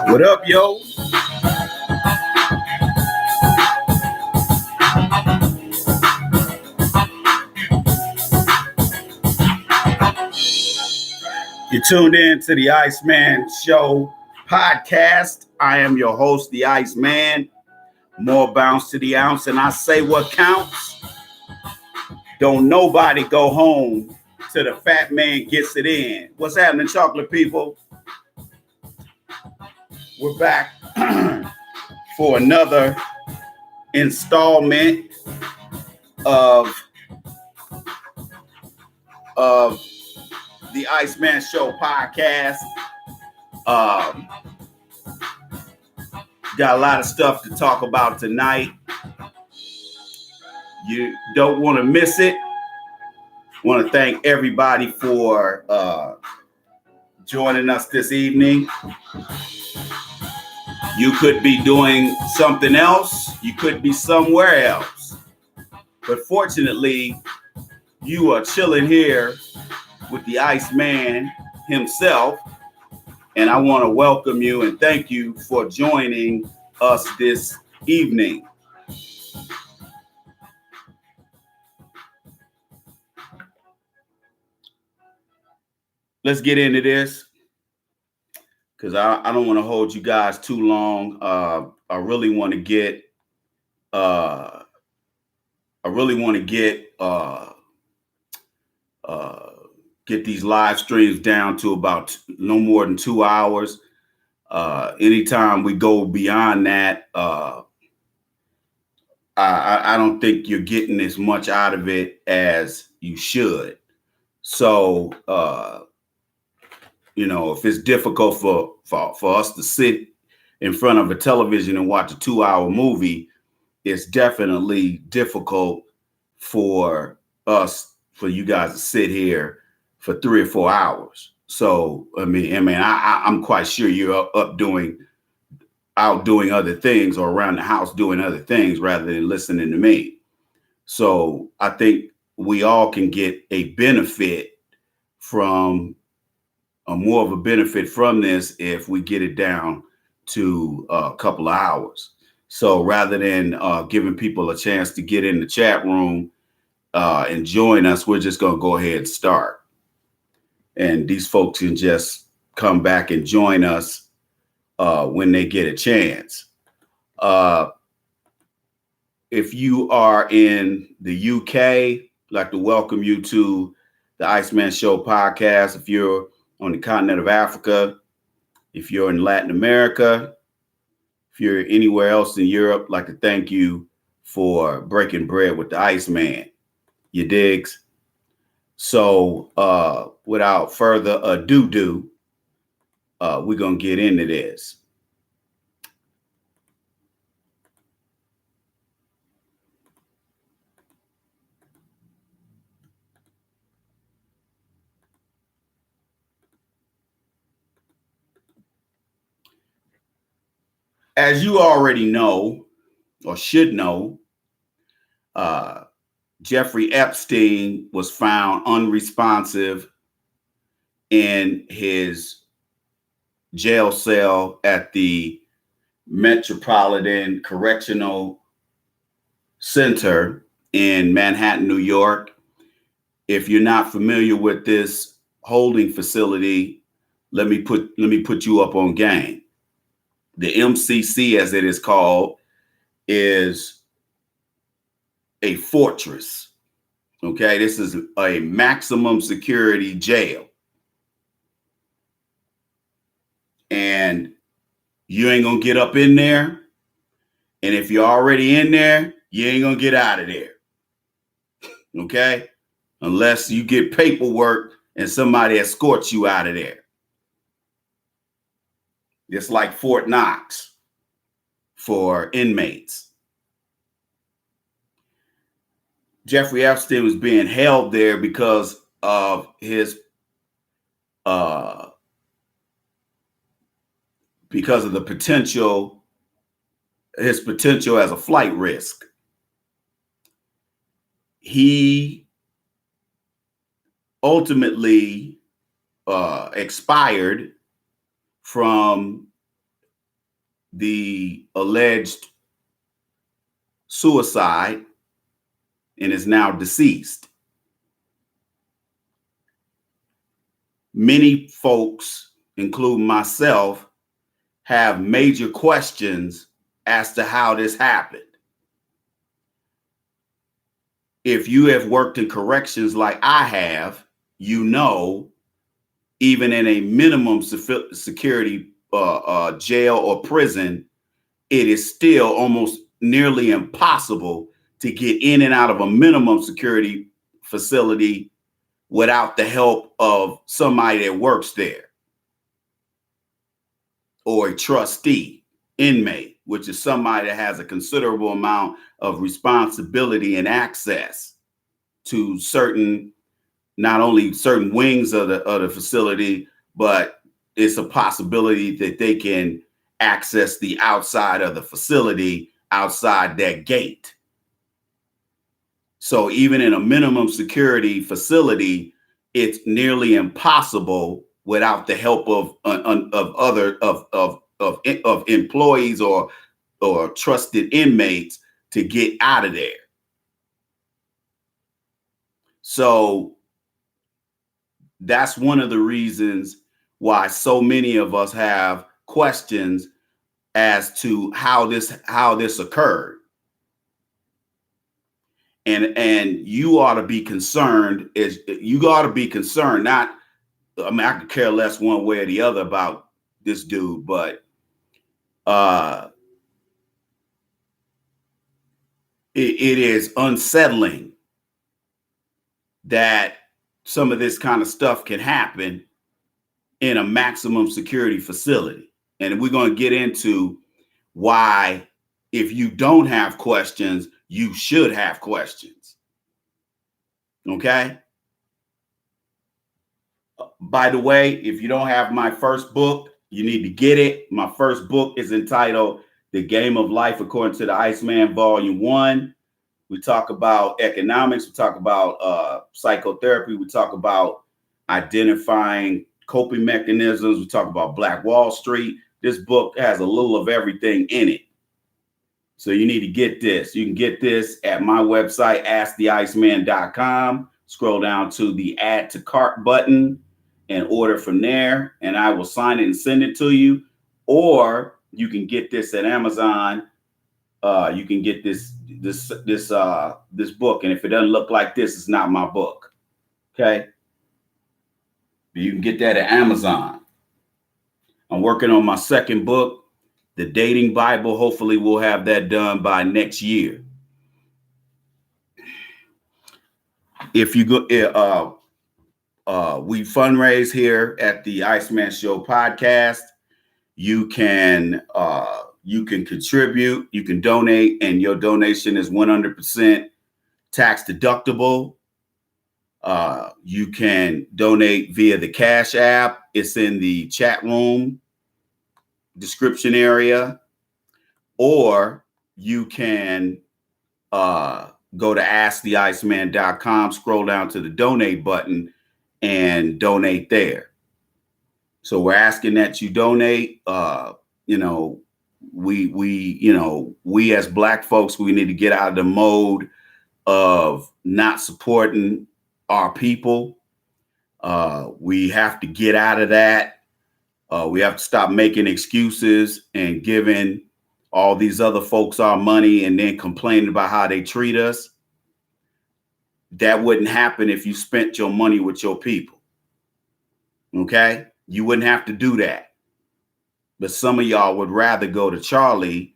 What up, yo? You're tuned in to the Iceman Show podcast. I am your host, the Iceman. More bounce to the ounce, and I say what counts. Don't nobody go home till the fat man gets it in. What's happening, chocolate people? We're back for another installment of the Iceman Show podcast. Got a lot of stuff to talk about tonight. You don't want to miss it. Want to thank everybody for joining us this evening. You could be doing something else. You could be somewhere else. But fortunately, you are chilling here with the Iceman himself. And I want to welcome you and thank you for joining us this evening. Let's get into this because I don't want to hold you guys too long. I really want to get get these live streams down to about no more than 2 hours. Anytime we go beyond that, I don't think you're getting as much out of it as you should. So, if it's difficult for us to sit in front of a television and watch a 2-hour movie, it's definitely difficult for you guys to sit here for 3 or 4 hours. So, I'm quite sure you're up doing out doing other things or around the house doing other things rather than listening to me. So I think we all can get a benefit from more of a benefit from this if we get it down to a couple of hours. So rather than giving people a chance to get in the chat room and join us, we're just going to go ahead and start. And these folks can just come back and join us when they get a chance. If you are in the UK, I'd like to welcome you to the Iceman Show podcast. If you're on the continent of Africa, if you're in Latin America, if you're anywhere else in Europe, I'd like to thank you for breaking bread with the Iceman. You digs? So without further ado, we're going to get into this. As you already know, or should know, Jeffrey Epstein was found unresponsive in his jail cell at the Metropolitan Correctional Center in Manhattan, New York. If you're not familiar with this holding facility, let me put you up on game. The MCC, as it is called, is a fortress. Okay, this is a maximum security jail. And you ain't gonna get up in there. And if you're already in there, you ain't gonna get out of there. Okay? Unless you get paperwork and somebody escorts you out of there. It's like Fort Knox for inmates. Jeffrey Epstein was being held there because of his because of the potential as a flight risk. He ultimately expired from the alleged suicide and is now deceased. Many folks, including myself, have major questions as to how this happened. If you have worked in corrections like I have, you know, even in a minimum security jail or prison, it is still almost nearly impossible to get in and out of a minimum security facility without the help of somebody that works there or a trustee inmate, which is somebody that has a considerable amount of responsibility and access to not only certain wings of the facility, but it's a possibility that they can access the outside of the facility, outside that gate. So even in a minimum security facility, it's nearly impossible without the help of employees or trusted inmates to get out of there. So that's one of the reasons why so many of us have questions as to how this occurred. And you ought to be concerned. Not, I mean, I could care less one way or the other about this dude, but it is unsettling that some of this kind of stuff can happen in a maximum security facility. And we're going to get into why, if you don't have questions, you should have questions. Okay? By the way, if you don't have my first book, You need to get it. My first book is entitled The Game of Life According to the Iceman, Volume 1. We talk about economics. We talk about psychotherapy. We talk about identifying coping mechanisms. We talk about Black Wall Street. This book has a little of everything in it. So you need to get this. You can get this at my website, asktheiceman.com. Scroll down to the add to cart button and order from there, and I will sign it and send it to you. Or you can get this at Amazon. You can get this book, and if it doesn't look like this, it's not my book. Okay, you can get that at Amazon. I'm working on my second book, The Dating Bible. Hopefully we'll have that done by next year. If you go, we fundraise here at the Iceman Show podcast. You can contribute, you can donate, and your donation is 100% tax deductible. You can donate via the Cash App. It's in the chat room description area, or you can go to asktheiceman.com, scroll down to the donate button, and donate there. So we're asking that you donate. We as Black folks, we need to get out of the mode of not supporting our people. We have to get out of that. We have to stop making excuses and giving all these other folks our money and then complaining about how they treat us. That wouldn't happen if you spent your money with your people. Okay? You wouldn't have to do that. But some of y'all would rather go to Charlie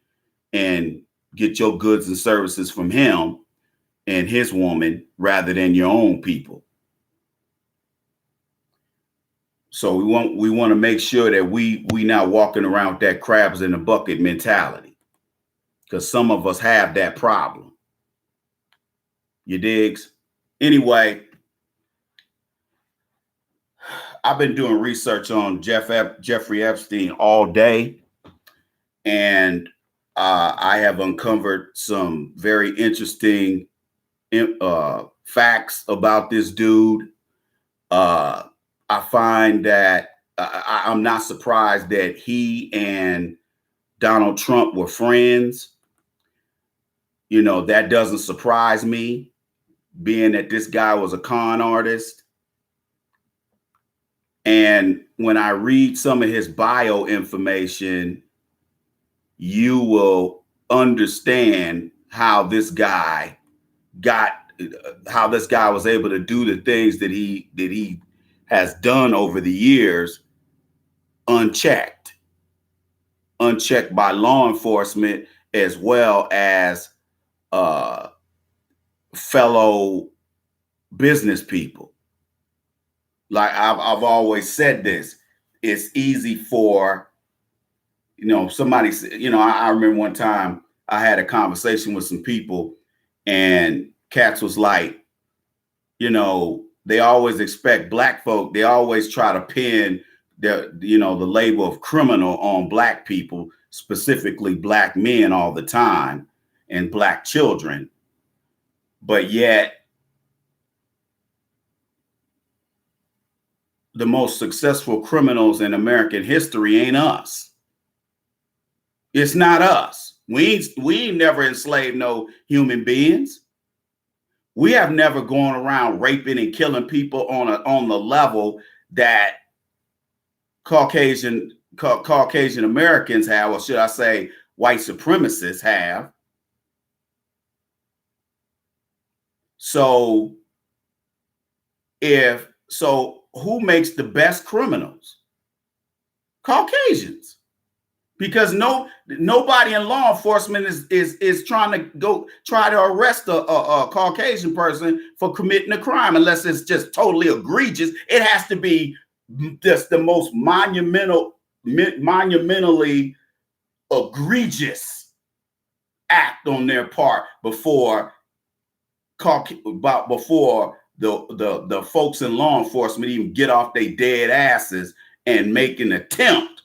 and get your goods and services from him and his woman rather than your own people. So we want to make sure that we not walking around with that crabs in a bucket mentality, because some of us have that problem. You digs? Anyway, I've been doing research on Jeffrey Epstein all day, and I have uncovered some very interesting facts about this dude. I find that I'm not surprised that he and Donald Trump were friends. You know, that doesn't surprise me, being that this guy was a con artist. And when I read some of his bio information, you will understand how this guy was able to do the things that he has done over the years unchecked by law enforcement as well as fellow business people. Like I've always said this, it's easy for, somebody, I remember one time I had a conversation with some people and cats was like, they always expect Black folk, they always try to pin the label of criminal on Black people, specifically Black men all the time and Black children. But yet the most successful criminals in American history ain't us. It's not us. We ain't never enslaved no human beings. We have never gone around raping and killing people on the level that Caucasian Americans have, or should I say white supremacists have. So who makes the best criminals? Caucasians. Because nobody in law enforcement is trying to try to arrest a Caucasian person for committing a crime unless it's just totally egregious. It has to be just the most monumentally egregious act on their part before the folks in law enforcement even get off their dead asses and make an attempt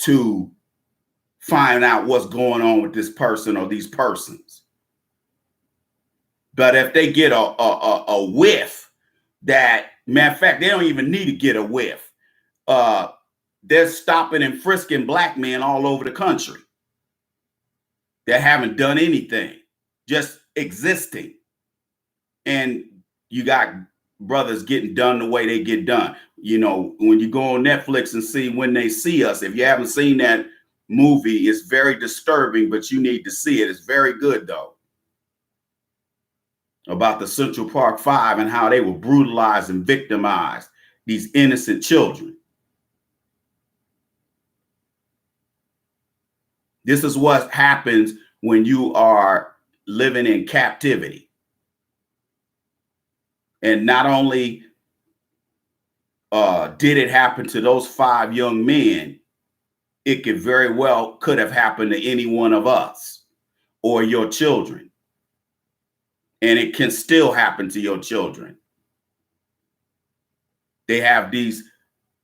to find out what's going on with this person or these persons. But if they get a whiff, that matter of fact, they don't even need to get a whiff. They're stopping and frisking black men all over the country that haven't done anything, just existing. And you got brothers getting done the way they get done. You know, when you go on Netflix and see When They See Us, if you haven't seen that movie, it's very disturbing, but you need to see it. It's very good, though. About the Central Park Five and how they were brutalized and victimized, these innocent children. This is what happens when you are living in captivity. And not only did it happen to those 5 young men, it could have happened to any one of us or your children. And it can still happen to your children. They have these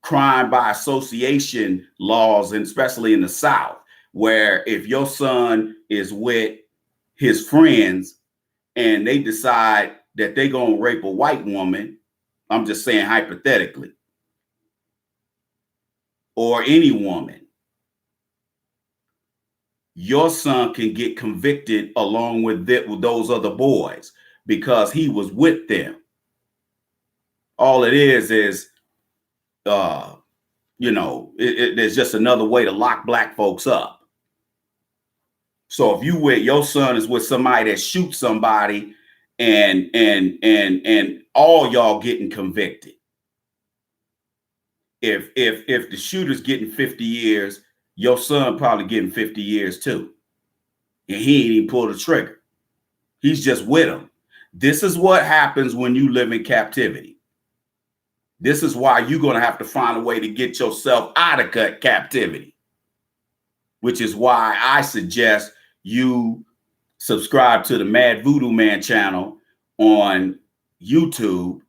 crime by association laws, and especially in the South, where if your son is with his friends and they decide that they're going to rape a white woman, I'm just saying hypothetically, or any woman, your son can get convicted along with those other boys because he was with them. All it is, you know, there's just another way to lock black folks up. So if your son is with somebody that shoots somebody, and all y'all getting convicted. If the shooter's getting 50 years, your son probably getting 50 years too. And he ain't even pulled the trigger. He's just with him. This is what happens when you live in captivity. This is why you're going to have to find a way to get yourself out of captivity, which is why I suggest you subscribe to the Mad Voodoo Man channel on YouTube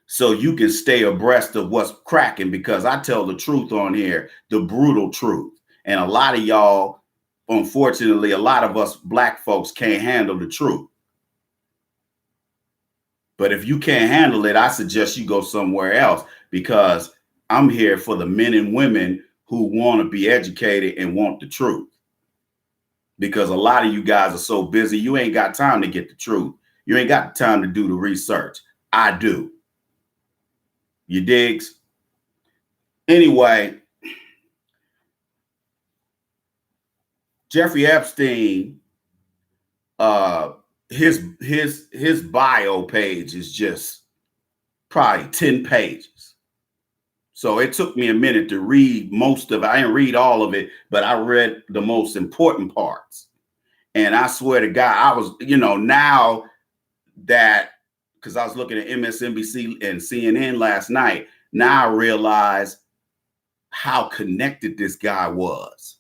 so you can stay abreast of what's cracking, because I tell the truth on here, the brutal truth. And a lot of y'all, unfortunately, a lot of us black folks can't handle the truth. But if you can't handle it, I suggest you go somewhere else, because I'm here for the men and women who want to be educated and want the truth. Because a lot of you guys are so busy, you ain't got time to get the truth. You ain't got time to do the research. I do. You digs? Anyway, Jeffrey Epstein, his bio page is just probably 10 pages. So it took me a minute to read most of it. I didn't read all of it, but I read the most important parts. And I swear to God, I was, you know, now that, because I was looking at MSNBC and CNN last night, now I realize how connected this guy was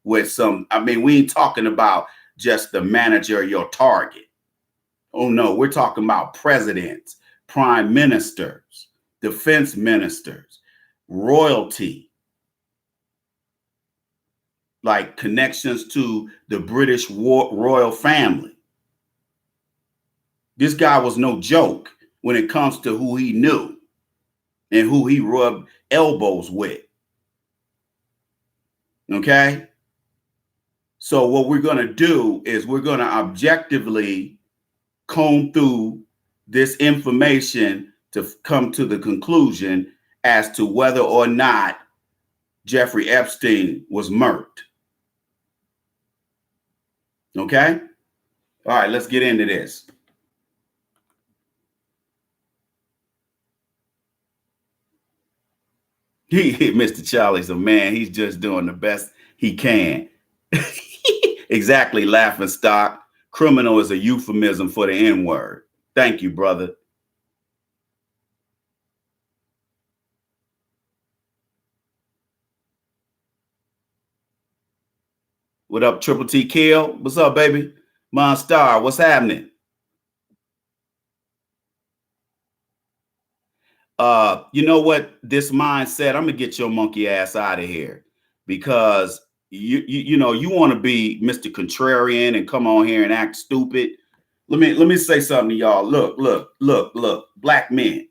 with some. I mean, we ain't talking about just the manager of your Target. Oh no, we're talking about presidents, prime ministers, defense ministers, royalty, like connections to the British royal family. This guy was no joke when it comes to who he knew and who he rubbed elbows with. Okay? So what we're going to do is we're going to objectively comb through this information to come to the conclusion as to whether or not Jeffrey Epstein was murked. Okay? All right, let's get into this. Mr. Charlie's a man. He's just doing the best he can. Exactly, laughing stock. Criminal is a euphemism for the N-word. Thank you, brother. What up, Triple T Kill? What's up, baby? Monstar, what's happening? You know what? This mindset, I'm gonna get your monkey ass out of here. because you know you want to be Mr. Contrarian and come on here and act stupid. Let me say something to y'all. Look, black men.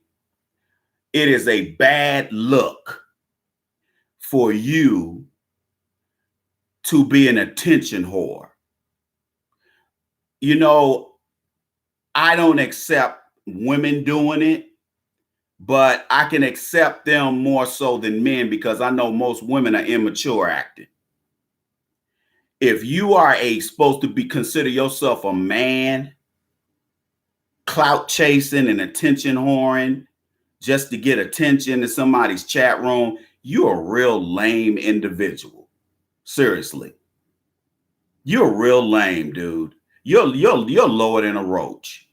It is a bad look for you to be an attention whore. You know, I don't accept women doing it, but I can accept them more so than men because I know most women are immature acting. If you are supposed to be consider yourself a man, clout chasing and attention whoring just to get attention in somebody's chat room, you're a real lame individual. Seriously. You're real lame, dude. You're lower than a roach.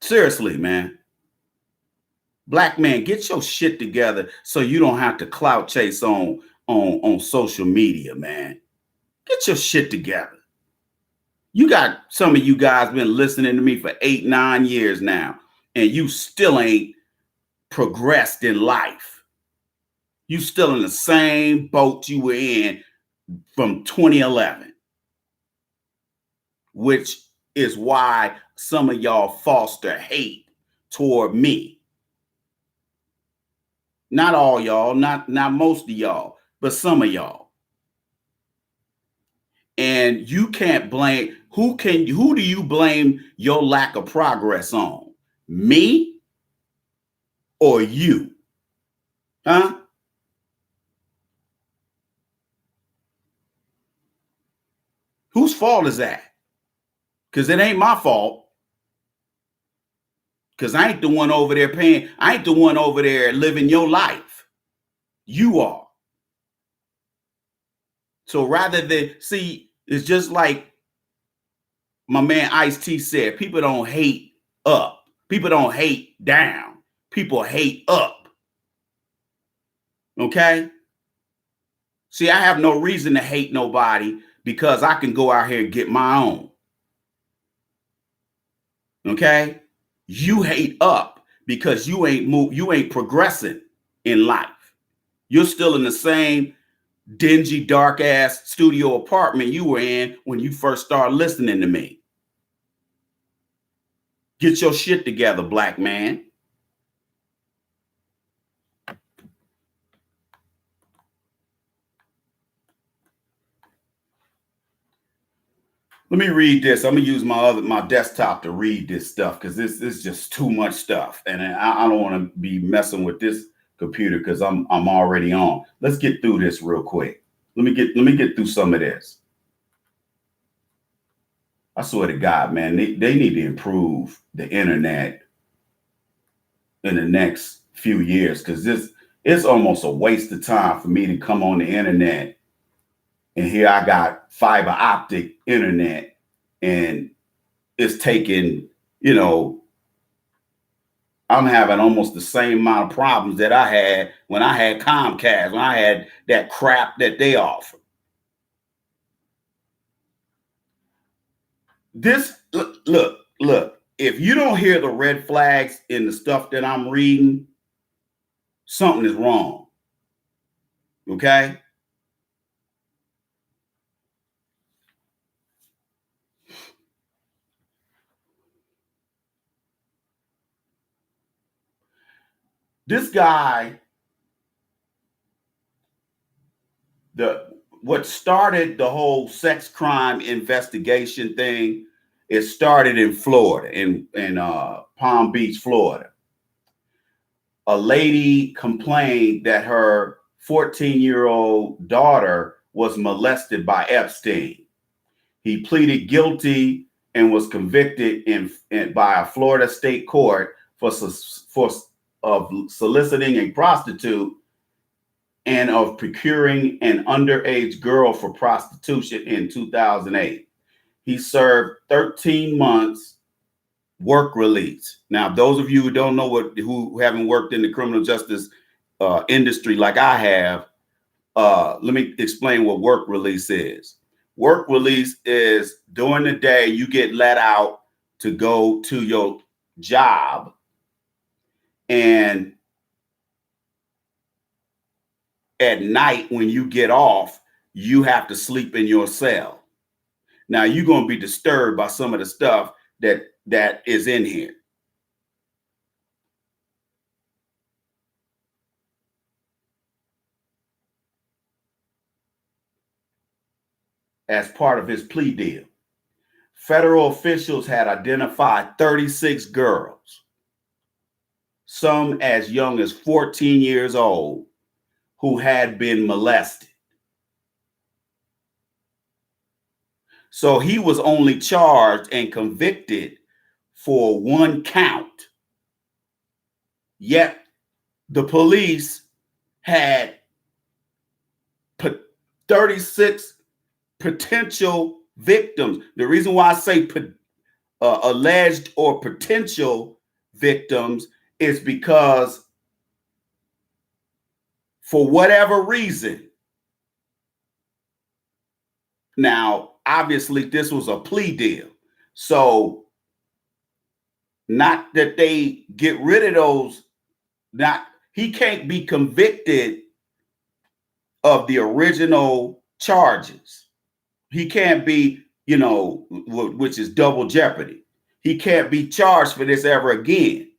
Seriously, man. Black man, get your shit together so you don't have to clout chase on social media, man. Get your shit together. You got some of you guys been listening to me for 8, 9 years now, and you still ain't progressed in life. You still in the same boat you were in from 2011, which is why some of y'all foster hate toward me. Not all y'all, not most of y'all, but some of y'all. And you can't blame who do you blame your lack of progress on? Me or you? Huh? Whose fault is that? Because it ain't my fault. Because I ain't the one over there paying. I ain't the one over there living your life. You are. So rather than see, it's just like my man Ice-T said, people don't hate up. People don't hate down. People hate up. Okay? See, I have no reason to hate nobody because I can go out here and get my own. Okay? You hate up because you ain't progressing in life. You're still in the same dingy, dark ass studio apartment you were in when you first started listening to me. Get your shit together, black man. Let me read this. I'm gonna use my desktop to read this stuff because this is just too much stuff, and I don't want to be messing with this computer because I'm already on. Let's get through this real quick. Let me get through some of this. I swear to God, man, they need to improve the internet in the next few years because it's almost a waste of time for me to come on the internet and here I got fiber optic internet and it's taking, you know, I'm having almost the same amount of problems that I had when I had Comcast, when I had that crap that they offer. This, look, if you don't hear the red flags in the stuff that I'm reading, something is wrong. Okay? This guy, what started the whole sex crime investigation thing, it started in Florida, in Palm Beach, Florida. A lady complained that her 14-year-old daughter was molested by Epstein. He pleaded guilty and was convicted by a Florida state court for soliciting a prostitute and of procuring an underage girl for prostitution in 2008. He served 13 months work release. Now, those of you who don't know who haven't worked in the criminal justice industry like I have, let me explain what work release is. Work release is during the day you get let out to go to your job, and at night when you get off, you have to sleep in your cell. Now you're going to be disturbed by some of the stuff that is in here. As part of his plea deal, federal officials had identified 36 girls, some as young as 14 years old, who had been molested. So he was only charged and convicted for one count. Yet the police had 36 potential victims. The reason why I say alleged or potential victims is because for whatever reason, now obviously this was a plea deal, so not that they get rid of those, not he can't be convicted of the original charges. He can't be, which is double jeopardy. He can't be charged for this ever again.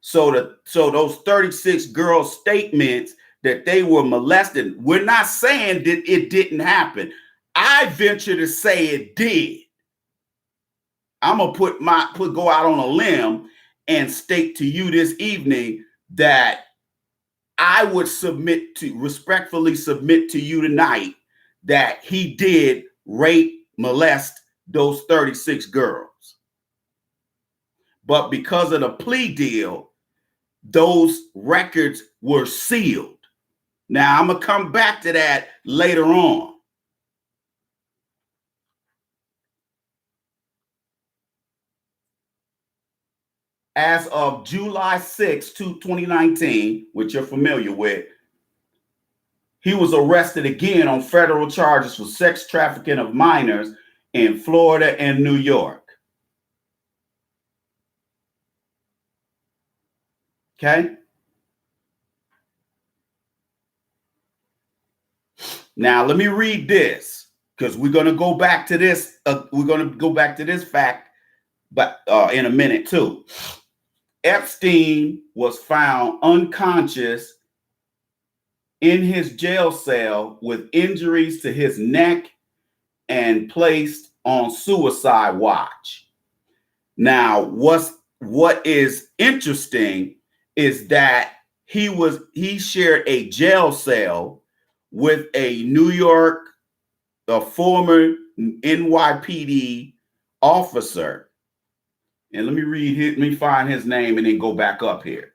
So those 36 girls' statements that they were molested, we're not saying that it didn't happen. I venture to say it did. I'm gonna go out on a limb and state to you this evening that I would respectfully submit to you tonight that he did rape, molest those 36 girls. But because of the plea deal, those records were sealed. Now, I'm going to come back to that later on. As of July 6, 2019, which you're familiar with, he was arrested again on federal charges for sex trafficking of minors in Florida and New York. Okay? Now, let me read this because we're going to go back to this. We're going to go back to this fact, but in a minute too. Epstein was found unconscious in his jail cell with injuries to his neck and placed on suicide watch. Now, what is interesting is that he shared a jail cell with a former NYPD officer. And let me find his name and then go back up here.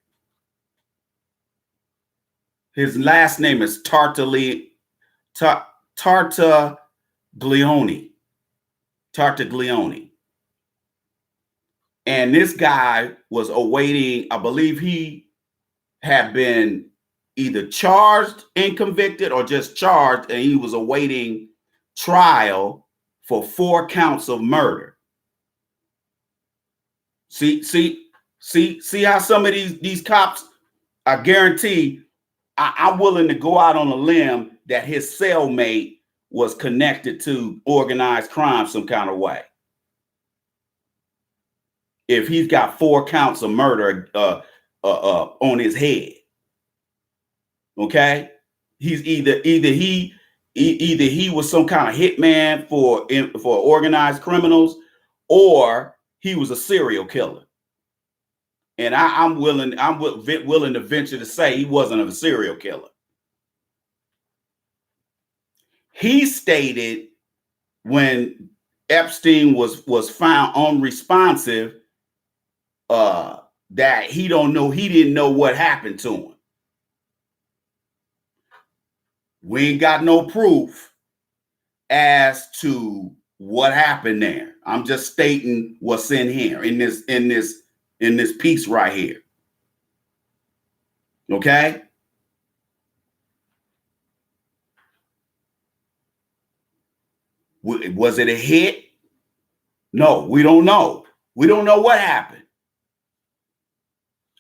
His last name is Tartaglione. And this guy was awaiting, I believe he had been either charged and convicted or just charged, and he was awaiting trial for 4 counts of murder. See how some of these cops, I guarantee, I'm willing to go out on a limb that his cellmate was connected to organized crime some kind of way. If he's got 4 counts of murder on his head, okay, he's either he was some kind of hitman for organized criminals, or he was a serial killer. And I'm willing to venture to say he wasn't a serial killer. He stated when Epstein was found unresponsive that he didn't know what happened to him. We ain't got no proof as to what happened there. I'm just stating what's in here in this piece right here. Okay? Was it a hit? No, we don't know. We don't know what happened.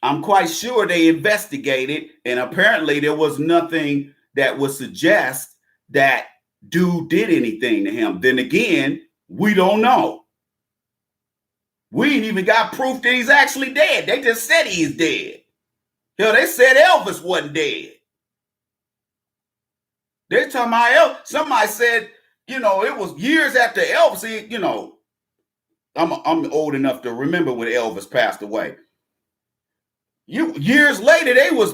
I'm quite sure they investigated, and apparently there was nothing that would suggest that dude did anything to him. Then again, we don't know. We ain't even got proof that he's actually dead. They just said he's dead. Hell, they said Elvis wasn't dead. They're talking about somebody said, it was years after Elvis. I'm old enough to remember when Elvis passed away. Years later, they was,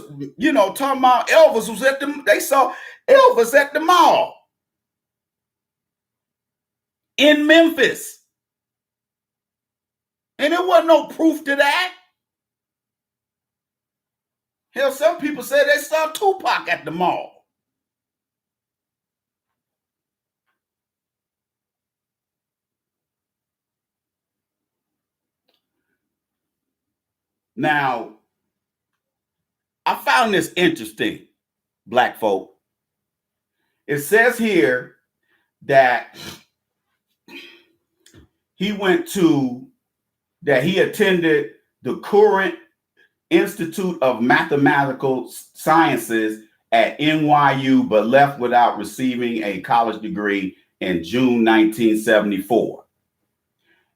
talking about Elvis was they saw Elvis at the mall in Memphis. And there wasn't no proof to that. Hell, some people said they saw Tupac at the mall. Now, I found this interesting, black folk. It says here that he attended the Current Institute of Mathematical Sciences at NYU, but left without receiving a college degree in June 1974.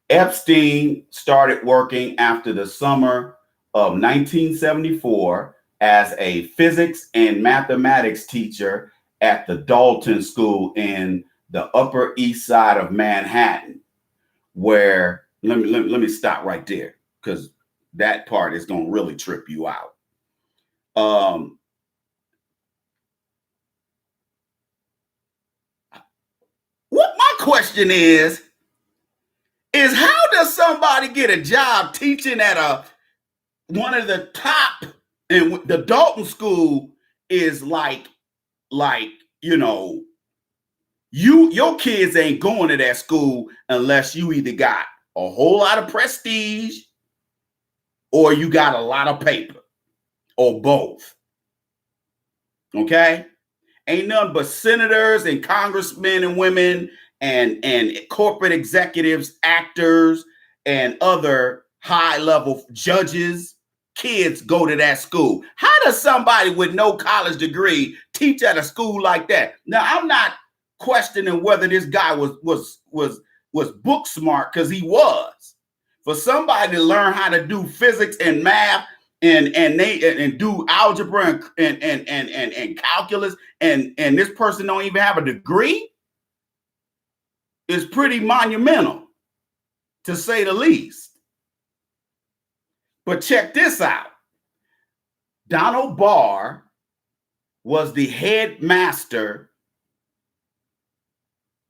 Epstein started working after the summer of 1974 as a physics and mathematics teacher at the Dalton School in the Upper East Side of Manhattan, where let me stop right there, because that part is going to really trip you out. What my question is how does somebody get a job teaching at one of the top, and the Dalton School is like your kids ain't going to that school unless you either got a whole lot of prestige or you got a lot of paper, or both. Okay? Ain't nothing but senators and congressmen and women and corporate executives, actors, and other high-level judges. Kids go to that school. How does somebody with no college degree teach at a school like that? Now, I'm not questioning whether this guy was book smart, because he was. For somebody to learn how to do physics and math and do algebra and calculus, and this person don't even have a degree, is pretty monumental, to say the least. But check this out. Donald Barr was the headmaster,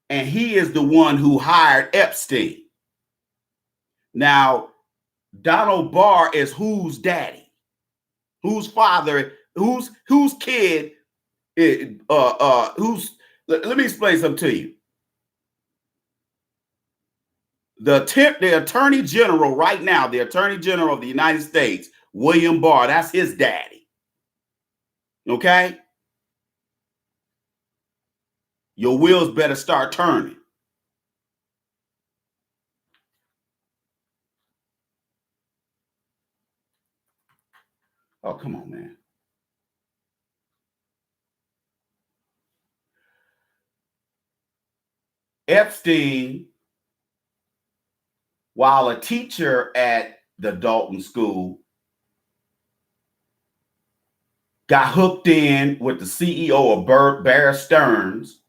and he is the one who hired Epstein. Now, Donald Barr is whose daddy? Whose father? Whose kid? Who's? Let me explain something to you. The attorney general right now, the attorney general of the United States, William Barr, that's his daddy. Okay? Your wheels better start turning. Oh, come on, man. Epstein, while a teacher at the Dalton School, got hooked in with the CEO of Bear Stearns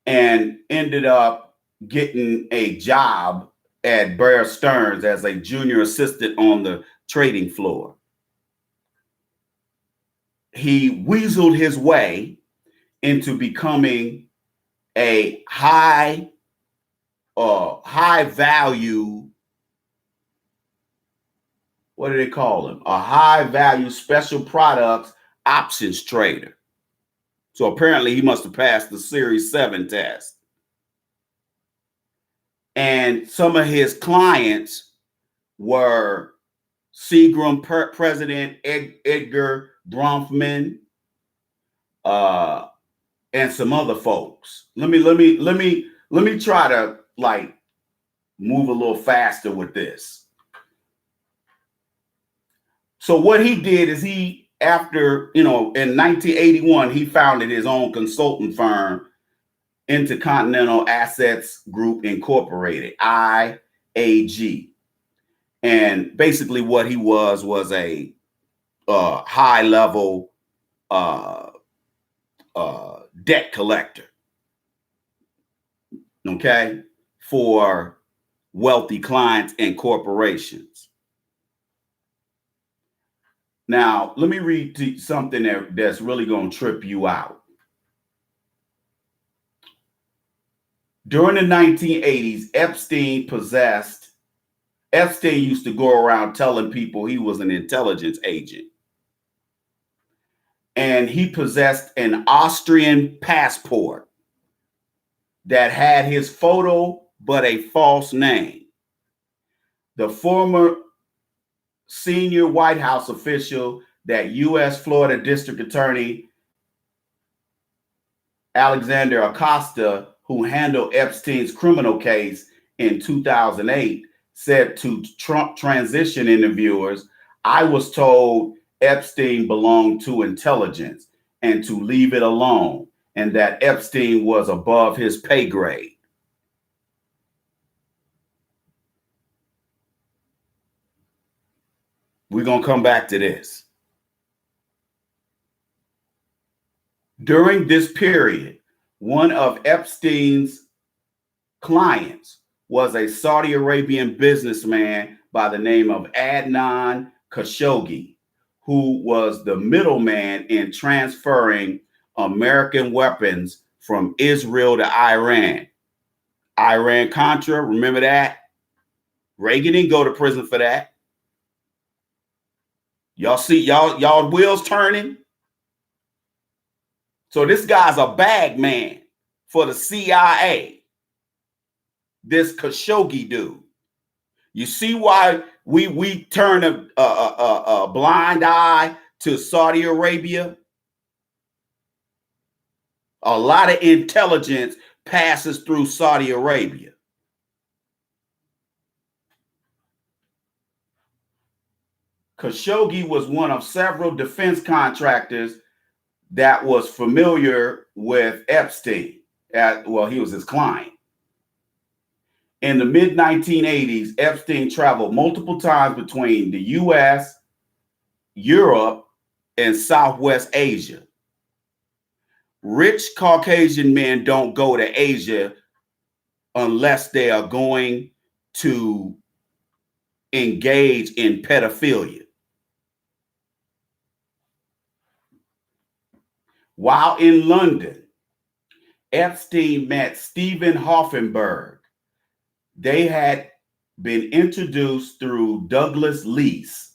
and ended up getting a job at Bear Stearns as a junior assistant on the trading floor. He weaseled his way into becoming a high value, what do they call him? A high value special products options trader. So apparently he must have passed the Series 7 test. And some of his clients were Seagram President Edgar Bronfman, and some other folks. Let me try to move a little faster with this. So what he did is he, after, in 1981, he founded his own consulting firm, Intercontinental Assets Group Incorporated, IAG. And basically what he was a high level debt collector, okay, for wealthy clients and corporations. Now, let me read something that's really going to trip you out. During the 1980s, Epstein used to go around telling people he was an intelligence agent. And he possessed an Austrian passport that had his photo but a false name. The former senior White House official, that U.S. Florida District Attorney Alexander Acosta, who handled Epstein's criminal case in 2008, said to Trump transition interviewers, "I was told Epstein belonged to intelligence and to leave it alone, and that Epstein was above his pay grade." We're going to come back to this. During this period, one of Epstein's clients was a Saudi Arabian businessman by the name of Adnan Khashoggi, who was the middleman in transferring American weapons from Israel to Iran. Iran-Contra, remember that? Reagan didn't go to prison for that. Y'all see, y'all wheels turning? So this guy's a bag man for the CIA. This Khashoggi dude. You see why we turn a blind eye to Saudi Arabia? A lot of intelligence passes through Saudi Arabia. Khashoggi was one of several defense contractors that was familiar with Epstein. Well, he was his client. In the mid-1980s, Epstein traveled multiple times between the U.S., Europe, and Southwest Asia. Rich Caucasian men don't go to Asia unless they are going to engage in pedophilia. While in London, Epstein met Stephen Hoffenberg. They had been introduced through Douglas Lease,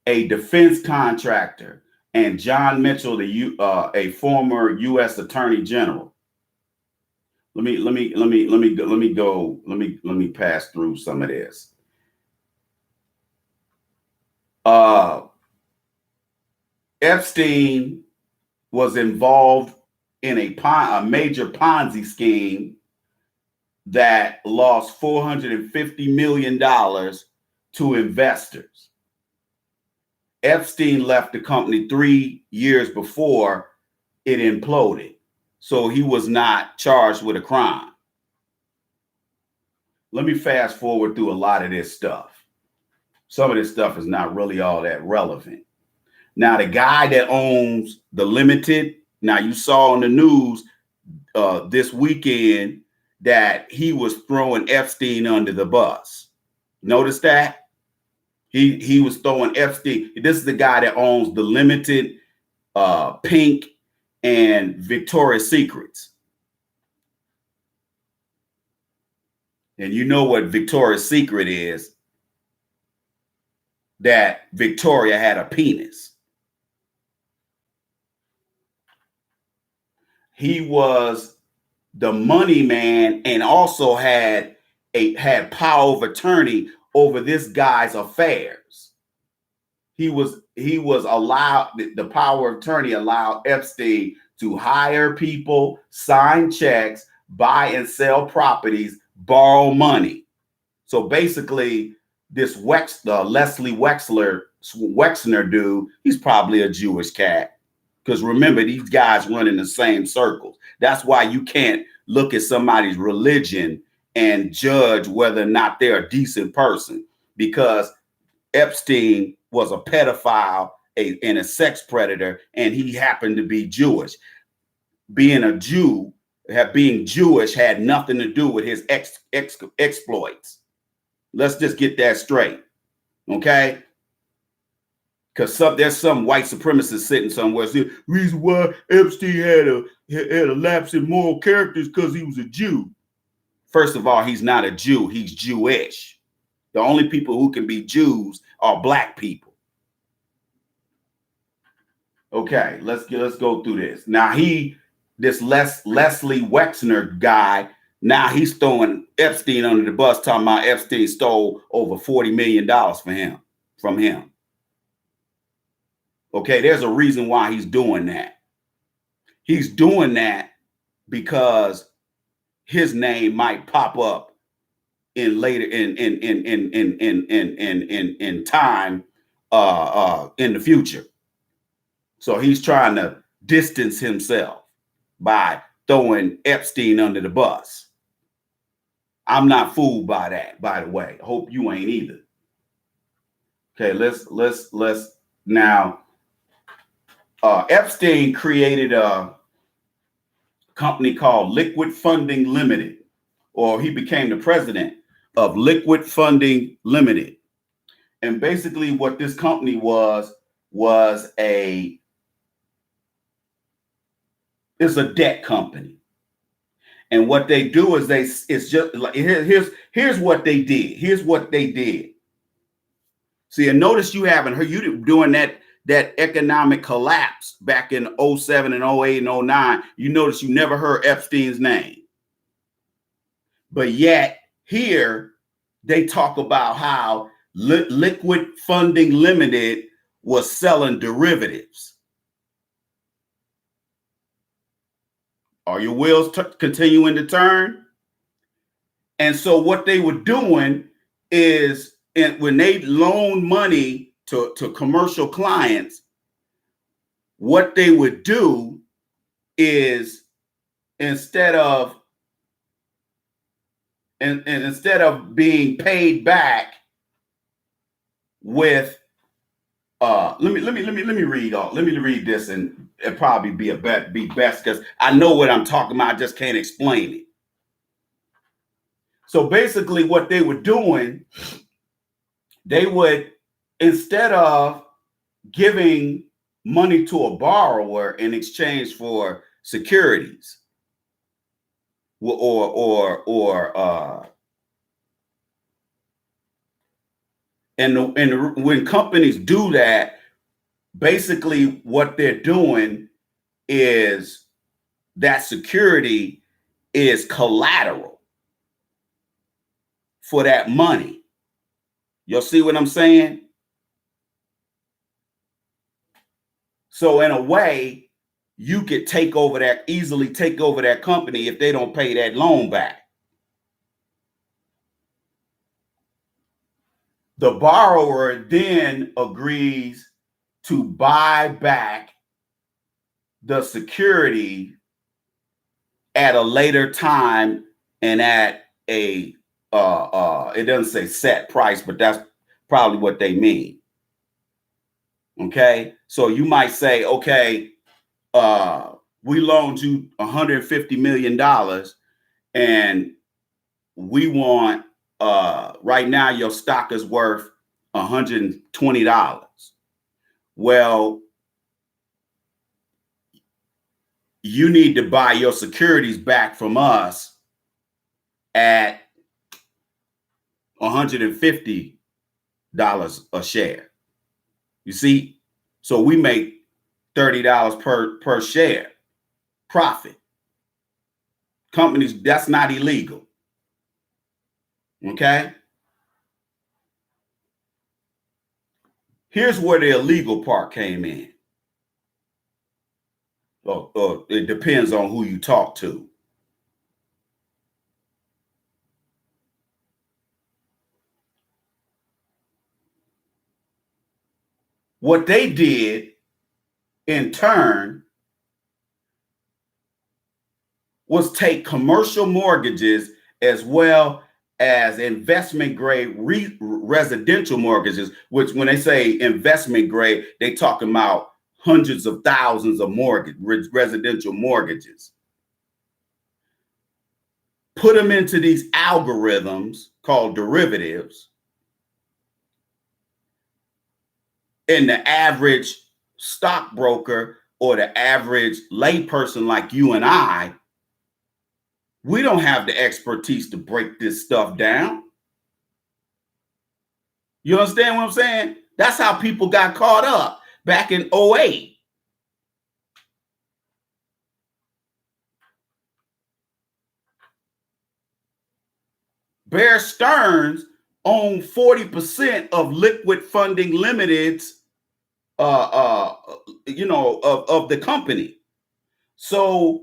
a defense contractor, and John Mitchell, a former U.S. Attorney General. Let me pass through some of this. Epstein was involved in a major Ponzi scheme that lost $450 million to investors. Epstein left the company 3 years before it imploded, so he was not charged with a crime. Let me fast forward through a lot of this stuff. Some of this stuff is not really all that relevant. Now, the guy that owns the Limited, now you saw on the news this weekend that he was throwing Epstein under the bus. Notice that? He was throwing Epstein. This is the guy that owns the Limited, Pink, and Victoria's Secrets. And you know what Victoria's Secret is? That Victoria had a penis. He was the money man and also had power of attorney over this guy's affairs. He was allowed, the power of attorney allowed Epstein to hire people, sign checks, buy and sell properties, borrow money. So basically, this Leslie Wexler Wexner dude, he's probably a Jewish cat. Because remember, these guys run in the same circles. That's why you can't look at somebody's religion and judge whether or not they're a decent person, because Epstein was a pedophile and a sex predator, and he happened to be Jewish. Being a Jew, being Jewish had nothing to do with his exploits. Let's just get that straight, okay? Because there's some white supremacist sitting somewhere saying, reason why Epstein had a lapse in moral characters because he was a Jew. First of all, he's not a Jew. He's Jewish. The only people who can be Jews are black people. Okay, let's go through this. Now this Leslie Wexner guy, now he's throwing Epstein under the bus, talking about Epstein stole over $40 million from him. Okay, there's a reason why he's doing that. He's doing that because his name might pop up in later in time in the future. So he's trying to distance himself by throwing Epstein under the bus. I'm not fooled by that, by the way. Hope you ain't either. Okay, let's now. Epstein created a company called Liquid Funding Limited, or he became the president of Liquid Funding Limited. And basically what this company was it's a debt company. And what they do is it's just like, here's what they did. Here's what they did. See, and notice you haven't heard you doing that economic collapse back in 07 and 08 and 09. You notice you never heard Epstein's name. But yet here they talk about how Liquid Funding Limited was selling derivatives. Are your wheels continuing to turn? And so what they were doing is, when they loan money to commercial clients, what they would do is instead of being paid back with let me read this, and it'd probably be best because I know what I'm talking about, I just can't explain it. So basically what they were doing, they would, instead of giving money to a borrower in exchange for securities, when companies do that, basically what they're doing is that security is collateral for that money. You'll see what I'm saying? So in a way, you could easily take over that company if they don't pay that loan back. The borrower then agrees to buy back the security at a later time and at a it doesn't say set price, but that's probably what they mean. Okay, so you might say, okay, we loaned you $150 million and we want, right now your stock is worth $120. Well, you need to buy your securities back from us at $150 a share. You see, so we make $30 per share profit. Companies, that's not illegal. Okay. Here's where the illegal part came in. It depends on who you talk to. What they did in turn was take commercial mortgages as well as investment grade residential mortgages, which when they say investment grade, they talking about hundreds of thousands of residential mortgages. Put them into these algorithms called derivatives. And the average stockbroker or the average layperson like you and I, we don't have the expertise to break this stuff down. You understand what I'm saying? That's how people got caught up back in 2008. Bear Stearns owned 40% of Liquid Funding Limited's, of the company. So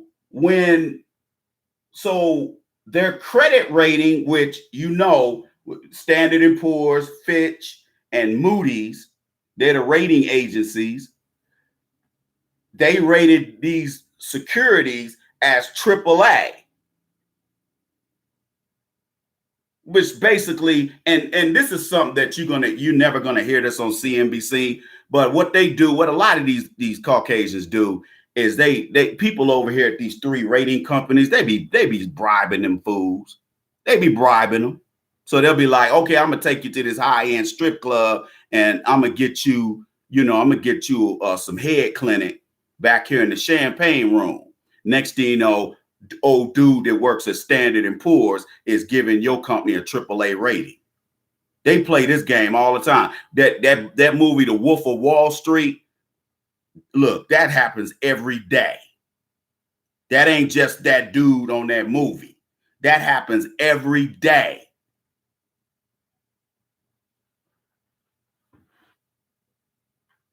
their credit rating, which Standard & Poor's, Fitch, and Moody's, they're the rating agencies. They rated these securities as AAA, which basically, and this is something that you're never gonna hear this on CNBC. But what they do, what a lot of these Caucasians do, is they people over here at these three rating companies, they be bribing them fools. They be bribing them. So they'll be like, okay, I'm gonna take you to this high-end strip club, and I'm gonna get you, some head clinic back here in the champagne room. Next thing you know, old dude that works at Standard & Poor's is giving your company a AAA rating. They play this game all the time. That movie, The Wolf of Wall Street, look, that happens every day. That ain't just that dude on that movie. That happens every day.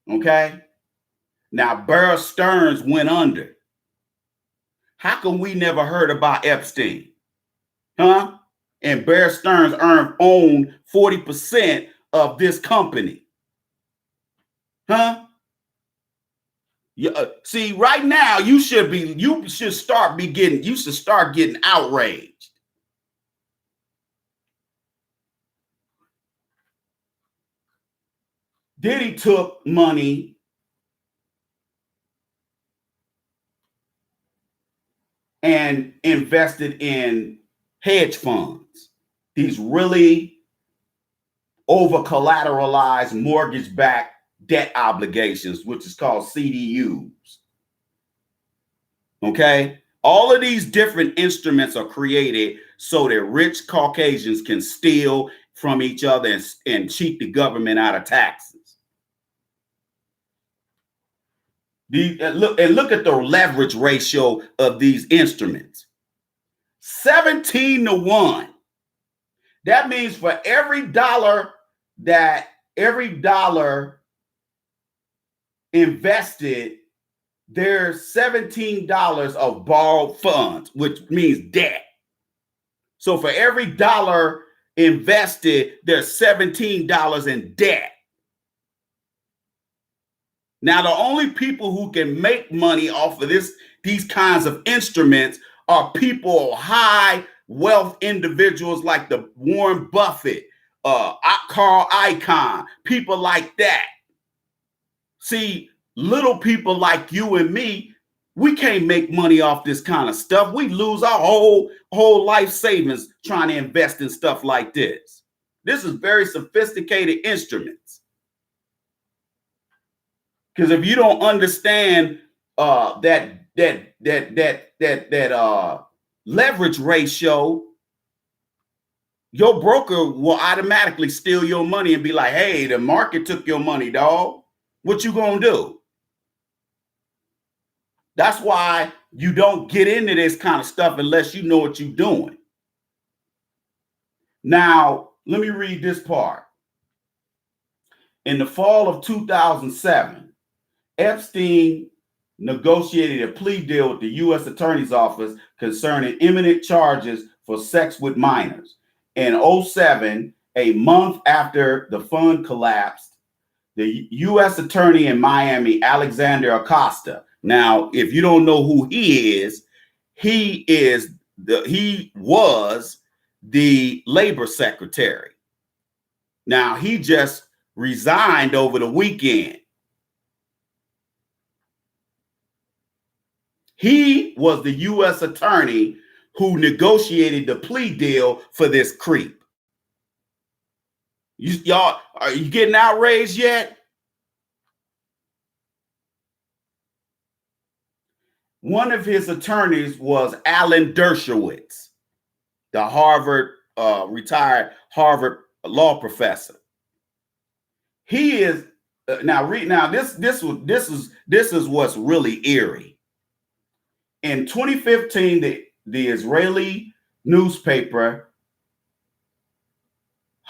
Okay? Now, Bear Stearns went under. How come we never heard about Epstein? Huh? And Bear Stearns owned 40% of this company. Huh? See, right now you should start getting outraged. Diddy took money and invested in hedge funds, these really over collateralized mortgage-backed debt obligations, which is called CDUs. Okay? All of these different instruments are created so that rich Caucasians can steal from each other and cheat the government out of taxes. Look at the leverage ratio of these instruments. 17-1. That means for every dollar invested, there's $17 of borrowed funds, which means debt. So for every dollar invested, there's $17 in debt. Now, the only people who can make money off of these kinds of instruments are people, high wealth individuals like the Warren Buffett, Carl Icahn, people like that. See, little people like you and me, we can't make money off this kind of stuff. We lose our whole life savings trying to invest in stuff like this. This is very sophisticated instruments. Because if you don't understand that leverage ratio, your broker will automatically steal your money and be like, hey, the market took your money, dog. What you gonna do? That's why you don't get into this kind of stuff unless you know what you're doing. Now, let me read this part. In the fall of 2007, Epstein negotiated a plea deal with the U.S. Attorney's Office concerning imminent charges for sex with minors. In 2007, a month after the fund collapsed, the U.S. attorney in Miami, Alexander Acosta. Now, if you don't know who he was the labor secretary. Now, he just resigned over the weekend. He was the U.S. attorney who negotiated the plea deal for this creep. Y'all, are you getting outraged yet? One of his attorneys was Alan Dershowitz, the retired Harvard law professor. He is this is what's really eerie. In 2015, the Israeli newspaper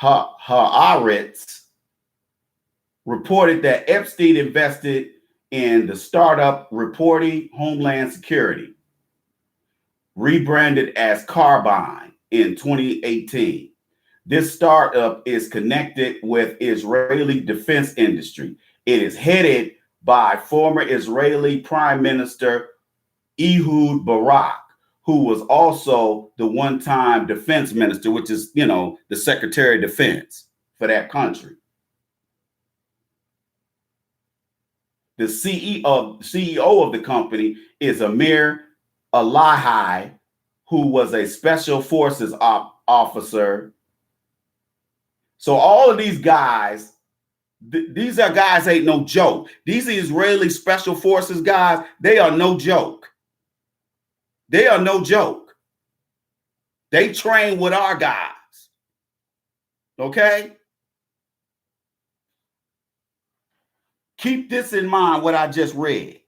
Haaretz reported that Epstein invested in the startup Reporting Homeland Security, rebranded as Carbine in 2018. This startup is connected with Israeli defense industry. It is headed by former Israeli Prime Minister Ehud Barak, who was also the one-time defense minister, which is, the Secretary of Defense for that country. The CEO of the company is Amir Elahi, who was a special forces officer. So all of these guys, these are guys ain't no joke. These Israeli special forces guys, they are no joke. They are no joke. They train with our guys. Okay? Keep this in mind, what I just read.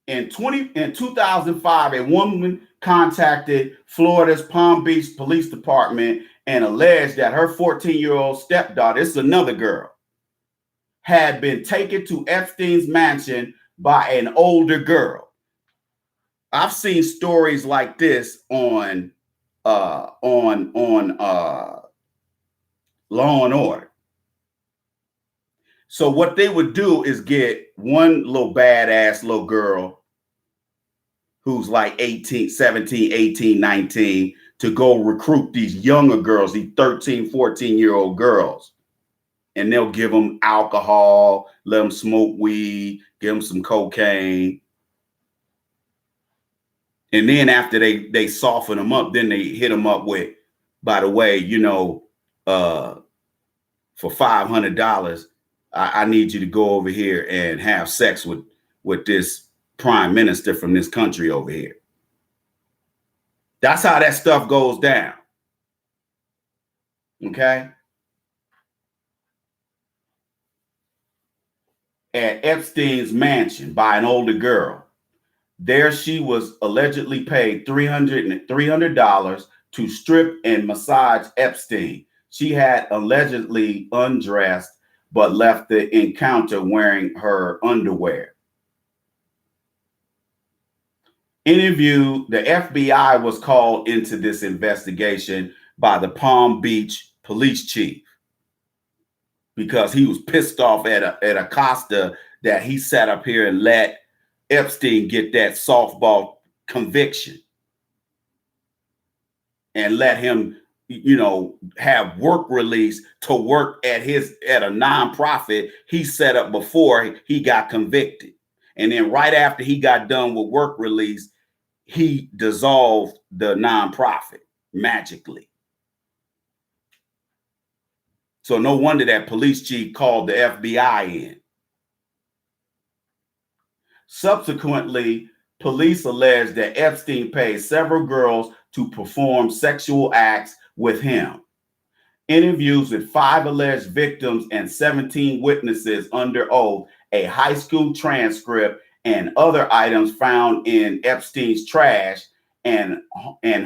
In 2005, a woman contacted Florida's Palm Beach Police Department and alleged that her 14-year-old stepdaughter, this is another girl, had been taken to Epstein's mansion by an older girl. I've seen stories like this on Law and Order. So what they would do is get one little badass little girl who's like 18, 17, 18, 19 to go recruit these younger girls, these 13, 14-year-old girls. And they'll give them alcohol, let them smoke weed, give them some cocaine. And then after they soften them up, then they hit them up with, by the way, for $500, I need you to go over here and have sex with this prime minister from this country over here. That's how that stuff goes down. Okay? At Epstein's mansion by an older girl. There she was allegedly paid $300 to strip and massage Epstein. She had allegedly undressed but left the encounter wearing her underwear. The FBI was called into this investigation by the Palm Beach police chief because he was pissed off at Acosta that he sat up here and let Epstein get that softball conviction and let him, have work release to work at a nonprofit he set up before he got convicted. And then right after he got done with work release, he dissolved the nonprofit magically. So no wonder that police chief called the FBI in. Subsequently, police alleged that Epstein paid several girls to perform sexual acts with him. Interviews with 5 alleged victims and 17 witnesses under oath, a high school transcript, and other items found in Epstein's trash and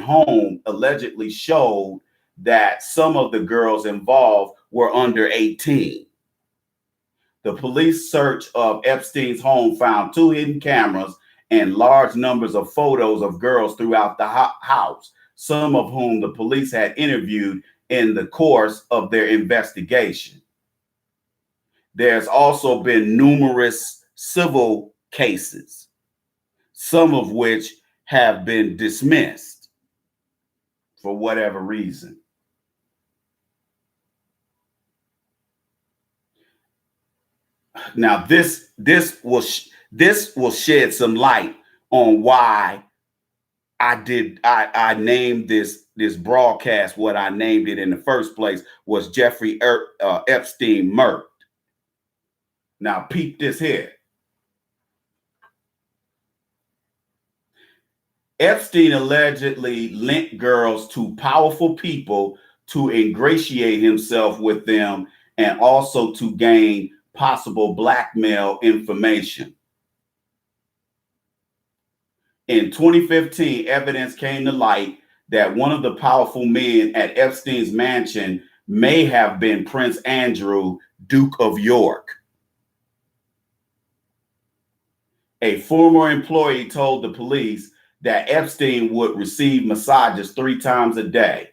home allegedly showed that some of the girls involved were under 18. The police search of Epstein's home found 2 hidden cameras and large numbers of photos of girls throughout the house. some of whom the police had interviewed in the course of their investigation. There's also been numerous civil cases, some of which have been dismissed for whatever reason. Now, this will shed some light on why I named this broadcast what I named it in the first place, was Jeffrey Epstein Merc'd. Now, peep this here. Epstein allegedly lent girls to powerful people to ingratiate himself with them and also to gain possible blackmail information. In 2015, evidence came to light that one of the powerful men at Epstein's mansion may have been Prince Andrew, Duke of York. A former employee told the police that Epstein would receive massages 3 times a day.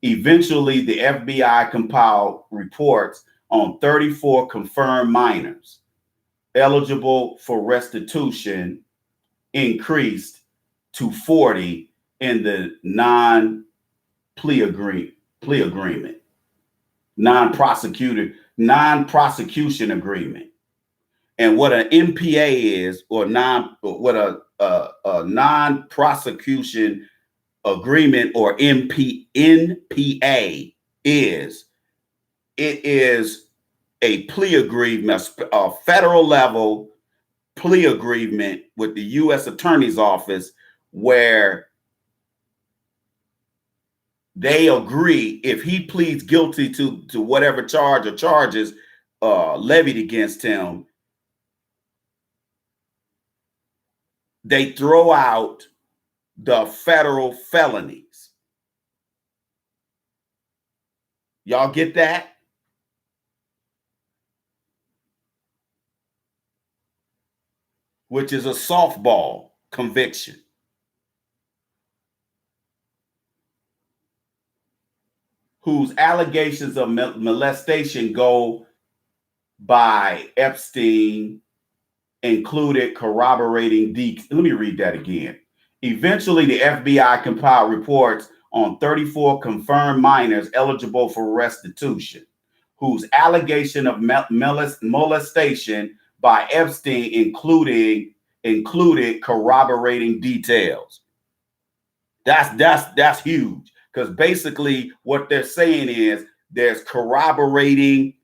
Eventually, the FBI compiled reports on 34 confirmed minors eligible for restitution, increased to 40 in the non-plea agreement, non-prosecution agreement. And what an NPA is, or what a non-prosecution agreement, or NPA is, it is a plea agreement, a federal level plea agreement with the U.S. Attorney's Office, where they agree, if he pleads guilty to whatever charge or charges levied against him, they throw out the federal felonies. Y'all get that? Which is a softball conviction. Whose allegations of molestation go by Epstein included corroborating details. Let me read that again. Eventually, the FBI compiled reports on 34 confirmed minors eligible for restitution, whose allegation of molestation by Epstein included corroborating details. That's huge, because basically what they're saying is there's corroborating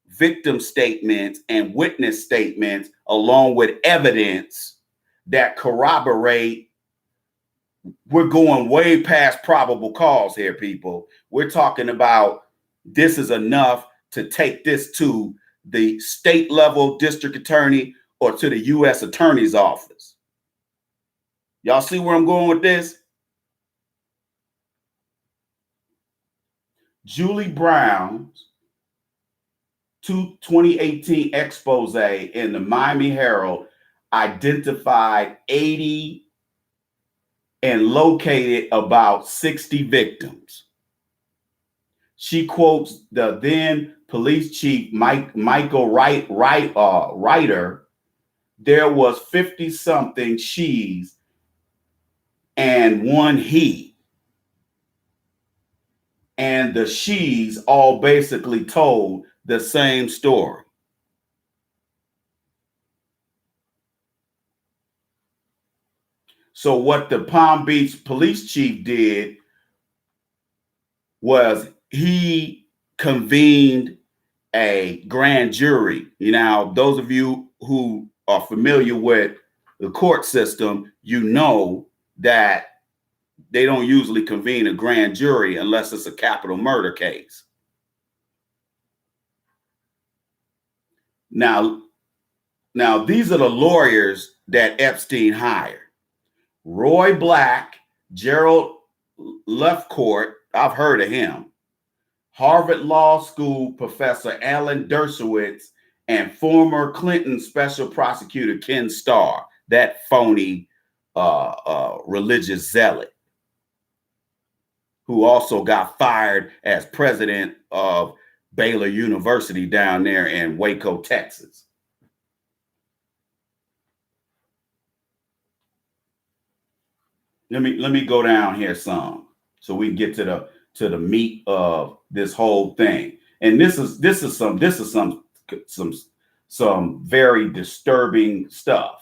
victim statements and witness statements along with evidence that corroborate. We're going way past probable cause here, people. We're talking about this is enough to take this to the state level district attorney or to the U.S. Attorney's Office. Y'all see where I'm going with this? Julie Brown's 2018 expose in the Miami Herald identified 80 and located about 60 victims. She quotes the then police chief, Michael Ryder. There was 50-something she's and one he. And the she's all basically told the same story. So what the Palm Beach police chief did was he convened a grand jury. You know, those of you who are familiar with the court system, you know that they don't usually convene a grand jury unless it's a capital murder case. Now these are the lawyers that Epstein hired. Roy Black, Gerald Lefcourt, I've heard of him, Harvard Law School professor Alan Dershowitz, and former Clinton special prosecutor Ken Starr, that phony religious zealot. who also got fired as president of Baylor University down there in Waco, Texas. Let me go down here some so we can get to the meat of this whole thing. And this is some very disturbing stuff.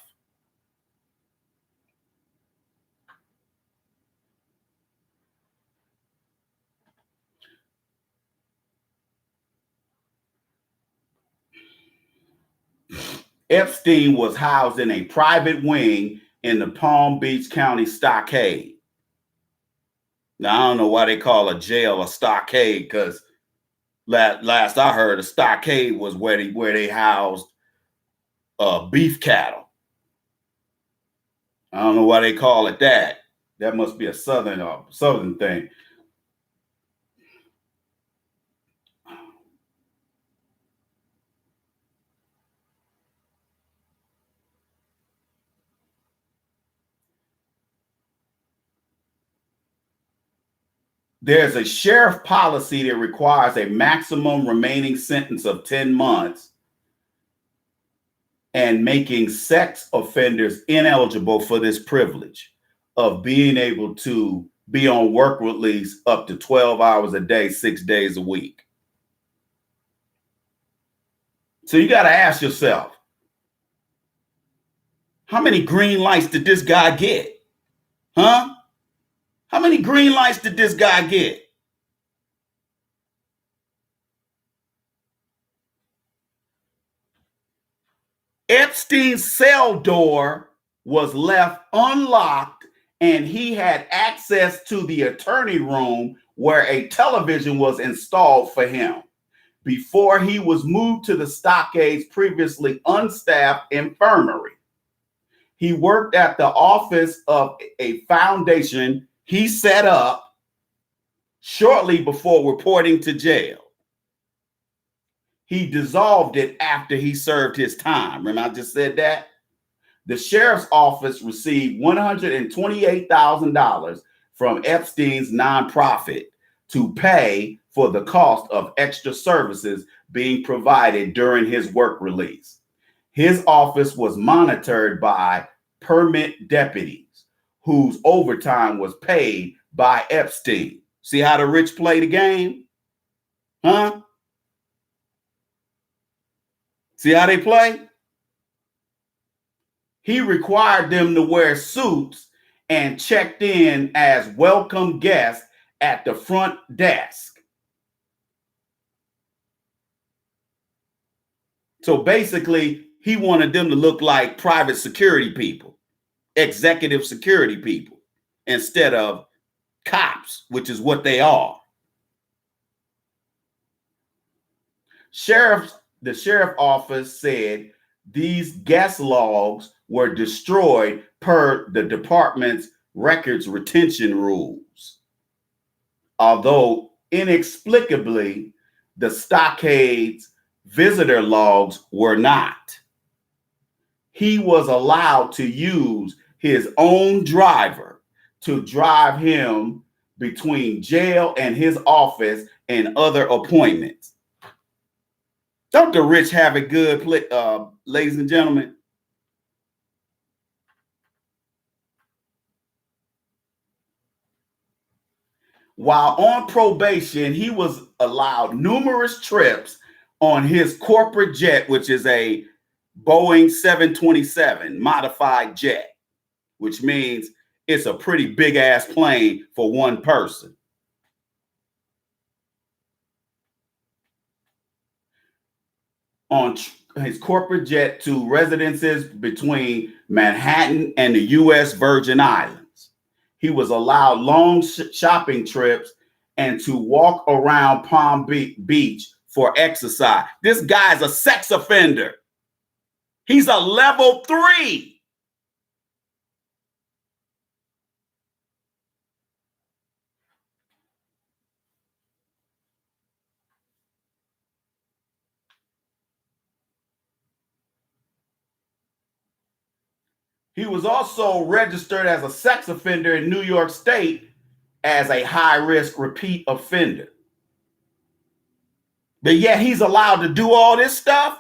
Epstein was housed in a private wing in the Palm Beach County stockade. Now, I don't know why they call a jail a stockade, because last I heard, a stockade was where they housed beef cattle. I don't know why they call it that. That must be a southern thing. There's a sheriff policy that requires a maximum remaining sentence of 10 months and making sex offenders ineligible for this privilege of being able to be on work release up to 12 hours a day, 6 days a week. So you got to ask yourself, how many green lights did this guy get? Huh? How many green lights did this guy get? Epstein's cell door was left unlocked, and he had access to the attorney room where a television was installed for him before he was moved to the stockade's previously unstaffed infirmary. He worked at the office of a foundation he set up shortly before reporting to jail. He dissolved it after he served his time. Remember, I just said that? The sheriff's office received $128,000 from Epstein's nonprofit to pay for the cost of extra services being provided during his work release. His office was monitored by permit deputies whose overtime was paid by Epstein. See how the rich play the game? Huh? See how they play? He required them to wear suits and checked in as welcome guests at the front desk. So basically, he wanted them to look like private security people, executive security people, instead of cops, which is what they are. The sheriff office said these guest logs were destroyed per the department's records retention rules. Although inexplicably, the stockade's visitor logs were not. He was allowed to use his own driver to drive him between jail and his office and other appointments. Don't the rich have it good, ladies and gentlemen? While on probation, he was allowed numerous trips on his corporate jet, which is a Boeing 727 modified jet, which means it's a pretty big ass plane for one person. On his corporate jet to residences between Manhattan and the U.S. Virgin Islands. He was allowed long shopping trips and to walk around Palm Beach for exercise. This guy's a sex offender. He's a level 3. He was also registered as a sex offender in New York State as a high-risk repeat offender. But yet he's allowed to do all this stuff.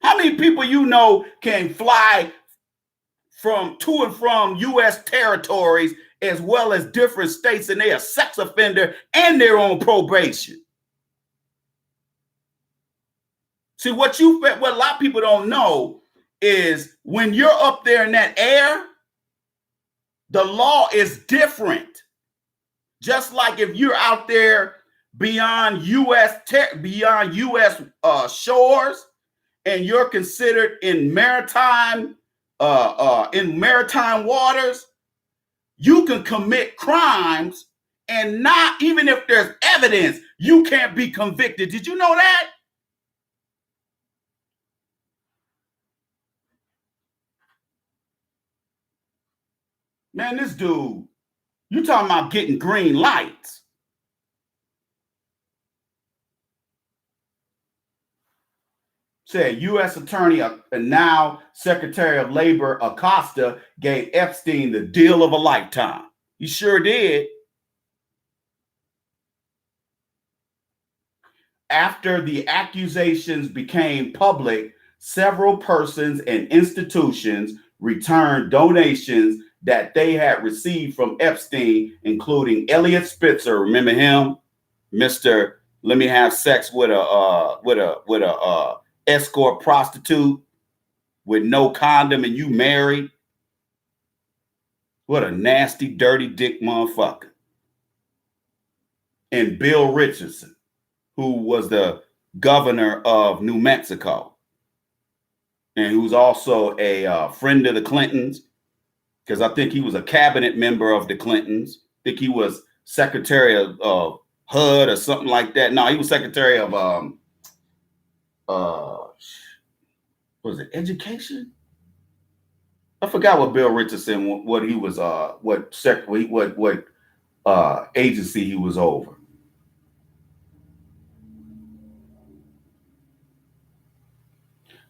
How many people you know can fly from to and from U.S. territories as well as different states, and they're a sex offender and they're on probation? See, what a lot of people don't know is when you're up there in that air, the law is different. Just like if you're out there beyond U.S. shores, and you're considered in maritime waters, you can commit crimes, and not even if there's evidence, you can't be convicted. Did you know that? Man, this dude, you talking about getting green lights. Said U.S. Attorney and now Secretary of Labor Acosta gave Epstein the deal of a lifetime. He sure did. After the accusations became public, several persons and institutions returned donations that they had received from Epstein, including Elliot Spitzer. Remember him, Mr. Let me have sex with a escort prostitute with no condom, and you married. What a nasty, dirty dick motherfucker. And Bill Richardson, who was the governor of New Mexico, and who's also a friend of the Clintons, because I think he was a cabinet member of the Clintons. I think he was secretary of HUD or something like that. No, he was secretary of was it education? I forgot what Bill Richardson, what he was, what agency he was over.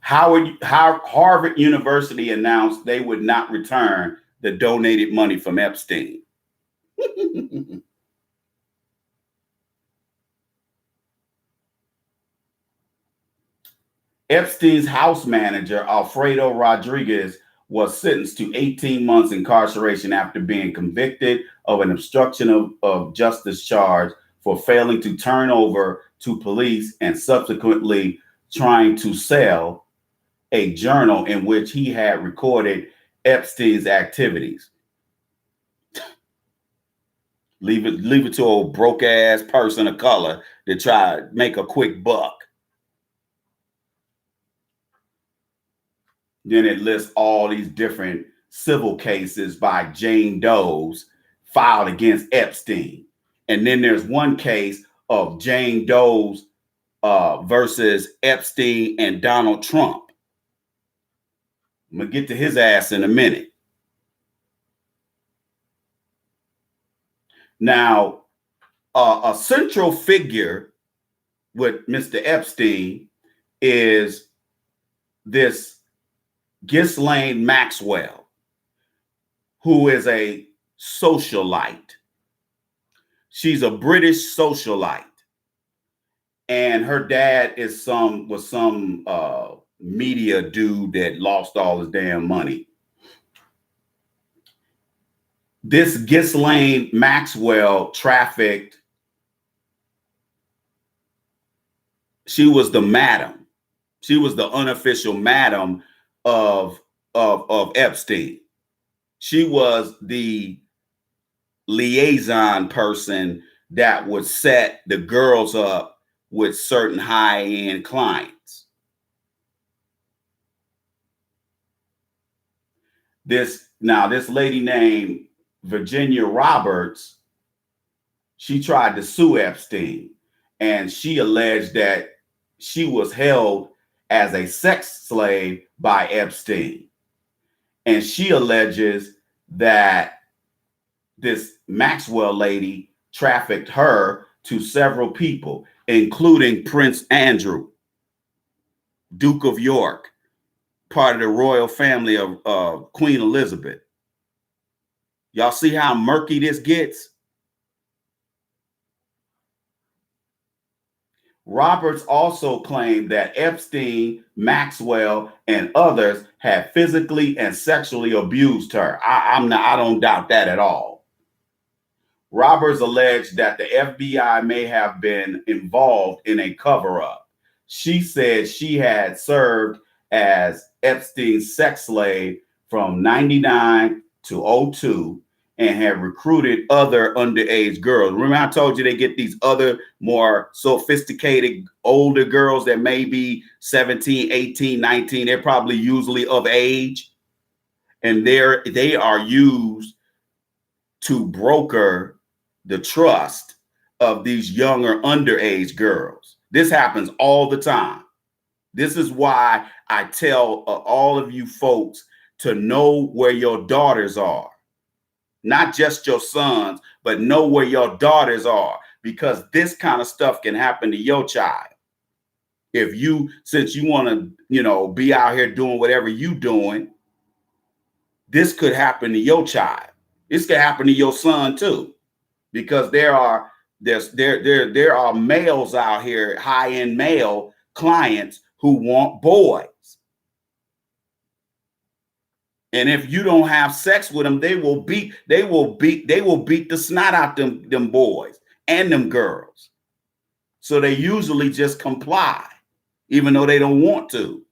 Harvard University announced they would not return the donated money from Epstein. Epstein's house manager, Alfredo Rodriguez, was sentenced to 18 months incarceration after being convicted of an obstruction of justice charge for failing to turn over to police and subsequently trying to sell a journal in which he had recorded Epstein's activities. Leave it to a broke ass person of color to try to make a quick buck. Then it lists all these different civil cases by Jane Doe's filed against Epstein. And then there's one case of Jane Doe's versus Epstein and Donald Trump. I'm going to get to his ass in a minute. Now, a central figure with Mr. Epstein is this Ghislaine Maxwell, who is a socialite. She's a British socialite, and her dad is some media dude that lost all his damn money. This Ghislaine Maxwell trafficked. She was the madam. She was the unofficial madam of Epstein. She was the liaison person that would set the girls up with certain high-end clients. This lady named Virginia Roberts, she tried to sue Epstein, and she alleged that she was held as a sex slave by Epstein. And she alleges that this Maxwell lady trafficked her to several people, including Prince Andrew, Duke of York, part of the royal family of Queen Elizabeth. Y'all see how murky this gets? Roberts also claimed that Epstein, Maxwell, and others had physically and sexually abused her. I don't doubt that at all. Roberts alleged that the FBI may have been involved in a cover-up. She said she had served as Epstein's sex slave from 99 to 02 and had recruited other underage girls. Remember I told you they get these other more sophisticated older girls that may be 17, 18, 19. They're probably usually of age. And they are used to broker the trust of these younger underage girls. This happens all the time. This is why I tell all of you folks to know where your daughters are. Not just your sons, but know where your daughters are, because this kind of stuff can happen to your child. If you, since you want to, be out here doing whatever you doing, this could happen to your child. This could happen to your son too, because there are males out here, high-end male clients who want boys. And if you don't have sex with them, they will beat the snot out them boys and them girls. So they usually just comply, even though they don't want to.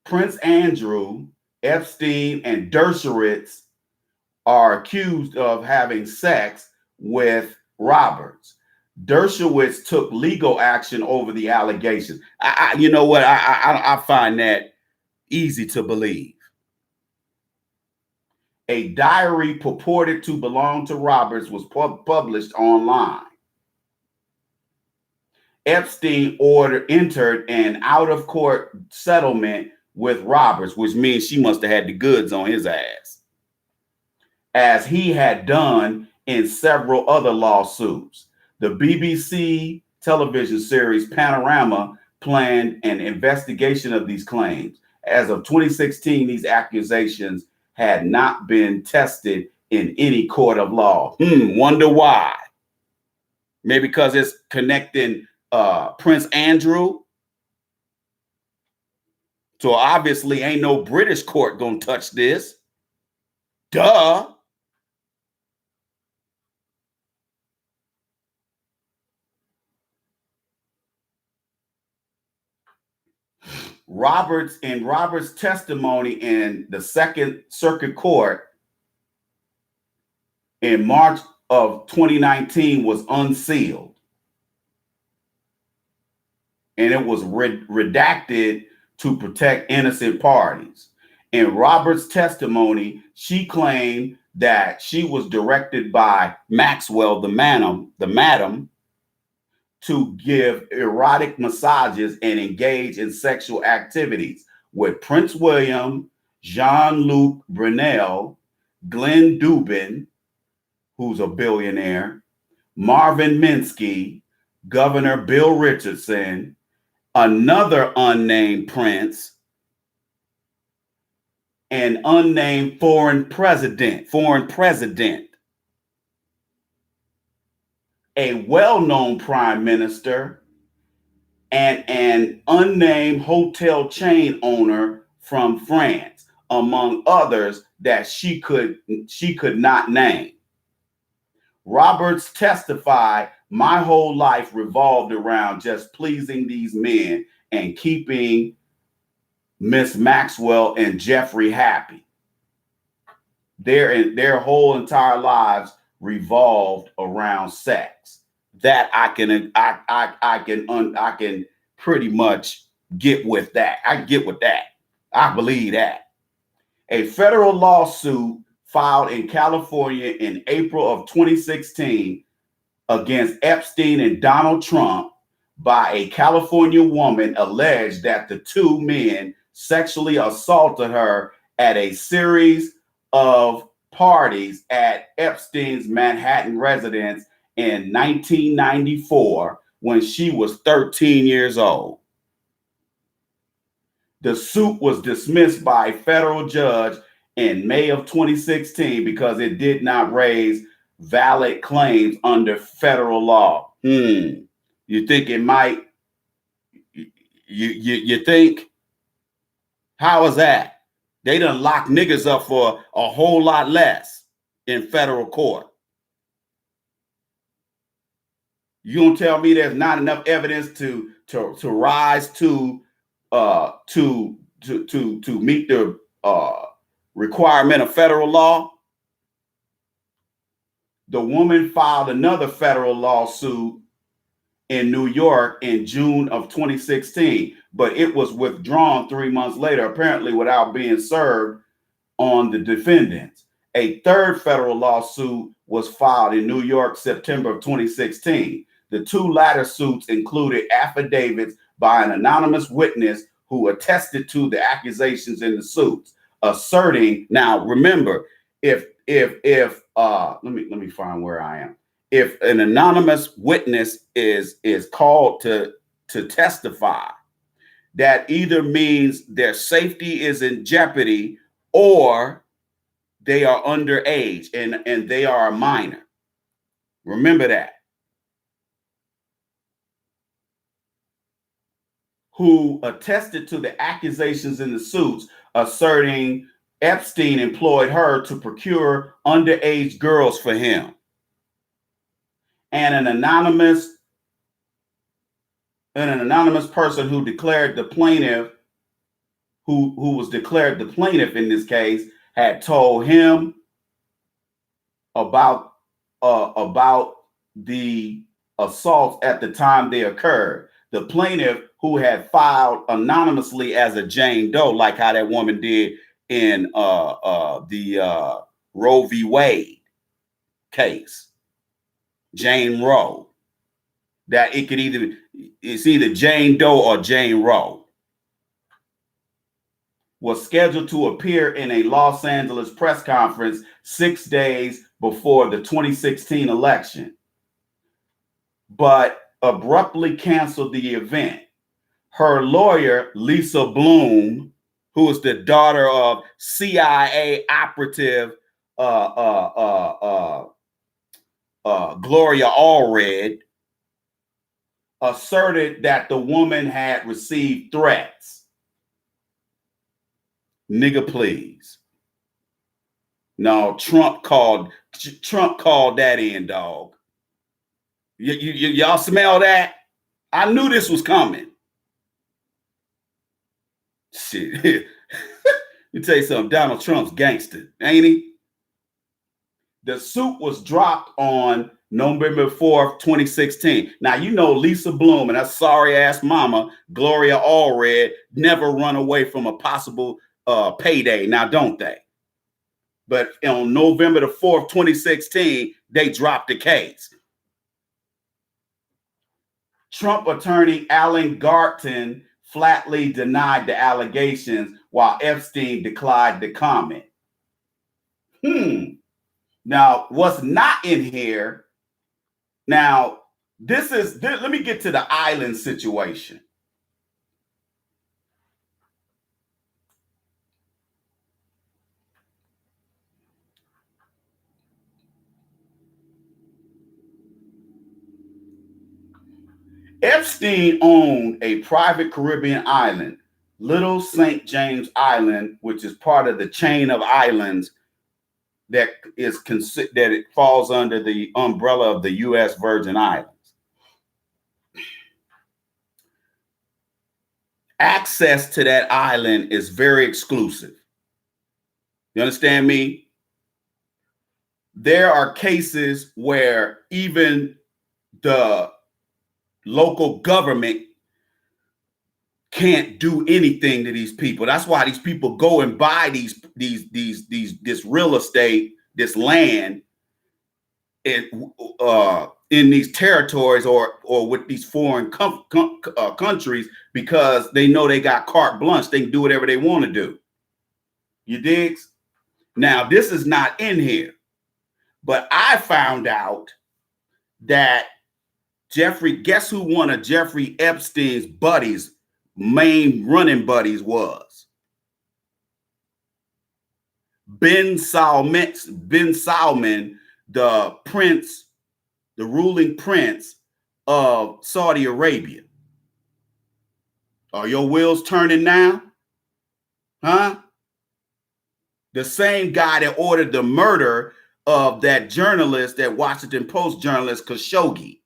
Prince Andrew, Epstein, and Dershowitz are accused of having sex with Roberts. Dershowitz took legal action over the allegations. You know what? I find that easy to believe. A diary purported to belong to Roberts was published online. Epstein entered an out-of-court settlement with Roberts, which means she must have had the goods on his ass, as he had done in several other lawsuits. The BBC television series Panorama planned an investigation of these claims. As of 2016, these accusations had not been tested in any court of law. Wonder why? Maybe because it's connecting Prince Andrew. So obviously ain't no British court gonna touch this. Duh. Roberts' testimony in the Second Circuit Court in March of 2019 was unsealed. And it was redacted to protect innocent parties. In Roberts' testimony, she claimed that she was directed by Maxwell, the madam, to give erotic massages and engage in sexual activities with Prince William, Jean-Luc Brunel, Glenn Dubin, who's a billionaire, Marvin Minsky, Governor Bill Richardson, another unnamed prince, an unnamed foreign president, a well-known prime minister, and an unnamed hotel chain owner from France, among others that she could not name. Roberts testified, "My whole life revolved around just pleasing these men and keeping Miss Maxwell and Jeffrey happy." Their whole entire lives revolved around sex. That I can pretty much get with that. I get with that. I believe that. A federal lawsuit filed in California in April of 2016 against Epstein and Donald Trump by a California woman alleged that the two men sexually assaulted her at a series of parties at Epstein's Manhattan residence in 1994 when she was 13 years old. The suit was dismissed by a federal judge in May of 2016 because it did not raise valid claims under federal law. You think it might? You think? How is that? They done lock niggas up for a whole lot less in federal court. You gonna tell me there's not enough evidence to rise to meet the requirement of federal law? The woman filed another federal lawsuit in New York in June of 2016, but it was withdrawn 3 months later, apparently without being served on the defendants. A third federal lawsuit was filed in New York, September of 2016. The two latter suits included affidavits by an anonymous witness who attested to the accusations in the suits, asserting, now remember, let me find where I am. If an anonymous witness is called to testify, that either means their safety is in jeopardy or they are underage and they are a minor. Remember that. Who attested to the accusations in the suits, asserting Epstein employed her to procure underage girls for him. And an anonymous person who declared the plaintiff, who was declared the plaintiff in this case, had told him about the assaults at the time they occurred. The plaintiff, who had filed anonymously as a Jane Doe, like how that woman did in the Roe v. Wade case, Jane Roe, that it's either Jane Doe or Jane Roe, was scheduled to appear in a Los Angeles press conference 6 days before the 2016 election, but abruptly canceled the event. Her lawyer, Lisa Bloom, who is the daughter of CIA operative Gloria Allred, asserted that the woman had received threats. Nigga, please. No, Trump called that in, dog. Y'all smell that? I knew this was coming. Shit. Let me tell you something. Donald Trump's gangster, ain't he? The suit was dropped on November 4th, 2016. Now, you know Lisa Bloom and that sorry ass mama, Gloria Allred, never run away from a possible payday. Now, don't they? But on November the 4th, 2016, they dropped the case. Trump attorney Alan Garton flatly denied the allegations while Epstein declined to comment. Now, what's not in here, now, let me get to the island situation. Epstein owned a private Caribbean island, Little St. James Island, which is part of the chain of islands that it falls under the umbrella of the U.S. Virgin Islands. Access to that island is very exclusive. You understand me? There are cases where even the local government can't do anything to these people. That's why these people go and buy this real estate, this land in these territories or with these foreign countries, because they know they got carte blanche. They can do whatever they want to do. You dig? Now, this is not in here, but I found out that Jeffrey, guess who one of Jeffrey Epstein's buddies, main running buddies, was? Ben Salman, the prince, the ruling prince of Saudi Arabia. Are your wheels turning now? Huh? The same guy that ordered the murder of that journalist, that Washington Post journalist Khashoggi.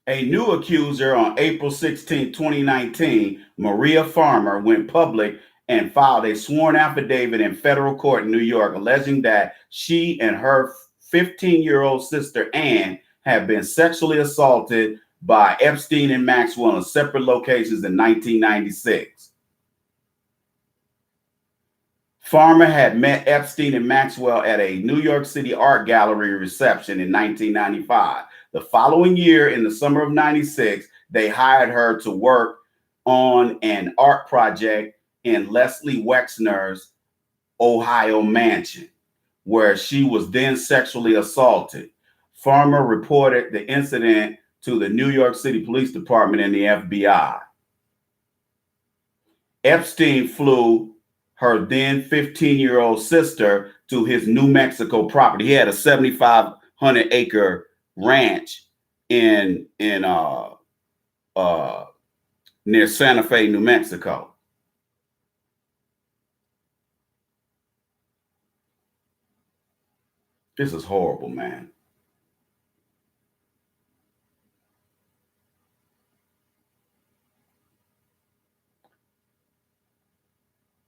A new accuser on April 16, 2019, Maria Farmer, went public and filed a sworn affidavit in federal court in New York alleging that she and her 15-year-old sister Ann have been sexually assaulted by Epstein and Maxwell in separate locations in 1996. Farmer had met Epstein and Maxwell at a New York City art gallery reception in 1995. The following year, in the summer of 96, they hired her to work on an art project in Leslie Wexner's Ohio mansion, where she was then sexually assaulted. Farmer reported the incident to the New York City Police Department and the FBI. Epstein flew her then 15-year-old sister to his New Mexico property. He had a 7,500-acre ranch in near Santa Fe, New Mexico. This is horrible, man.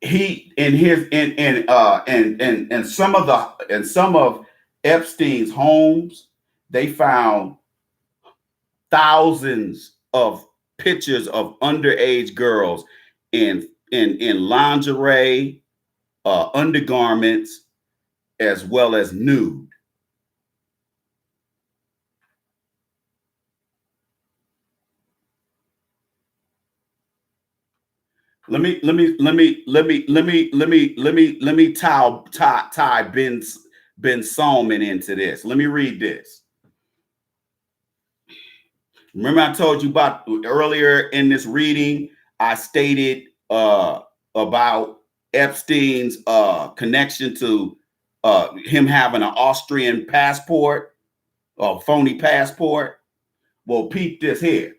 He in some of Epstein's homes, they found thousands of pictures of underage girls in lingerie, undergarments, as well as nude. Let me tie Ben Salman into this. Let me read this. Remember, I told you about earlier in this reading, I stated about Epstein's connection to him having an Austrian passport, a phony passport. Well, peep this here.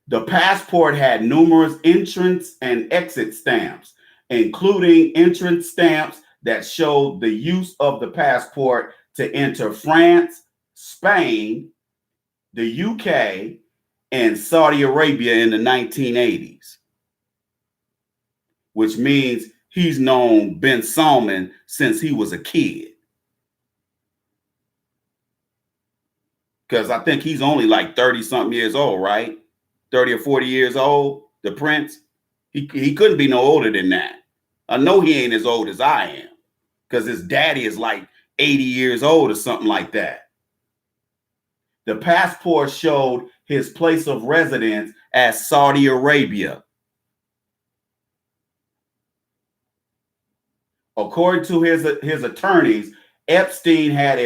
The passport had numerous entrance and exit stamps, including entrance stamps that showed the use of the passport to enter France, Spain, the UK, and Saudi Arabia in the 1980s, which means he's known Ben Salman since he was a kid. Because I think he's only like 30-something years old, right? 30 or 40 years old, the prince. He couldn't be no older than that. I know he ain't as old as I am, because his daddy is like 80 years old or something like that. The passport showed his place of residence as Saudi Arabia. According to his attorneys, Epstein had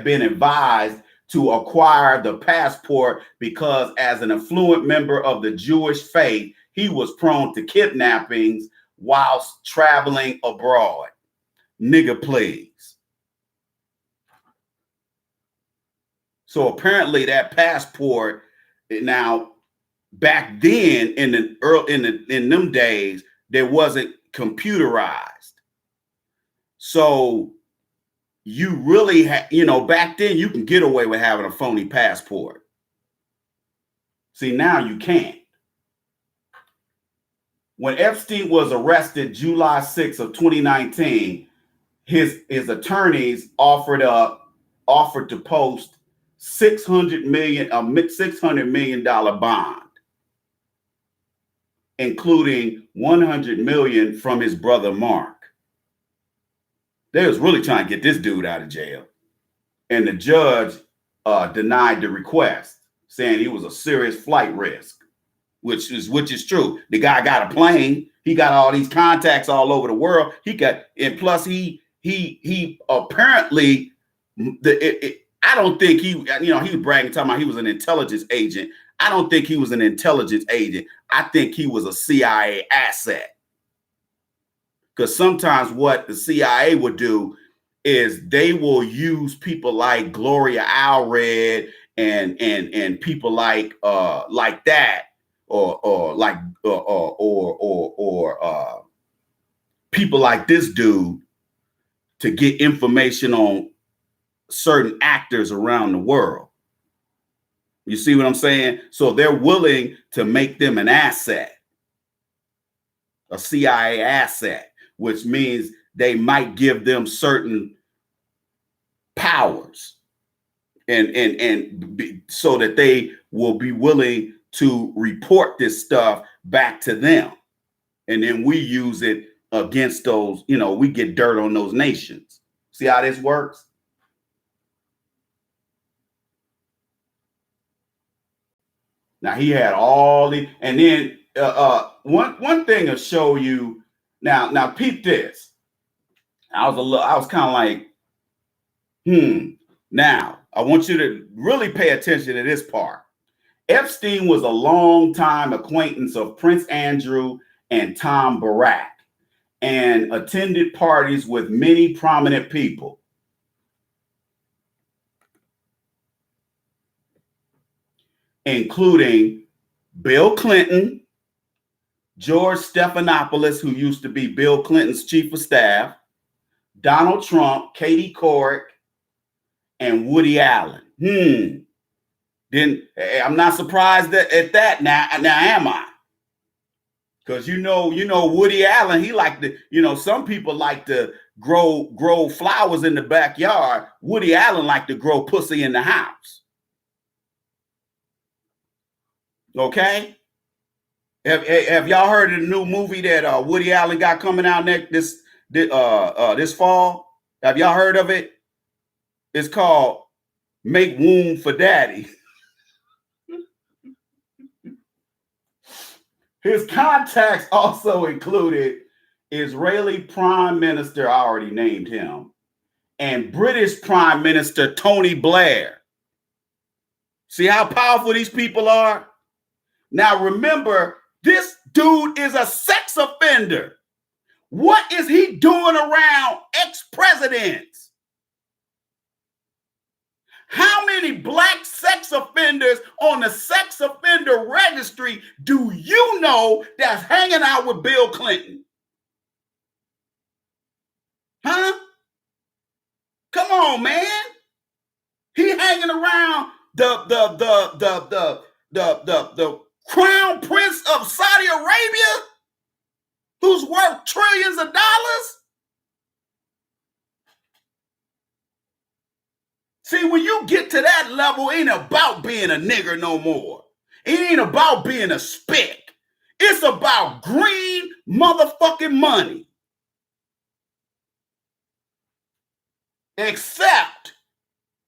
been advised to acquire the passport because, as an affluent member of the Jewish faith, he was prone to kidnappings whilst traveling abroad. Nigga, please. So apparently that passport, now back then in them days, there wasn't computerized. So you really back then you can get away with having a phony passport. See, now you can't. When Epstein was arrested July 6th of 2019, his attorneys offered to post $600 million bond including 100 million from his brother Mark. They was really trying to get this dude out of jail. And the judge denied the request, saying he was a serious flight risk, which is true. The guy got a plane. He got all these contacts all over the world. And plus he apparently, I don't think he was bragging, talking about he was an intelligence agent. I don't think he was an intelligence agent. I think he was a CIA asset. Because sometimes what the CIA would do is they will use people like Gloria Allred and people like that, or people like this dude to get information on certain actors around the world. You see what I'm saying? So they're willing to make them an asset, a CIA asset, which means they might give them certain powers and so that they will be willing to report this stuff back to them. And then we use it against those, we get dirt on those nations. See how this works? Now he had all the, and then one thing to show you. Now peep this. I was kind of like, Now I want you to really pay attention to this part. Epstein was a longtime acquaintance of Prince Andrew and Tom Barack and attended parties with many prominent people. Including Bill Clinton, George Stephanopoulos, who used to be Bill Clinton's chief of staff, Donald Trump, Katie Couric, and Woody Allen. Then I'm not surprised at that now am I? Because Woody Allen, he liked to, some people like to grow flowers in the backyard. Woody Allen liked to grow pussy in the house. Okay, have y'all heard of the new movie that Woody Allen got coming out this fall? Have y'all heard of it? It's called Make Room for Daddy. His contacts also included Israeli Prime Minister, I already named him, and British Prime Minister Tony Blair. See how powerful these people are? Now, remember, this dude is a sex offender. What is he doing around ex-presidents? How many black sex offenders on the sex offender registry do you know that's hanging out with Bill Clinton? Huh? Come on, man. He hanging around the Crown Prince of Saudi Arabia, who's worth trillions of dollars. See, when you get to that level, it ain't about being a nigger no more. It ain't about being a spick. It's about green motherfucking money. Except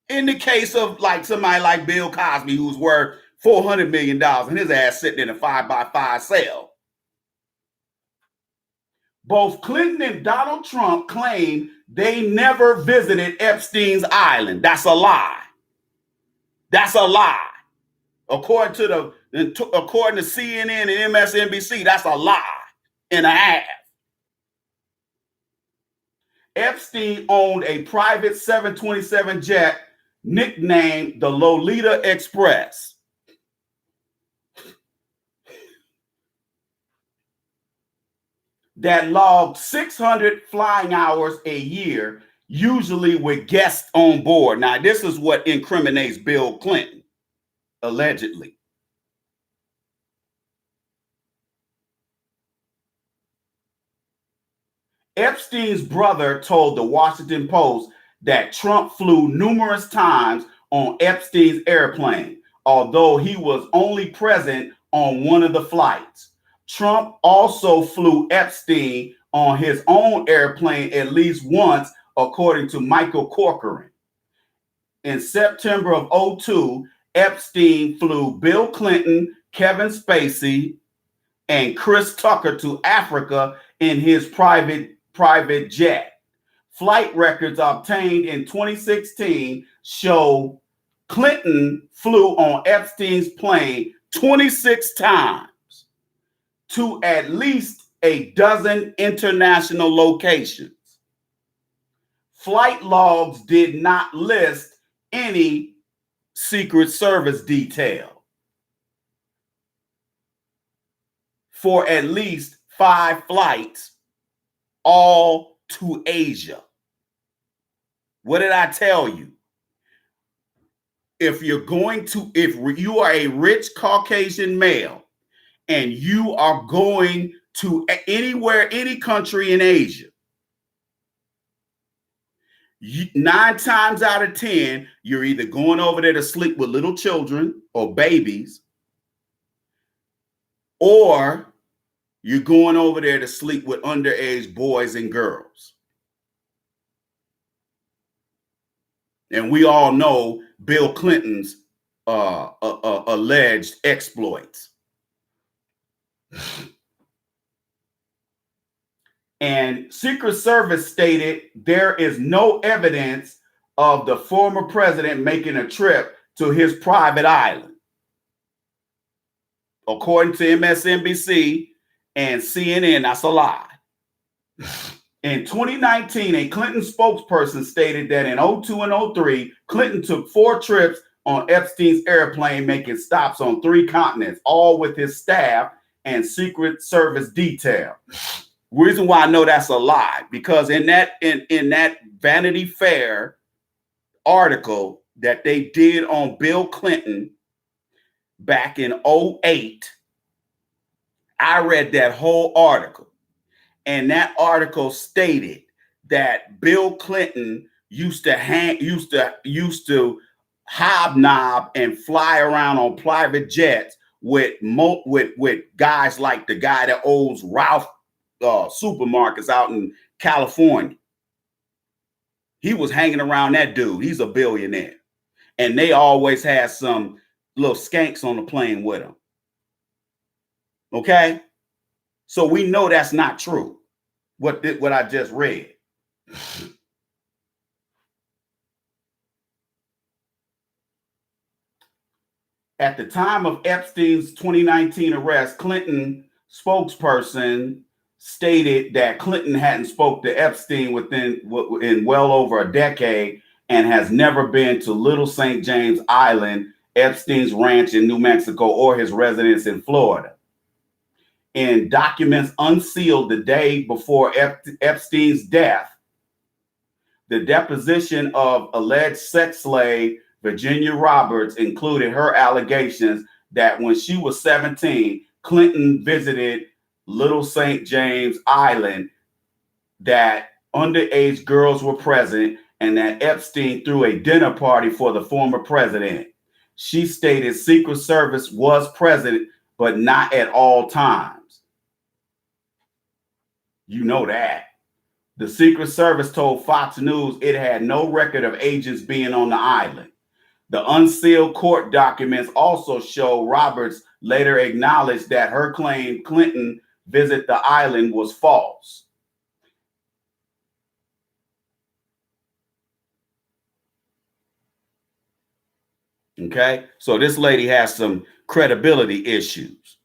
in the case of like somebody like Bill Cosby, who's worth $400 million and his ass sitting in a 5x5 cell. Both Clinton and Donald Trump claim they never visited Epstein's island. That's a lie. That's a lie. According to CNN and MSNBC, that's a lie and a half. Epstein owned a private 727 jet nicknamed the Lolita Express. That logged 600 flying hours a year, usually with guests on board. Now, this is what incriminates Bill Clinton, allegedly. Epstein's brother told the Washington Post that Trump flew numerous times on Epstein's airplane, although he was only present on one of the flights. Trump also flew Epstein on his own airplane at least once, according to Michael Corcoran. In September of 2002, Epstein flew Bill Clinton, Kevin Spacey, and Chris Tucker to Africa in his private jet. Flight records obtained in 2016 show Clinton flew on Epstein's plane 26 times to at least a dozen international locations. Flight logs did not list any Secret Service detail for at least 5 flights, all to Asia. What did I tell you? If you are a rich Caucasian male and you are going to anywhere, any country in Asia, 9 times out of 10, you're either going over there to sleep with little children or babies, or you're going over there to sleep with underage boys and girls. And we all know Bill Clinton's alleged exploits. And Secret Service stated there is no evidence of the former president making a trip to his private island. According to MSNBC and CNN, that's a lie. In 2019, a Clinton spokesperson stated that in 2002 and 2003, Clinton took 4 trips on Epstein's airplane, making stops on 3 continents, all with his staff and Secret Service detail. Reason why I know that's a lie, because in that Vanity Fair article that they did on Bill Clinton back in 2008, I read that whole article, and that article stated that Bill Clinton used to hobnob and fly around on private jets with guys like the guy that owns Ralph supermarkets out in California. He was hanging around that dude. He's a billionaire. And they always had some little skanks on the plane with him. Okay? So we know that's not true. What I just read. At the time of Epstein's 2019 arrest, Clinton spokesperson stated that Clinton hadn't spoke to Epstein in well over a decade and has never been to Little St. James Island, Epstein's ranch in New Mexico, or his residence in Florida. In documents unsealed the day before Epstein's death, the deposition of alleged sex slave Virginia Roberts included her allegations that when she was 17, Clinton visited Little St. James Island, that underage girls were present, and that Epstein threw a dinner party for the former president. She stated Secret Service was present, but not at all times. You know that. The Secret Service told Fox News it had no record of agents being on the island. The unsealed court documents also show Roberts later acknowledged that her claim Clinton visit the island was false. Okay, so this lady has some credibility issues.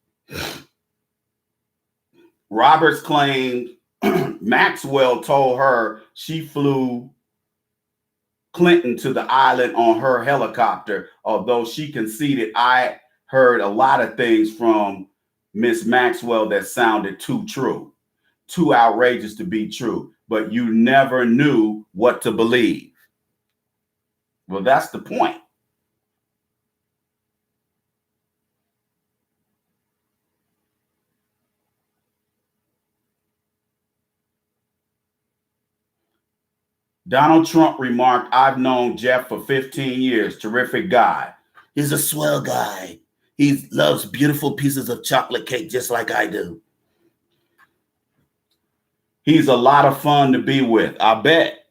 Roberts claimed Maxwell told her she flew Clinton to the island on her helicopter, although she conceded, I heard a lot of things from Miss Maxwell that sounded too true, too outrageous to be true, but you never knew what to believe. Well, that's the point. Donald Trump remarked, I've known Jeff for 15 years. Terrific guy. He's a swell guy. He loves beautiful pieces of chocolate cake just like I do. He's a lot of fun to be with, I bet.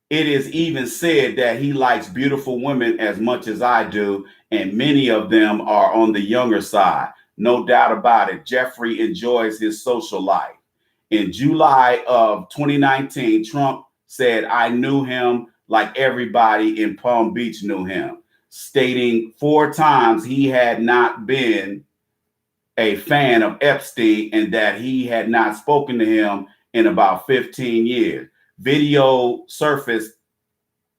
It is even said that he likes beautiful women as much as I do, and many of them are on the younger side. No doubt about it. Jeffrey enjoys his social life. In July of 2019, Trump said, I knew him like everybody in Palm Beach knew him, stating 4 times he had not been a fan of Epstein and that he had not spoken to him in about 15 years. Video surfaced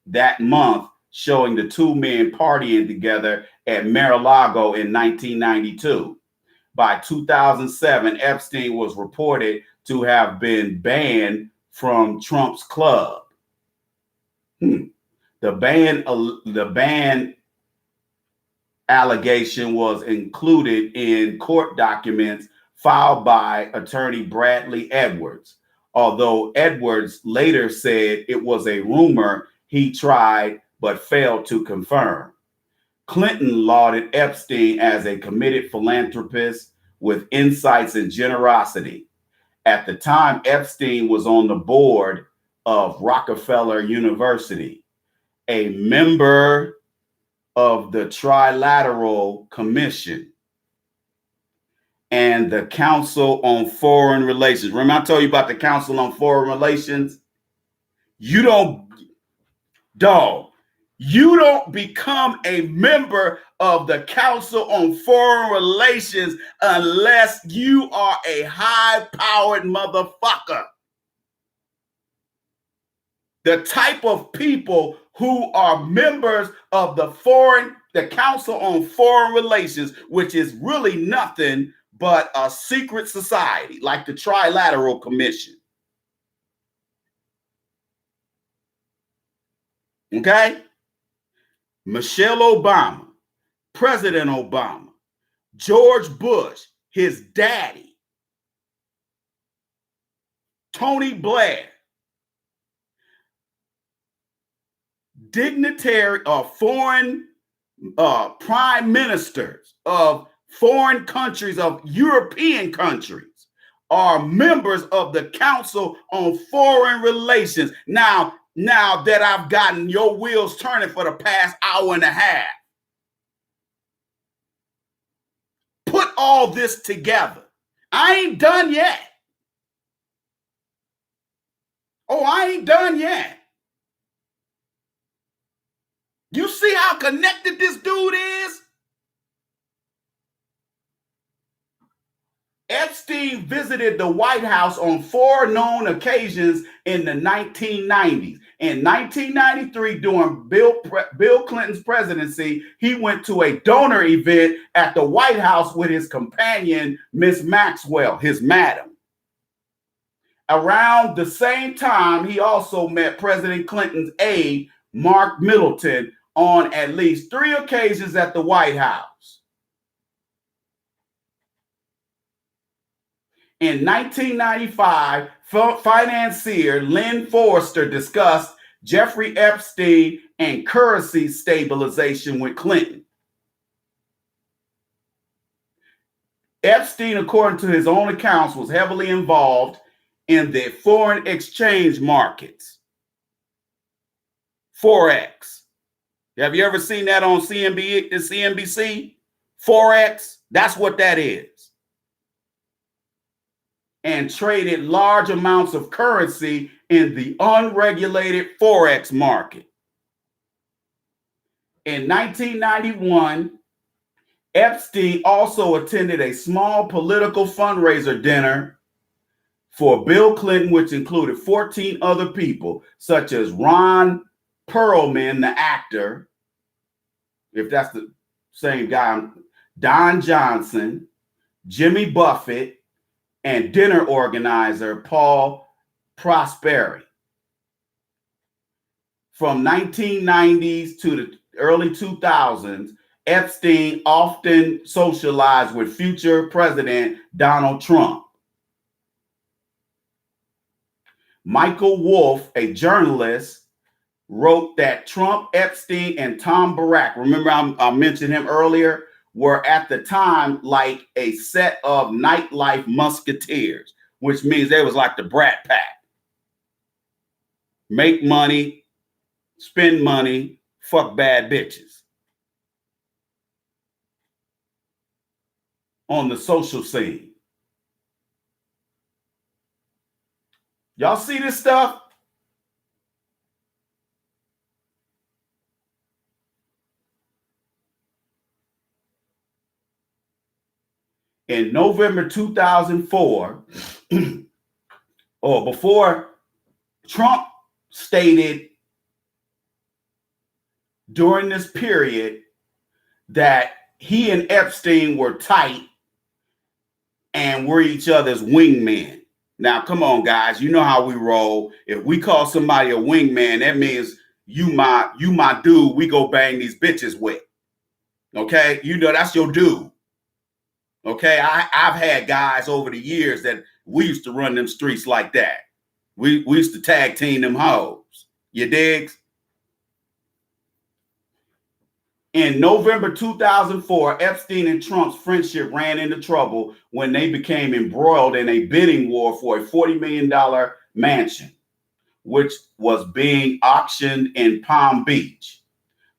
that month showing the 2 men partying together at Mar-a-Lago in 1992. By 2007, Epstein was reported to have been banned from Trump's club. The ban allegation was included in court documents filed by attorney Bradley Edwards, although Edwards later said it was a rumor he tried but failed to confirm. Clinton lauded Epstein as a committed philanthropist with insights and generosity. At the time, Epstein was on the board of Rockefeller University, a member of the Trilateral Commission and the Council on Foreign Relations. Remember I told you about the Council on Foreign Relations? You don't become a member of the Council on Foreign Relations unless you are a high-powered motherfucker. The type of people who are members of the Council on Foreign Relations, which is really nothing but a secret society like the Trilateral Commission. Okay? Michelle Obama, President Obama, George Bush, his daddy, Tony Blair, dignitary of foreign prime ministers of foreign countries, of European countries, are members of the Council on Foreign Relations. Now that I've gotten your wheels turning for the past hour and a half, put all this together. I ain't done yet. Oh, I ain't done yet. You see how connected this dude is? Epstein visited the White House on 4 known occasions in the 1990s. In 1993, during Bill Clinton's presidency, he went to a donor event at the White House with his companion, Miss Maxwell, his madam. Around the same time, he also met President Clinton's aide, Mark Middleton, on at least 3 occasions at the White House. In 1995, financier Lynn Forrester discussed Jeffrey Epstein and currency stabilization with Clinton. Epstein, according to his own accounts, was heavily involved in the foreign exchange markets. Forex. Have you ever seen that on CNBC? Forex, that's what that is. And traded large amounts of currency in the unregulated Forex market. In 1991, Epstein also attended a small political fundraiser dinner for Bill Clinton, which included 14 other people, such as Ron Perlman, the actor, if that's the same guy, Don Johnson, Jimmy Buffett, and dinner organizer Paul Prosperi. From 1990s to the early 2000s, Epstein often socialized with future President Donald Trump. Michael Wolff, a journalist, wrote that Trump, Epstein, and Tom Barrack, remember I mentioned him earlier, were at the time like a set of nightlife musketeers, which means they was like the Brat Pack. Make money, spend money, fuck bad bitches. On the social scene. Y'all see this stuff? In November 2004, or before, Trump stated during this period that he and Epstein were tight and were each other's wingmen. Now, come on, guys. You know how we roll. If we call somebody a wingman, that means you my dude. We go bang these bitches with. Okay, you know that's your dude. Okay, I've had guys over the years that we used to run them streets like that. We used to tag team them hoes. You digs? In November 2004, Epstein and Trump's friendship ran into trouble when they became embroiled in a bidding war for a $40 million mansion, which was being auctioned in Palm Beach.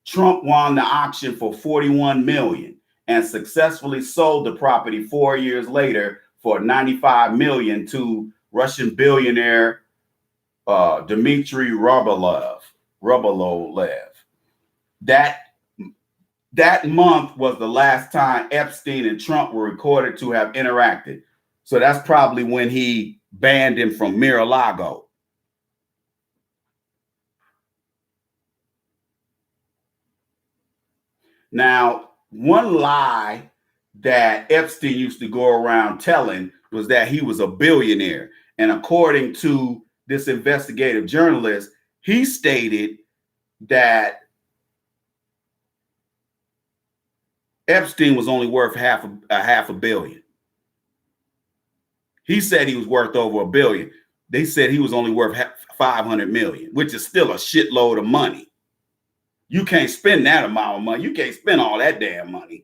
Trump won the auction for $41 million and successfully sold the property 4 years later for $95 million to Russian billionaire Dmitry Rubelow. That month was the last time Epstein and Trump were recorded to have interacted. So that's probably when he banned him from Mar-a-Lago. Now, one lie that Epstein used to go around telling was that he was a billionaire. And according to this investigative journalist, he stated that Epstein was only worth half a billion. He said he was worth over $1 billion. They said he was only worth 500 million, which is still a shitload of money. You can't spend that amount of money. You can't spend all that damn money.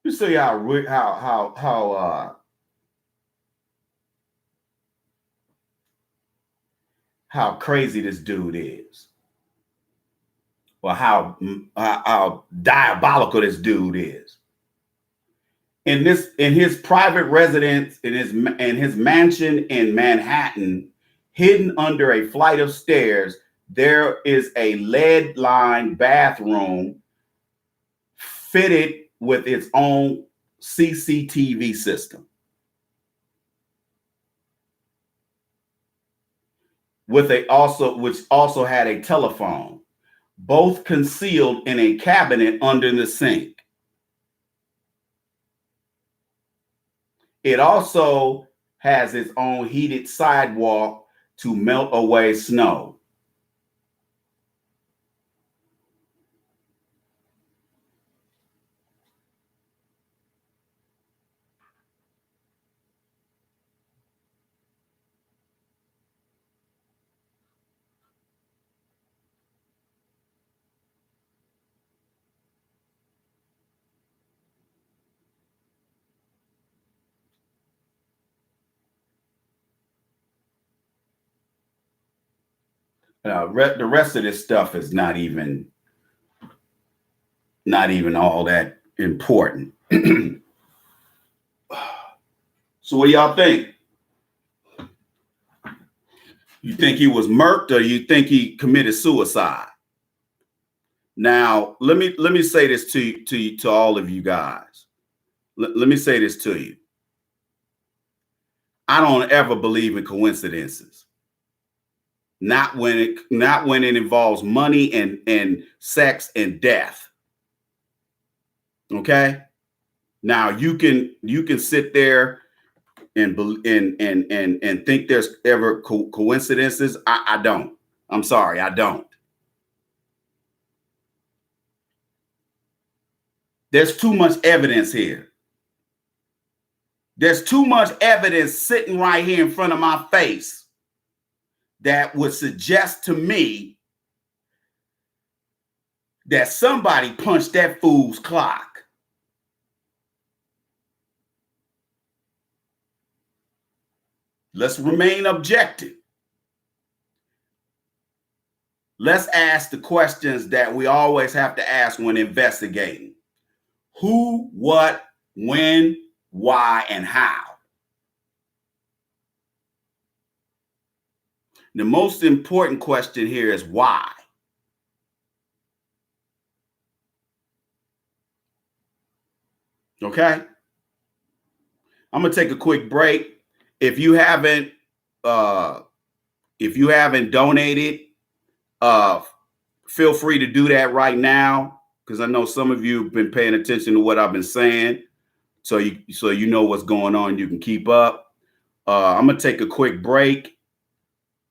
You see how crazy this dude is, or how diabolical this dude is. In his private residence, in his mansion in Manhattan, hidden under a flight of stairs, there is a lead-lined bathroom fitted with its own CCTV system, which also had a telephone, both concealed in a cabinet under the sink. It also has its own heated sidewalk to melt away snow. The rest of this stuff is not even all that important. So what do y'all think? You think he was murked, or you think he committed suicide? Now, let me say this to all of you guys. Let me say this to you. I don't ever believe in coincidences. Not when it involves money and sex and death. Okay? Now you can sit there and think there's ever coincidences. I don't. I'm sorry, I don't. There's too much evidence here. There's too much evidence sitting right here in front of my face that would suggest to me that somebody punched that fool's clock. Let's remain objective. Let's ask the questions that we always have to ask when investigating. Who, what, when, why, and how? The most important question here is why. Okay? I'm gonna take a quick break. If you haven't donated, feel free to do that right now, because I know some of you have been paying attention to what I've been saying, so you know what's going on. You can keep up. I'm gonna take a quick break.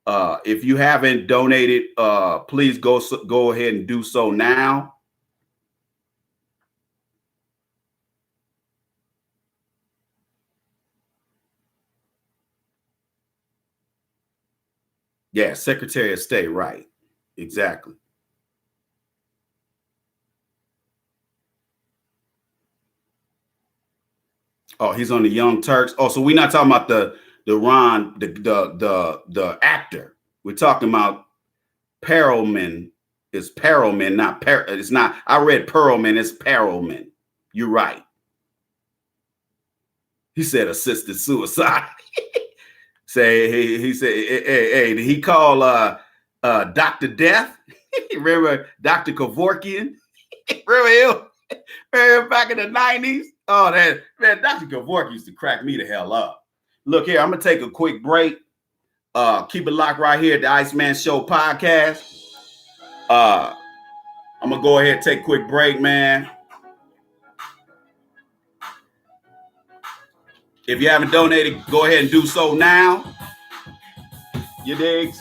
If you haven't donated, please go ahead and do so now. Yeah, Secretary of State, right? Exactly. Oh, he's on the Young Turks. Oh, so we're not talking about the actor. We're talking about Perelman. It's Perelman, not it's not. I read Perelman. It's Perelman. You're right. He said assisted suicide. He said, hey, did he call Dr. Death? Remember Dr. Kevorkian? Remember him? Remember back in the 90s? Oh, man, Dr. Kevorkian used to crack me the hell up. Look here, I'm gonna take a quick break. Keep it locked right here at the Iceman Show podcast. I'm gonna go ahead and take a quick break, man. If you haven't donated, go ahead and do so now. You digs?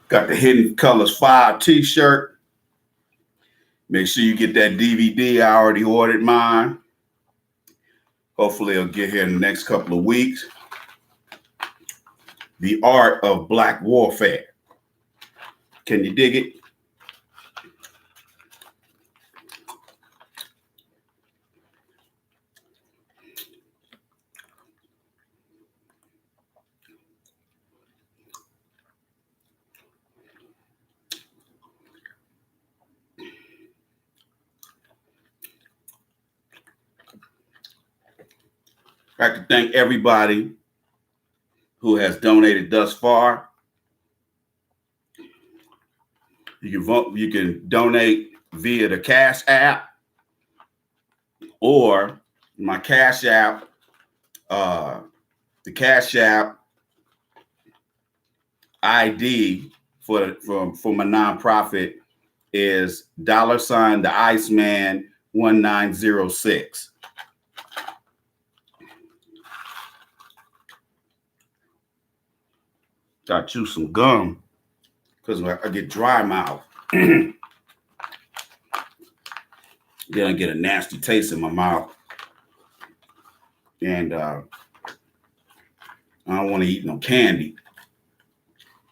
Got the Hidden Colors 5 t-shirt. Make sure you get that DVD. I already ordered mine. Hopefully it'll get here in the next couple of weeks. The Art of Black Warfare. Can you dig it? I'd like to thank everybody who has donated thus far. You can donate via the Cash App or my Cash App. The Cash App ID for my nonprofit is $ the Iceman 1906. I chew some gum because I get dry mouth. Then I get a nasty taste in my mouth. And I don't want to eat no candy.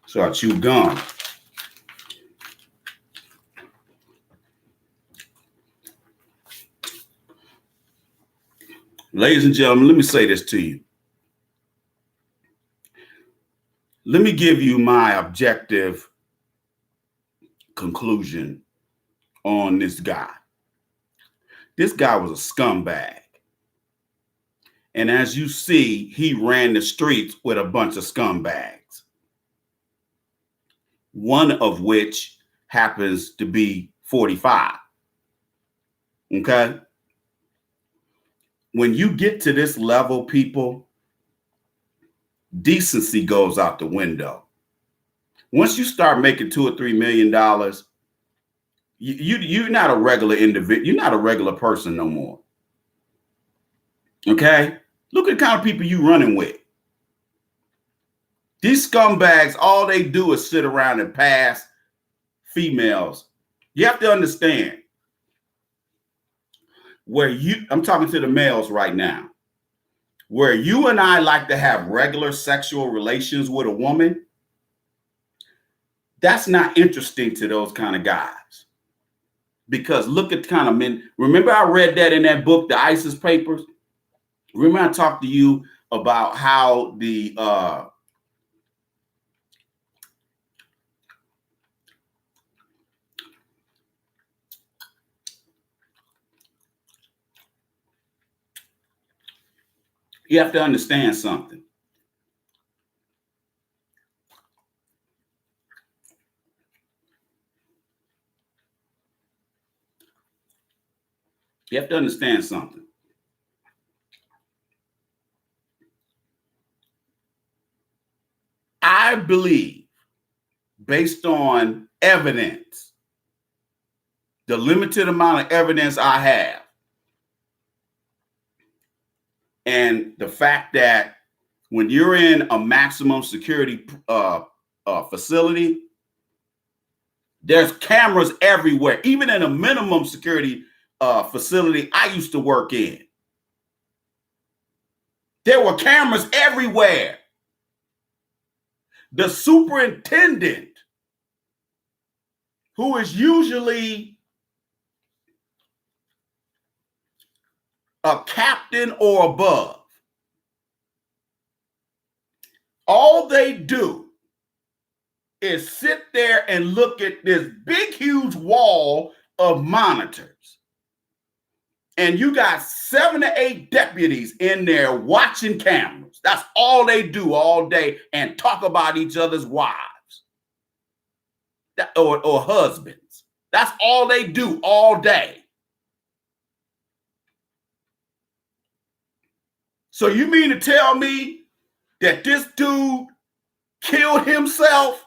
So I chew gum. Ladies and gentlemen, let me say this to you. Let me give you my objective conclusion on this guy. This guy was a scumbag. And as you see, he ran the streets with a bunch of scumbags. One of which happens to be 45. Okay? When you get to this level, people, decency goes out the window. Once you start making $2 or $3 million, you're not a regular individual. You're not a regular person no more. Okay? Look at the kind of people you running with. These scumbags, all they do is sit around and pass females. You have to understand I'm talking to the males right now, where you and I like to have regular sexual relations with a woman, that's not interesting to those kind of guys. Because look at the kind of men. Remember I read that in that book, The ISIS Papers? Remember I talked to you about how you have to understand something. You have to understand something. I believe, based on evidence, the limited amount of evidence I have, and the fact that when you're in a maximum security facility, there's cameras everywhere. Even in a minimum security facility I used to work in, there were cameras everywhere. The superintendent, who is usually a captain or above, all they do is sit there and look at this big, huge wall of monitors. And you got 7 to 8 deputies in there watching cameras. That's all they do all day, and talk about each other's wives or husbands. That's all they do all day. So you mean to tell me that this dude killed himself?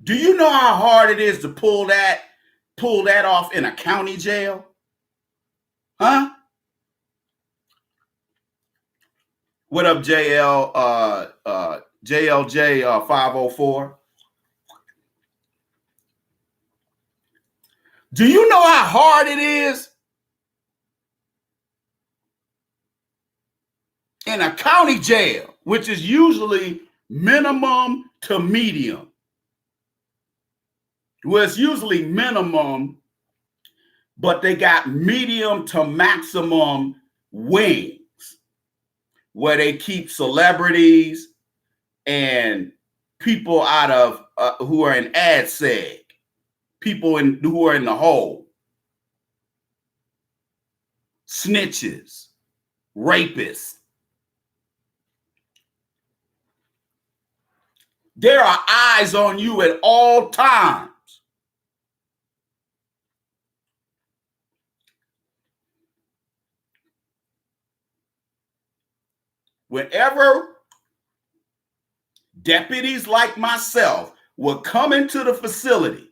Do you know how hard it is to pull that off in a county jail? Huh? What up, JL? JLJ 504. Do you know how hard it is in a county jail, which is usually minimum to medium? Well, it's usually minimum, but they got medium to maximum wings where they keep celebrities and people out of who are in AdSeg, people who are in the hole, snitches, rapists. There are eyes on you at all times. Whenever deputies like myself would come into the facility,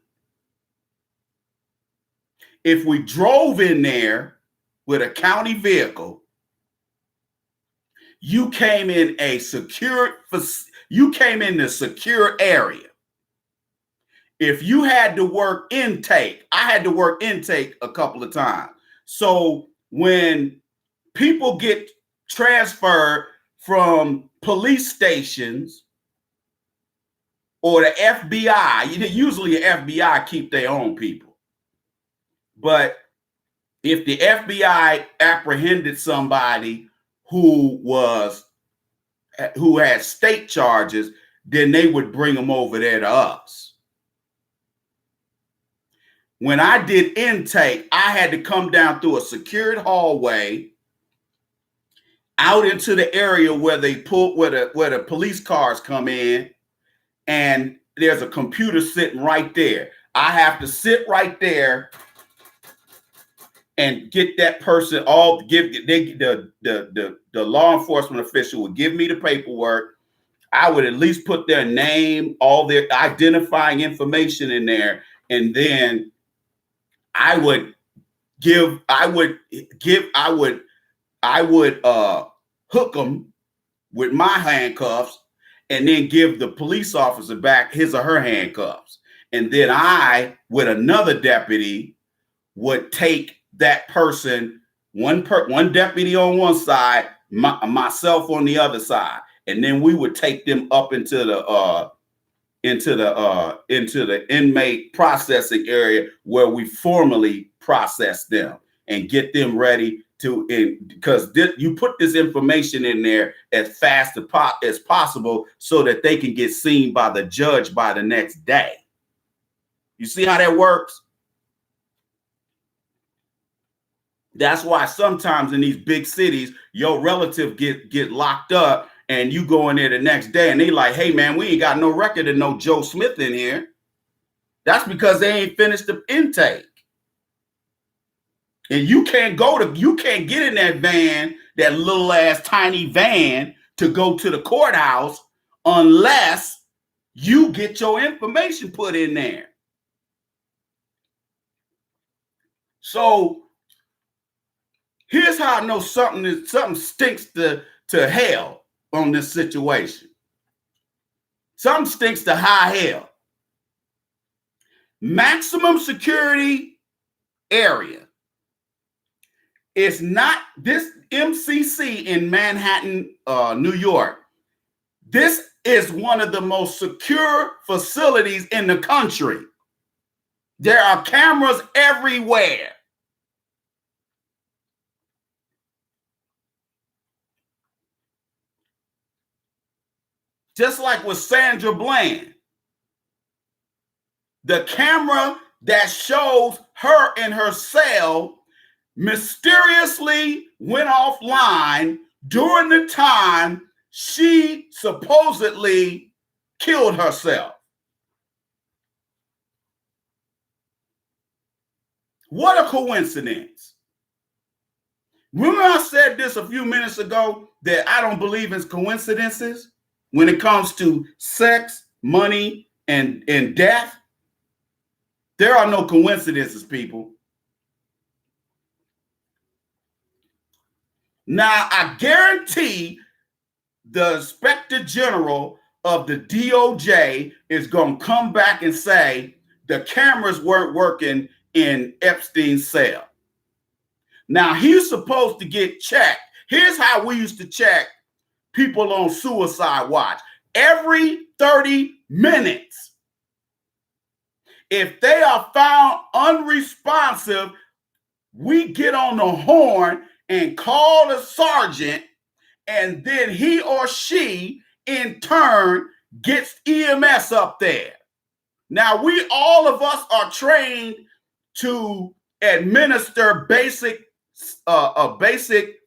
if we drove in there with a county vehicle, you came in the secure area. If you had to work intake, I had to work intake a couple of times. So when people get transferred from police stations or the FBI, usually the FBI keep their own people. But if the FBI apprehended somebody who had state charges, then they would bring them over there to us. When I did intake, I had to come down through a secured hallway out into the area where the police cars come in, and there's a computer sitting right there. I have to sit right there and get that person all the law enforcement official would give me the paperwork. I would at least put their name, all their identifying information in there, and then I would hook them with my handcuffs and then give the police officer back his or her handcuffs. And then I, with another deputy, would take that person, one deputy on one side, myself on the other side, and then we would take them up into the inmate processing area where we formally process them and get them ready to, because you put this information in there as fast as possible so that they can get seen by the judge by the next day. You see how that works? That's why sometimes in these big cities, your relative get locked up and you go in there the next day and they like, hey man, we ain't got no record of no Joe Smith in here. That's because they ain't finished the intake. And you can't get in that van, that little ass tiny van, to go to the courthouse unless you get your information put in there. So here's how I know something stinks to hell on this situation. Something stinks to high hell. Maximum security area. It's not this MCC in Manhattan, New York. This is one of the most secure facilities in the country. There are cameras everywhere. Just like with Sandra Bland. The camera that shows her in her cell mysteriously went offline during the time she supposedly killed herself. What a coincidence. Remember I said this a few minutes ago that I don't believe in coincidences when it comes to sex, money, and death? There are no coincidences, people. Now, I guarantee the Inspector General of the DOJ is going to come back and say the cameras weren't working in Epstein's cell. Now, he's supposed to get checked. Here's how we used to check people on suicide watch. Every 30 minutes. If they are found unresponsive, we get on the horn and call the sergeant, and then he or she in turn gets EMS up there. Now, all of us are trained to administer basic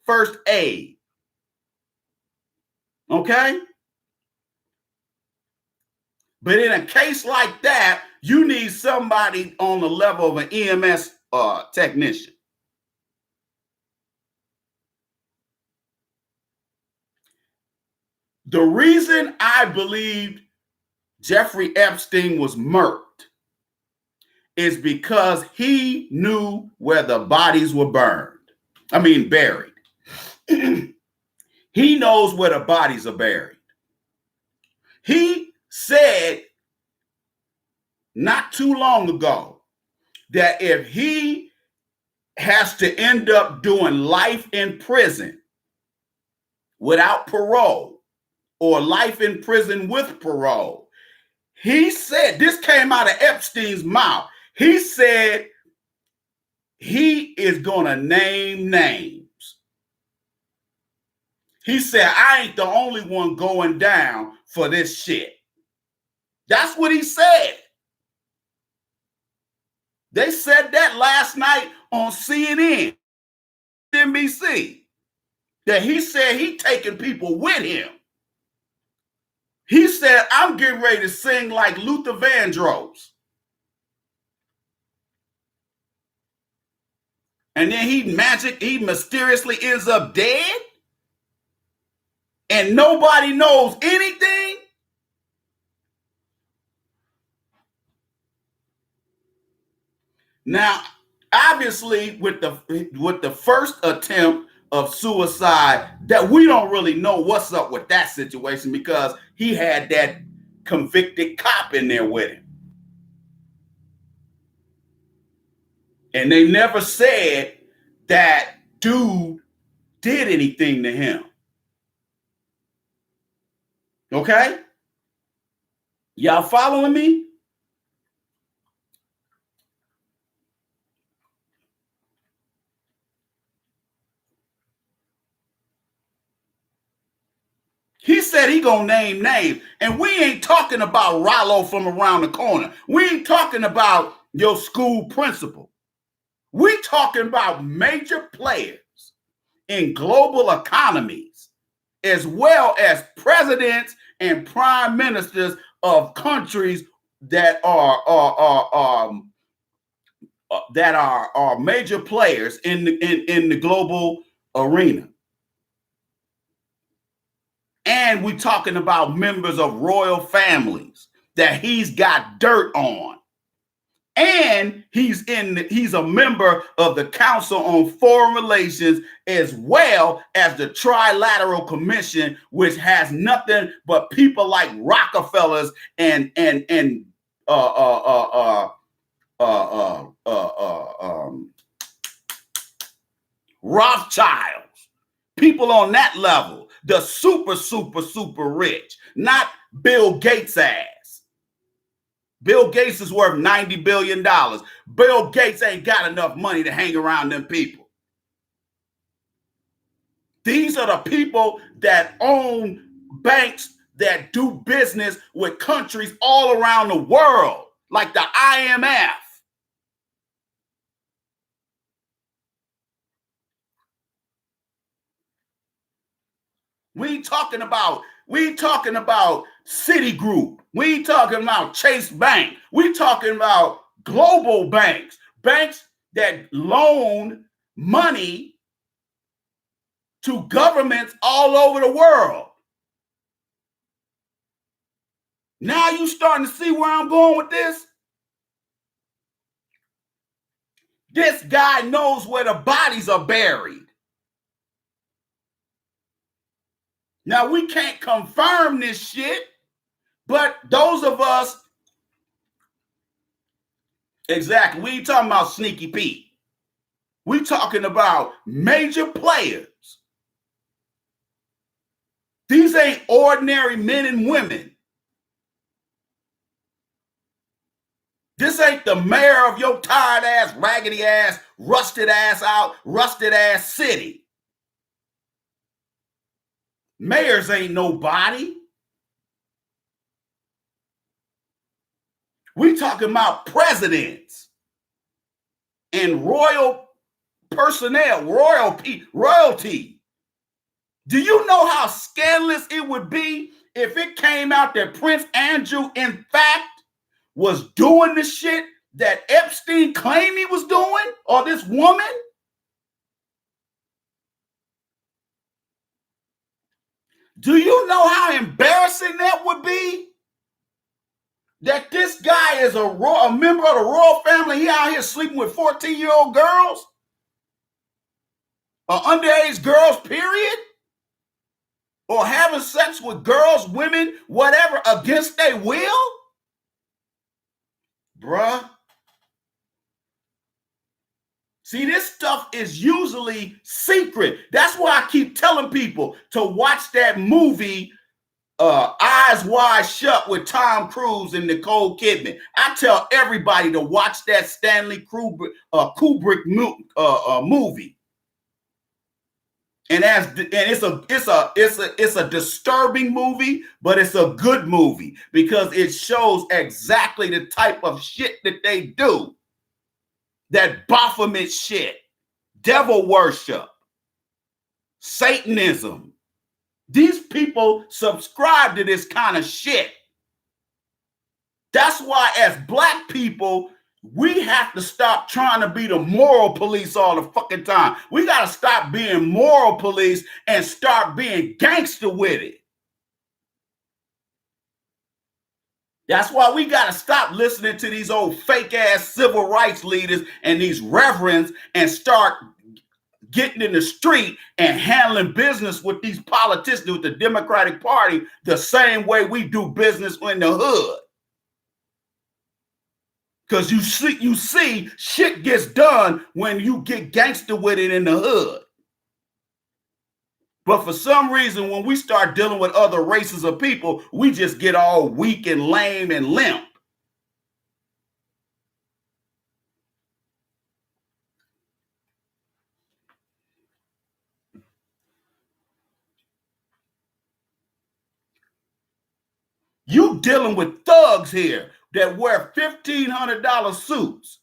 first aid. Okay? But in a case like that, you need somebody on the level of an EMS technician. The reason I believed Jeffrey Epstein was murked is because he knew where the bodies were buried. He knows where the bodies are buried. He said not too long ago that if he has to end up doing life in prison without parole or life in prison with parole, he said, this came out of Epstein's mouth, he said he is going to name names. He said, I ain't the only one going down for this shit. That's what he said. They said that last night on CNN, NBC, that he said he taking people with him. He said, I'm getting ready to sing like Luther Vandross. And then he mysteriously ends up dead? And nobody knows anything? Now, obviously, with the first attempt of suicide, that we don't really know what's up with that situation because he had that convicted cop in there with him. And they never said that dude did anything to him. Okay? Y'all following me? He said he gonna name names. And we ain't talking about Rollo from around the corner. We ain't talking about your school principal. We talking about major players in global economies, as well as presidents and prime ministers of countries that are major players in the global arena. And we're talking about members of royal families that he's got dirt on. And he's a member of the Council on Foreign Relations, as well as the Trilateral Commission, which has nothing but people like Rockefellers and Rothschilds, people on that level, the super rich, not Bill Gates ass. Bill Gates is worth $90 billion. Bill Gates ain't got enough money to hang around them people. These are the people that own banks that do business with countries all around the world, like the IMF. We ain't talking about Citigroup. We ain't talking about Chase Bank. We talking about global banks, banks that loan money to governments all over the world. Now you starting to see where I'm going with this? This guy knows where the bodies are buried. Now, we can't confirm this shit, but those of us, exactly, we ain't talking about Sneaky Pete. We talking about major players. These ain't ordinary men and women. This ain't the mayor of your tired ass, raggedy ass, rusted ass city. Mayors ain't nobody. We talking about presidents and royal personnel, royalty. Do you know how scandalous it would be if it came out that Prince Andrew, in fact, was doing the shit that Epstein claimed he was doing, or this woman? Do you know how embarrassing that would be? That this guy is a member of the royal family. He out here sleeping with 14-year-old girls? Or underage girls, period? Or having sex with girls, women, whatever, against their will? Bruh. See, this stuff is usually secret. That's why I keep telling people to watch that movie, Eyes Wide Shut, with Tom Cruise and Nicole Kidman. I tell everybody to watch that Stanley Kubrick movie. And it's a disturbing movie, but it's a good movie because it shows exactly the type of shit that they do. That Baphomet shit, devil worship, Satanism. These people subscribe to this kind of shit. That's why, as black people, We have to stop trying to be the moral police all the fucking time. We got to stop being moral police and start being gangster with it. That's why we got to stop listening to these old fake ass civil rights leaders and these reverends and start getting in the street and handling business with these politicians, with the Democratic Party, the same way we do business in the hood. Because you see, shit gets done when you get gangster with it in the hood. But for some reason, when we start dealing with other races of people, we just get all weak and lame and limp. You dealing with thugs here that wear $1,500 suits.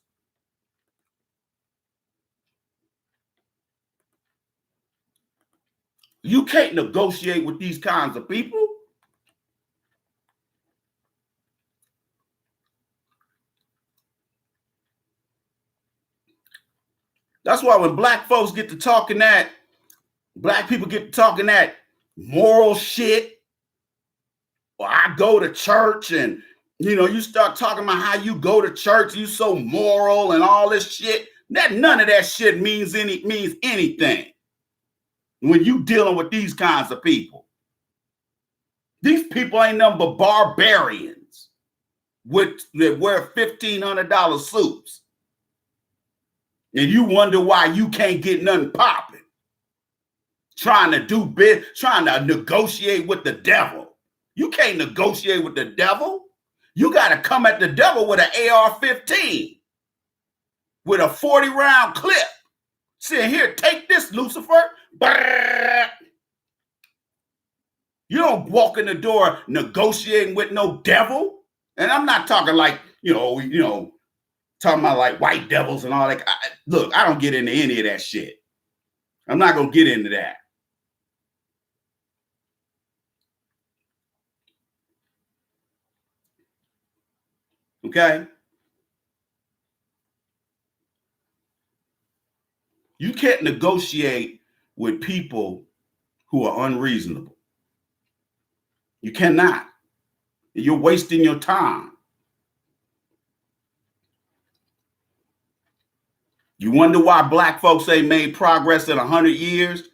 You can't negotiate with these kinds of people. That's why when black folks get to talking that, black people get to talking that moral shit, or I go to church and, you start talking about how you go to church, you so moral and all this shit. None of that shit means anything when you dealing with these kinds of people. These people ain't nothing but barbarians that wear $1,500 suits. And you wonder why you can't get nothing popping. Trying to negotiate with the devil. You can't negotiate with the devil. You got to come at the devil with an AR-15, with a 40-round clip. Saying, here, take this, Lucifer. Brrr. You don't walk in the door negotiating with no devil. And I'm not talking like, talking about like white devils and all that. Look, I don't get into any of that shit. I'm not going to get into that. Okay? You can't negotiate with people who are unreasonable. You cannot. You're wasting your time. You wonder why black folks ain't made progress in 100 years?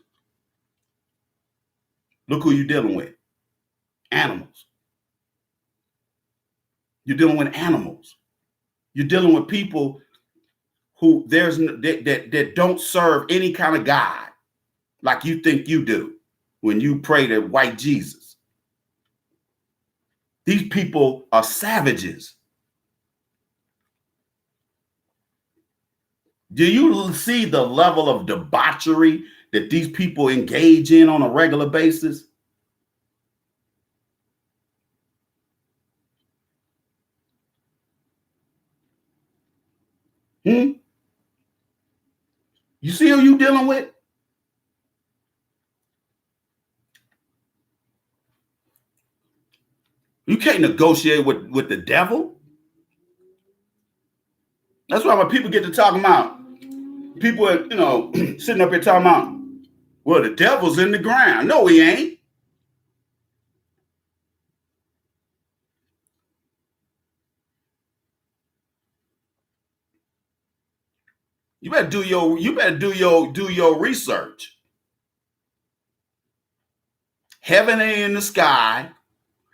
Look who you're dealing with. Animals. You're dealing with animals. You're dealing with people who that don't serve any kind of God like you think you do when you pray to white Jesus. These people are savages. Do you see the level of debauchery that these people engage in on a regular basis? You see who you dealing with? You can't negotiate with the devil. That's why when people get to talking about, people, sitting up here talking about, well, the devil's in the ground. No, he ain't. You better do your research. Heaven ain't in the sky,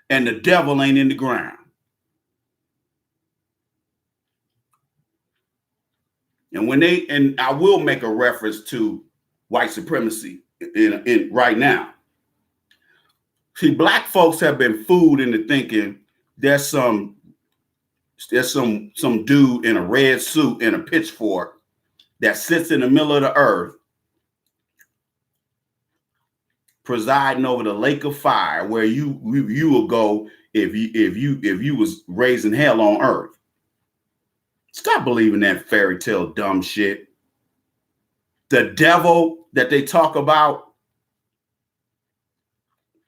and the devil ain't in the ground. And I will make a reference to white supremacy in right now. See, black folks have been fooled into thinking there's some dude in a red suit and a pitchfork that sits in the middle of the earth, presiding over the lake of fire, where you will go if you was raising hell on earth. Stop believing that fairy tale dumb shit. The devil that they talk about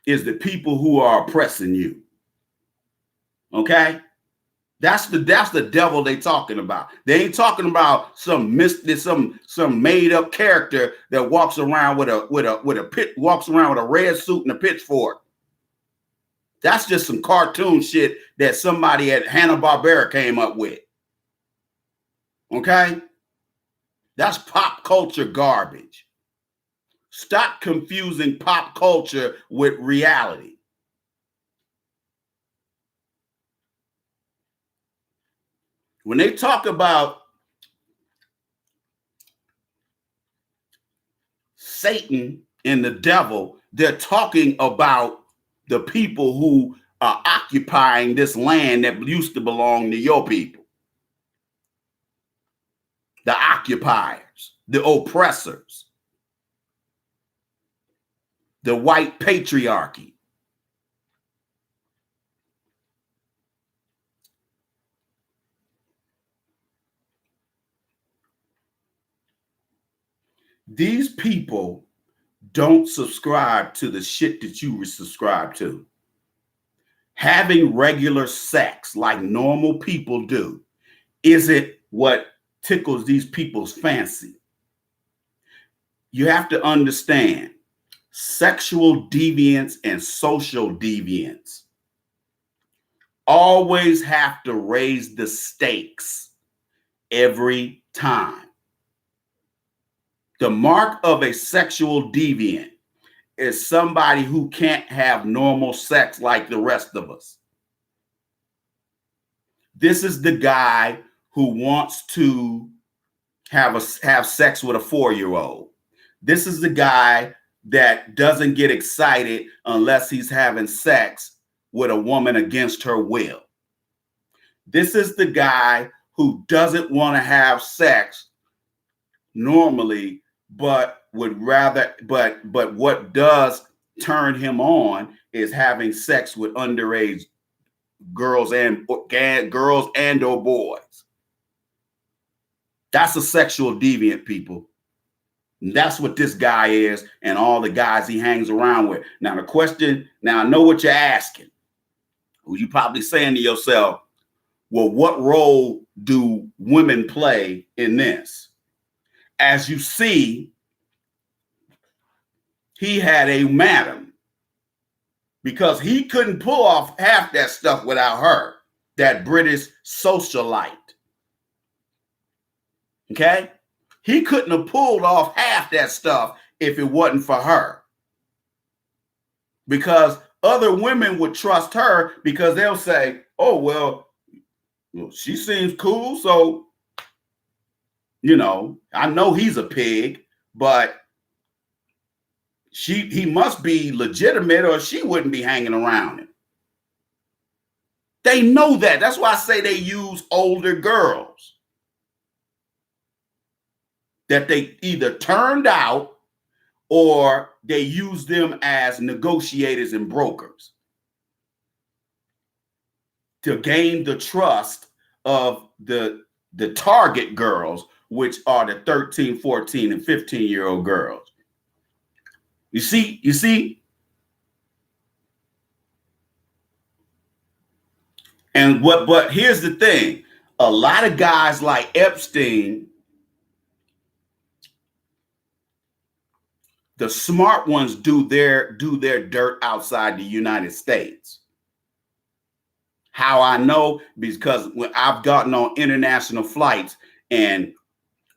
is the people who are oppressing you. Okay? That's the devil they talking about. They ain't talking about some made up character that walks around with a red suit and a pitchfork. That's just some cartoon shit that somebody at Hanna-Barbera came up with. Okay? That's pop culture garbage. Stop confusing pop culture with reality. When they talk about Satan and the devil, they're talking about the people who are occupying this land that used to belong to your people. The occupiers, the oppressors, the white patriarchy. These people don't subscribe to the shit that you subscribe to. Having regular sex like normal people do isn't what tickles these people's fancy. You have to understand sexual deviance and social deviance always have to raise the stakes every time. The mark of a sexual deviant is somebody who can't have normal sex like the rest of us. This is the guy who wants to have sex with a 4-year-old. This is the guy that doesn't get excited unless he's having sex with a woman against her will. This is the guy who doesn't want to have sex normally, but would rather, but what does turn him on is having sex with underage girls and or boys. That's a sexual deviant, people. And that's what this guy is and all the guys he hangs around with. Now the question, now I know what you're asking. Well, you're probably saying to yourself, well, what role do women play in this? As you see, he had a madam because he couldn't pull off half that stuff without her, that British socialite. Okay? He couldn't have pulled off half that stuff if it wasn't for her. Because other women would trust her because they'll say, oh, well, she seems cool. So, I know he's a pig, but he must be legitimate or she wouldn't be hanging around him. They know that. That's why I say they use older girls that they either turned out or they use them as negotiators and brokers to gain the trust of the target girls, which are the 13, 14, and 15-year-old girls. You see? And but here's the thing. A lot of guys like Epstein, the smart ones do their dirt outside the United States. How I know? Because when I've gotten on international flights and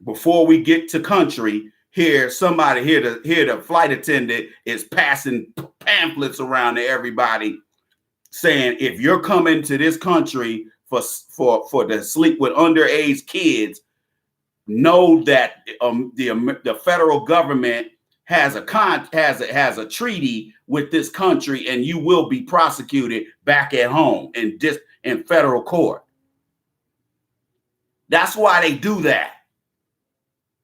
before we get to country, the flight attendant is passing pamphlets around to everybody saying, if you're coming to this country for to sleep with underage kids, know that the federal government has a treaty with this country, and you will be prosecuted back at home in federal court. That's why they do that.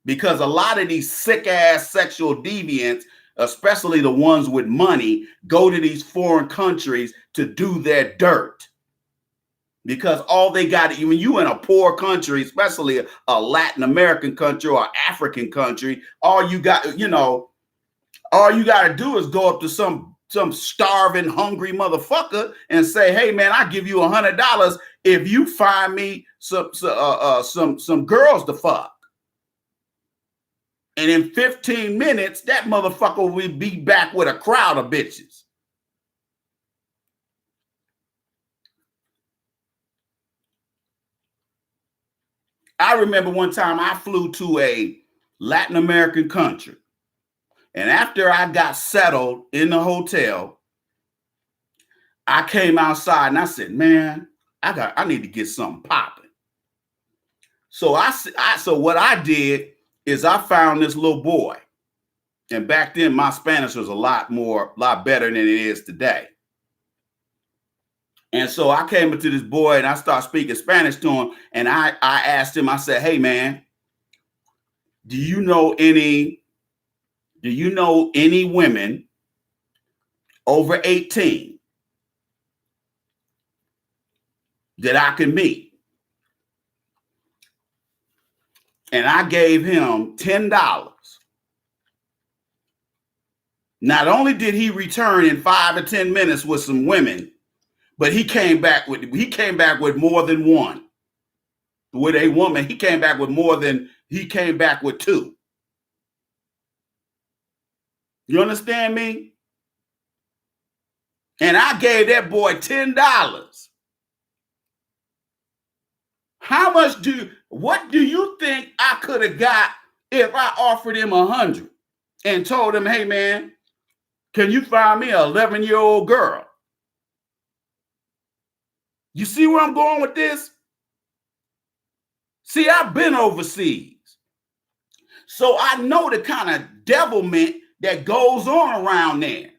Because a lot of these sick ass sexual deviants, especially the ones with money, go to these foreign countries to do their dirt. Because all they got, when you in a poor country, especially a Latin American country or African country, all you got to do is go up to some some starving, hungry motherfucker and say, hey man, I'll give you $100 if you find me some girls to fuck. And in 15 minutes, that motherfucker will be back with a crowd of bitches. I remember one time I flew to a Latin American country. And after I got settled in the hotel, I came outside and I said, man, I need to get something popping. So so what I did is I found this little boy. And back then my Spanish was a lot better than it is today. And so I came up to this boy and I started speaking Spanish to him. And I asked him, I said, hey man, do you know any women over 18 that I can meet? And I gave him $10. Not only did he return in 5 or 10 minutes with some women, but he came back with more than one. With a woman, he came back with two. You understand me? And I gave that boy $10. What do you think I could have got if I offered him 100 and told him, hey man, can you find me an 11-year-old girl? You see where I'm going with this? See, I've been overseas. So I know the kind of devilment that goes on around there.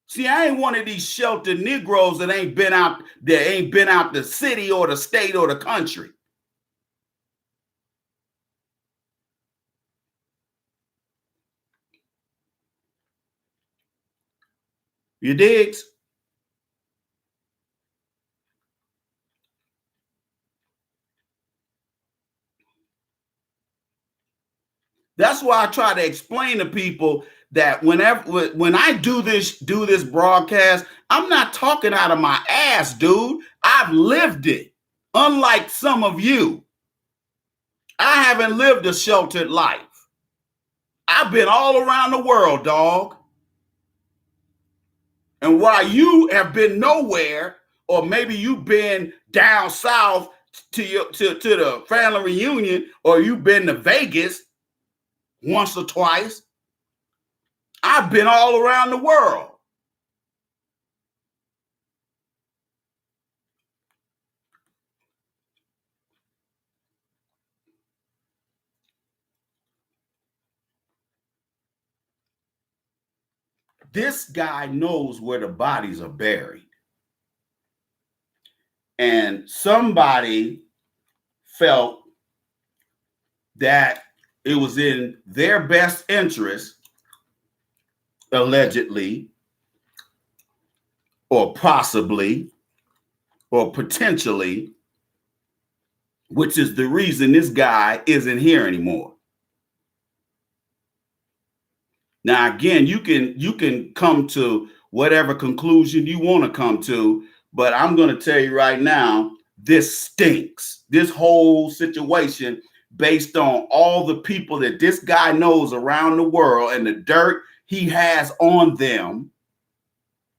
See, I ain't one of these sheltered Negroes that ain't been out the city or the state or the country. You digs? That's why I try to explain to people that when I do this broadcast, I'm not talking out of my ass, dude. I've lived it. Unlike some of you, I haven't lived a sheltered life. I've been all around the world, dog. And while you have been nowhere, or maybe you've been down south to the family reunion, or you've been to Vegas once or twice, I've been all around the world. This guy knows where the bodies are buried. And somebody felt that it was in their best interest, allegedly, or possibly, or potentially, which is the reason this guy isn't here anymore. Now, again, you can come to whatever conclusion you want to come to, but I'm going to tell you right now, this stinks. This whole situation, based on all the people that this guy knows around the world and the dirt he has on them.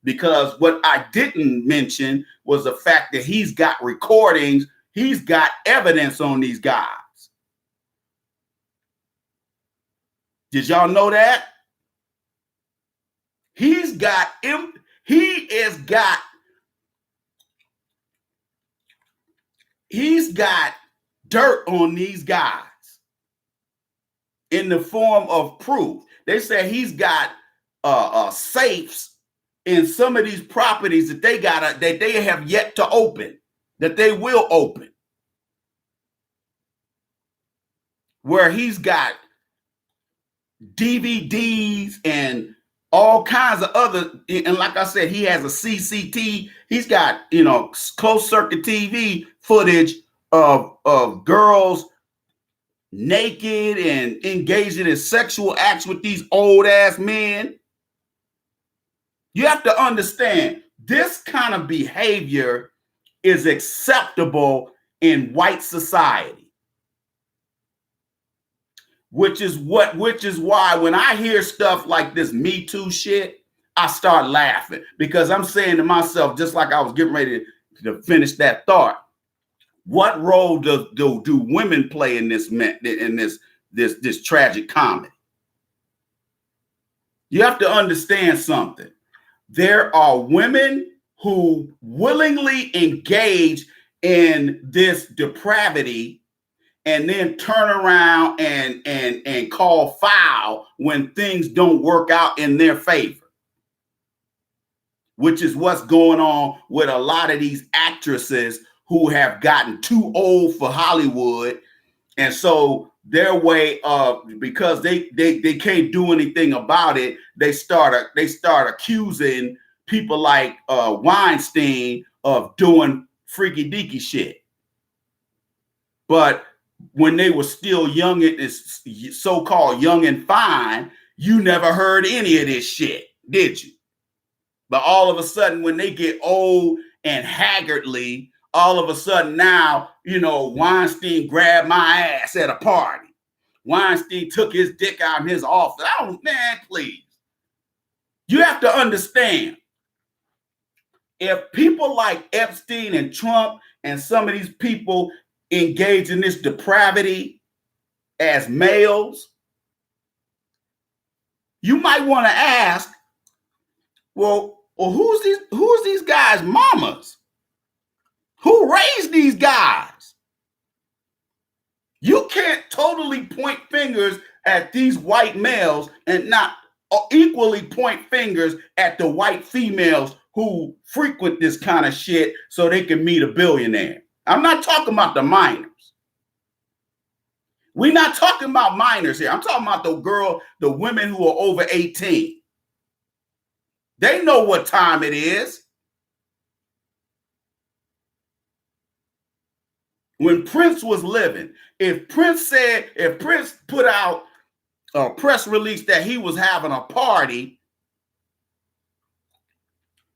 Because what I didn't mention was the fact that he's got recordings, he's got evidence on these guys. Did y'all know that? He's got dirt on these guys in the form of proof. They say he's got safes in some of these properties that they have yet to open, that they will open, where he's got DVDs and all kinds of other, and like I said, he has a CCTV. He's got, closed circuit TV footage of girls naked and engaging in sexual acts with these old ass men. You have to understand this kind of behavior is acceptable in white society, which is why when I hear stuff like this Me Too shit, I start laughing because I'm saying to myself, just like I was getting ready to finish that thought, what role do women play in this tragic comedy? You have to understand something. There are women who willingly engage in this depravity and then turn around and call foul when things don't work out in their favor, which is what's going on with a lot of these actresses who have gotten too old for Hollywood. And so their way of, because they can't do anything about it, they start accusing people like Weinstein of doing freaky deaky shit. But when they were still young, it's so-called young and fine, you never heard any of this shit, did you? But all of a sudden, when they get old and haggardly, all of a sudden now, Weinstein grabbed my ass at a party. Weinstein took his dick out of his office. Man, please. You have to understand, if people like Epstein and Trump and some of these people engage in this depravity as males, you might want to ask, well, who's these guys' mamas? Who raised these guys? You can't totally point fingers at these white males and not equally point fingers at the white females who frequent this kind of shit so they can meet a billionaire. I'm not talking about the minors. We're not talking about minors here. I'm talking about the women who are over 18. They know what time it is. When Prince was living, if Prince put out a press release that he was having a party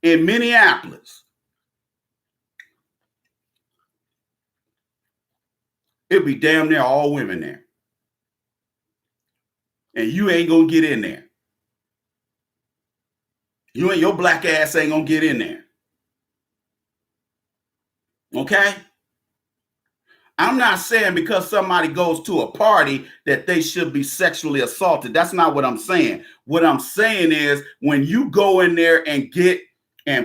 in Minneapolis, it'd be damn near all women there. And you ain't gonna get in there. Your black ass ain't gonna get in there. Okay? I'm not saying because somebody goes to a party that they should be sexually assaulted. That's not what I'm saying. What I'm saying is when you go in there and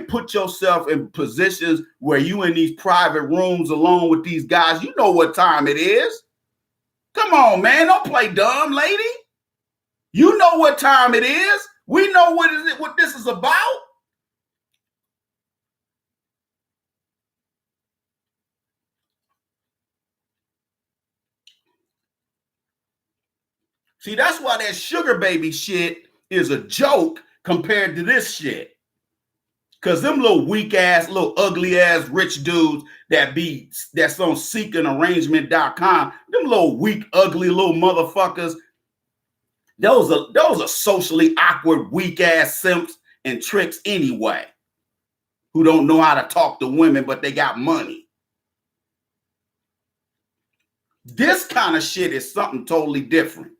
put yourself in positions where you in these private rooms alone with these guys, you know what time it is. Come on, man. Don't play dumb, lady. You know what time it is. We know what this is about. See, that's why that sugar baby shit is a joke compared to this shit. Because them little weak ass, little ugly ass rich dudes that's on seekingarrangement.com, them little weak, ugly little motherfuckers, those are socially awkward, weak ass simps and tricks anyway, who don't know how to talk to women, but they got money. This kind of shit is something totally different.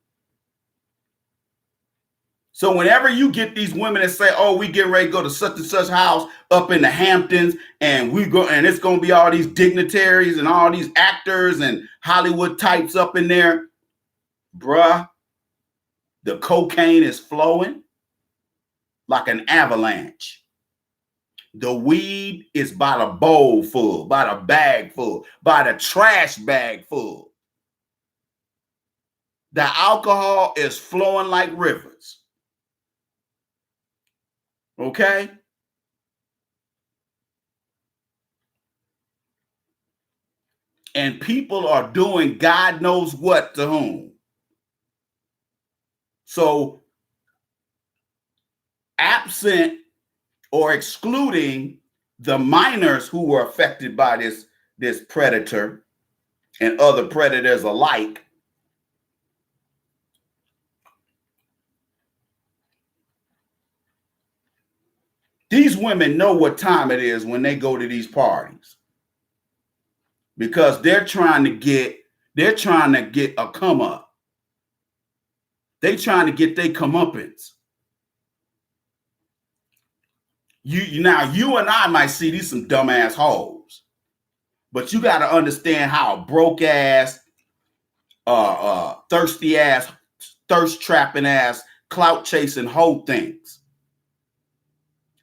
So whenever you get these women that say, oh, we get ready to go to such and such house up in the Hamptons and it's going to be all these dignitaries and all these actors and Hollywood types up in there, bruh, the cocaine is flowing like an avalanche. The weed is by the bowl full, by the bag full, by the trash bag full. The alcohol is flowing like rivers. Okay? And people are doing God knows what to whom. So, absent or excluding the minors who were affected by this predator and other predators alike, These women know what time it is when they go to these parties because they're trying to get a come up. They trying to get their comeuppance. You and I might see these some dumbass hoes, but you got to understand how a broke ass, thirsty ass, thirst trapping ass, clout chasing hoe thinks.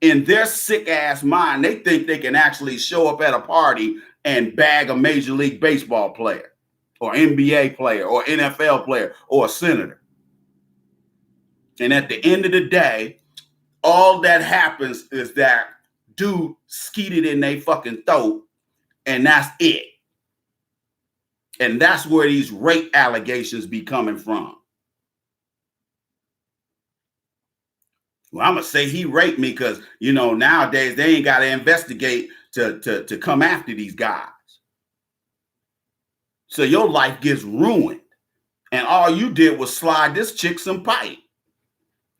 In their sick ass mind, they think they can actually show up at a party and bag a Major League Baseball player or NBA player or NFL player or a senator. And at the end of the day, all that happens is that dude skeeted in their fucking throat, and that's it. And that's where these rape allegations be coming from. Well, I'm gonna say he raped me because nowadays they ain't got to investigate to come after these guys. So your life gets ruined, and all you did was slide this chick some pipe.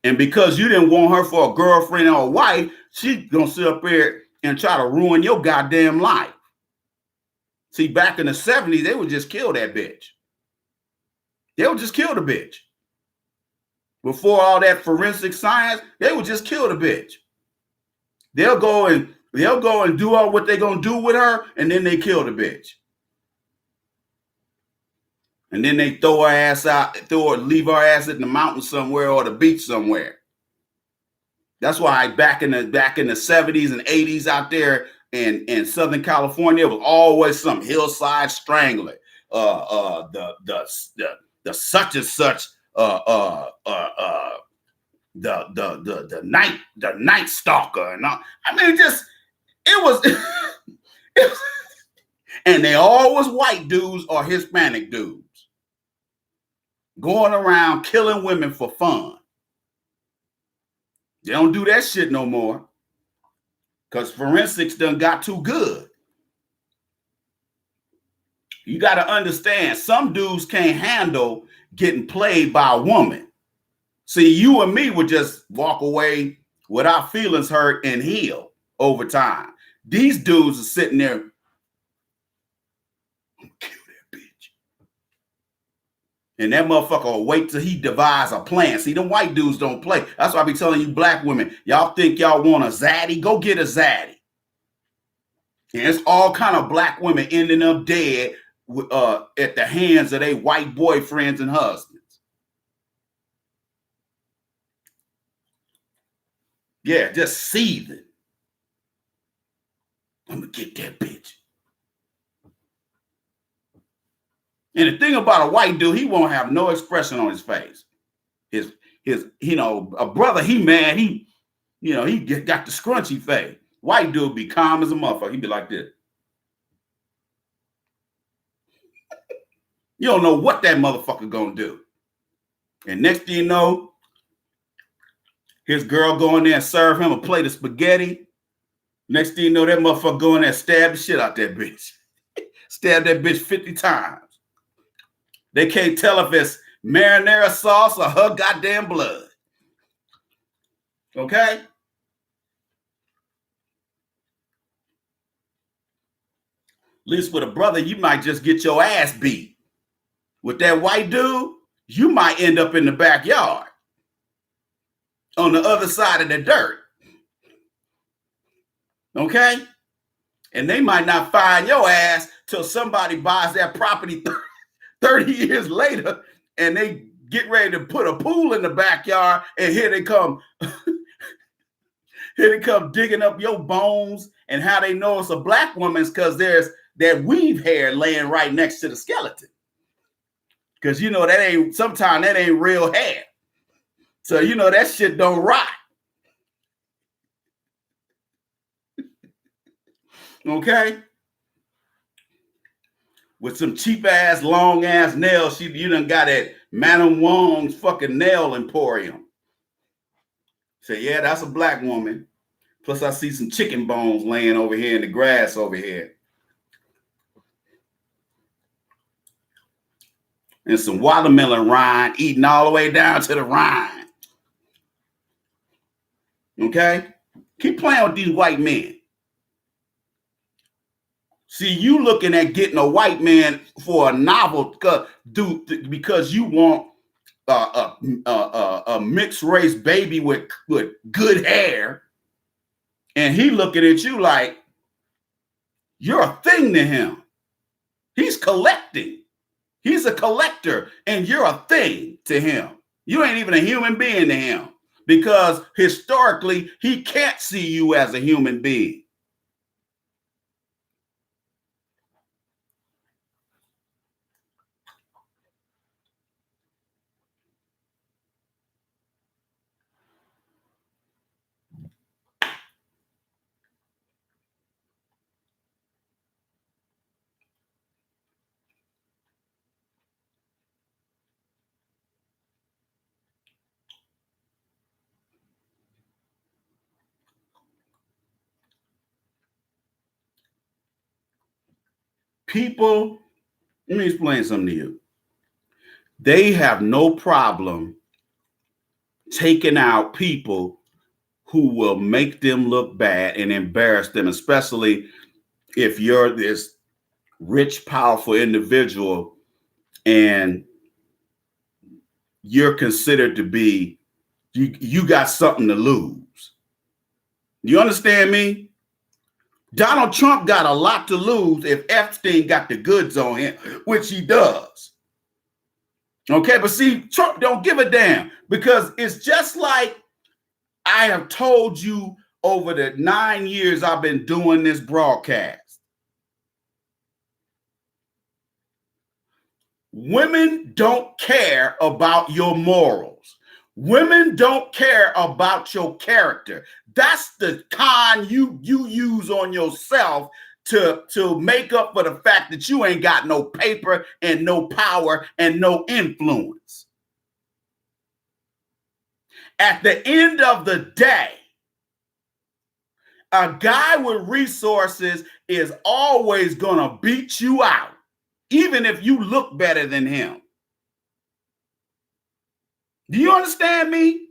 And because you didn't want her for a girlfriend or a wife, she gonna sit up here and try to ruin your goddamn life. See, back in the 70s, they would just kill that bitch. They would just kill the bitch. Before all that forensic science, they would just kill the bitch. They'll go and do all what they're gonna do with her, and then they kill the bitch. And then they throw her ass out, leave her ass in the mountains somewhere or the beach somewhere. That's why back in the 70s and 80s out there in Southern California, it was always some hillside strangler, the such and such, the night stalker, and all. I mean, it was, and they always white dudes or Hispanic dudes going around killing women for fun. They don't do that shit no more because forensics done got too good. You got to understand, some dudes can't handle getting played by a woman. See, you and me would just walk away with our feelings hurt and heal over time. These dudes are sitting there, I'm gonna kill that bitch. And that motherfucker will wait till he devise a plan. See, them white dudes don't play. That's why I be telling you black women, y'all think y'all want a zaddy? Go get a zaddy. And it's all kind of black women ending up dead at the hands of their white boyfriends and husbands. Yeah, just seething. I'm gonna get that bitch. And the thing about a white dude, he won't have no expression on his face. His a brother, he mad, he got the scrunchy face. White dude be calm as a motherfucker. He be like this. You don't know what that motherfucker gonna do. And next thing you know, his girl go in there and serve him a plate of spaghetti. Next thing you know, that motherfucker go in there and stab the shit out that bitch. Stab that bitch 50 times. They can't tell if it's marinara sauce or her goddamn blood. Okay? At least with a brother, you might just get your ass beat. With that white dude, you might end up in the backyard on the other side of the dirt. Okay? And they might not find your ass till somebody buys that property 30 years later and they get ready to put a pool in the backyard, and here they come. Here they come digging up your bones. And how they know it's a black woman's because there's that weave hair laying right next to the skeleton. Because sometimes that ain't real hair. So that shit don't rot. Okay? With some cheap ass, long ass nails, you done got at Madam Wong's fucking nail emporium. Say, yeah, that's a black woman. Plus, I see some chicken bones laying over here in the grass over here. And some watermelon rind eating all the way down to the rind. Okay? Keep playing with these white men. See, you looking at getting a white man for a novel because you want a mixed race baby with good hair, and he looking at you like you're a thing to him. He's collecting. He's a collector, and you're a thing to him. You ain't even a human being to him because historically he can't see you as a human being. People, let me explain something to you. They have no problem taking out people who will make them look bad and embarrass them, especially if you're this rich, powerful individual and you're considered to be, you got something to lose. You understand me? Donald Trump got a lot to lose if Epstein got the goods on him, which he does. Okay, but see, Trump don't give a damn because it's just like I have told you over the 9 years I've been doing this broadcast. Women don't care about your morals. Women don't care about your character. That's the con you use on yourself to make up for the fact that you ain't got no paper and no power and no influence. At the end of the day, a guy with resources is always gonna beat you out, even if you look better than him. Do you understand me?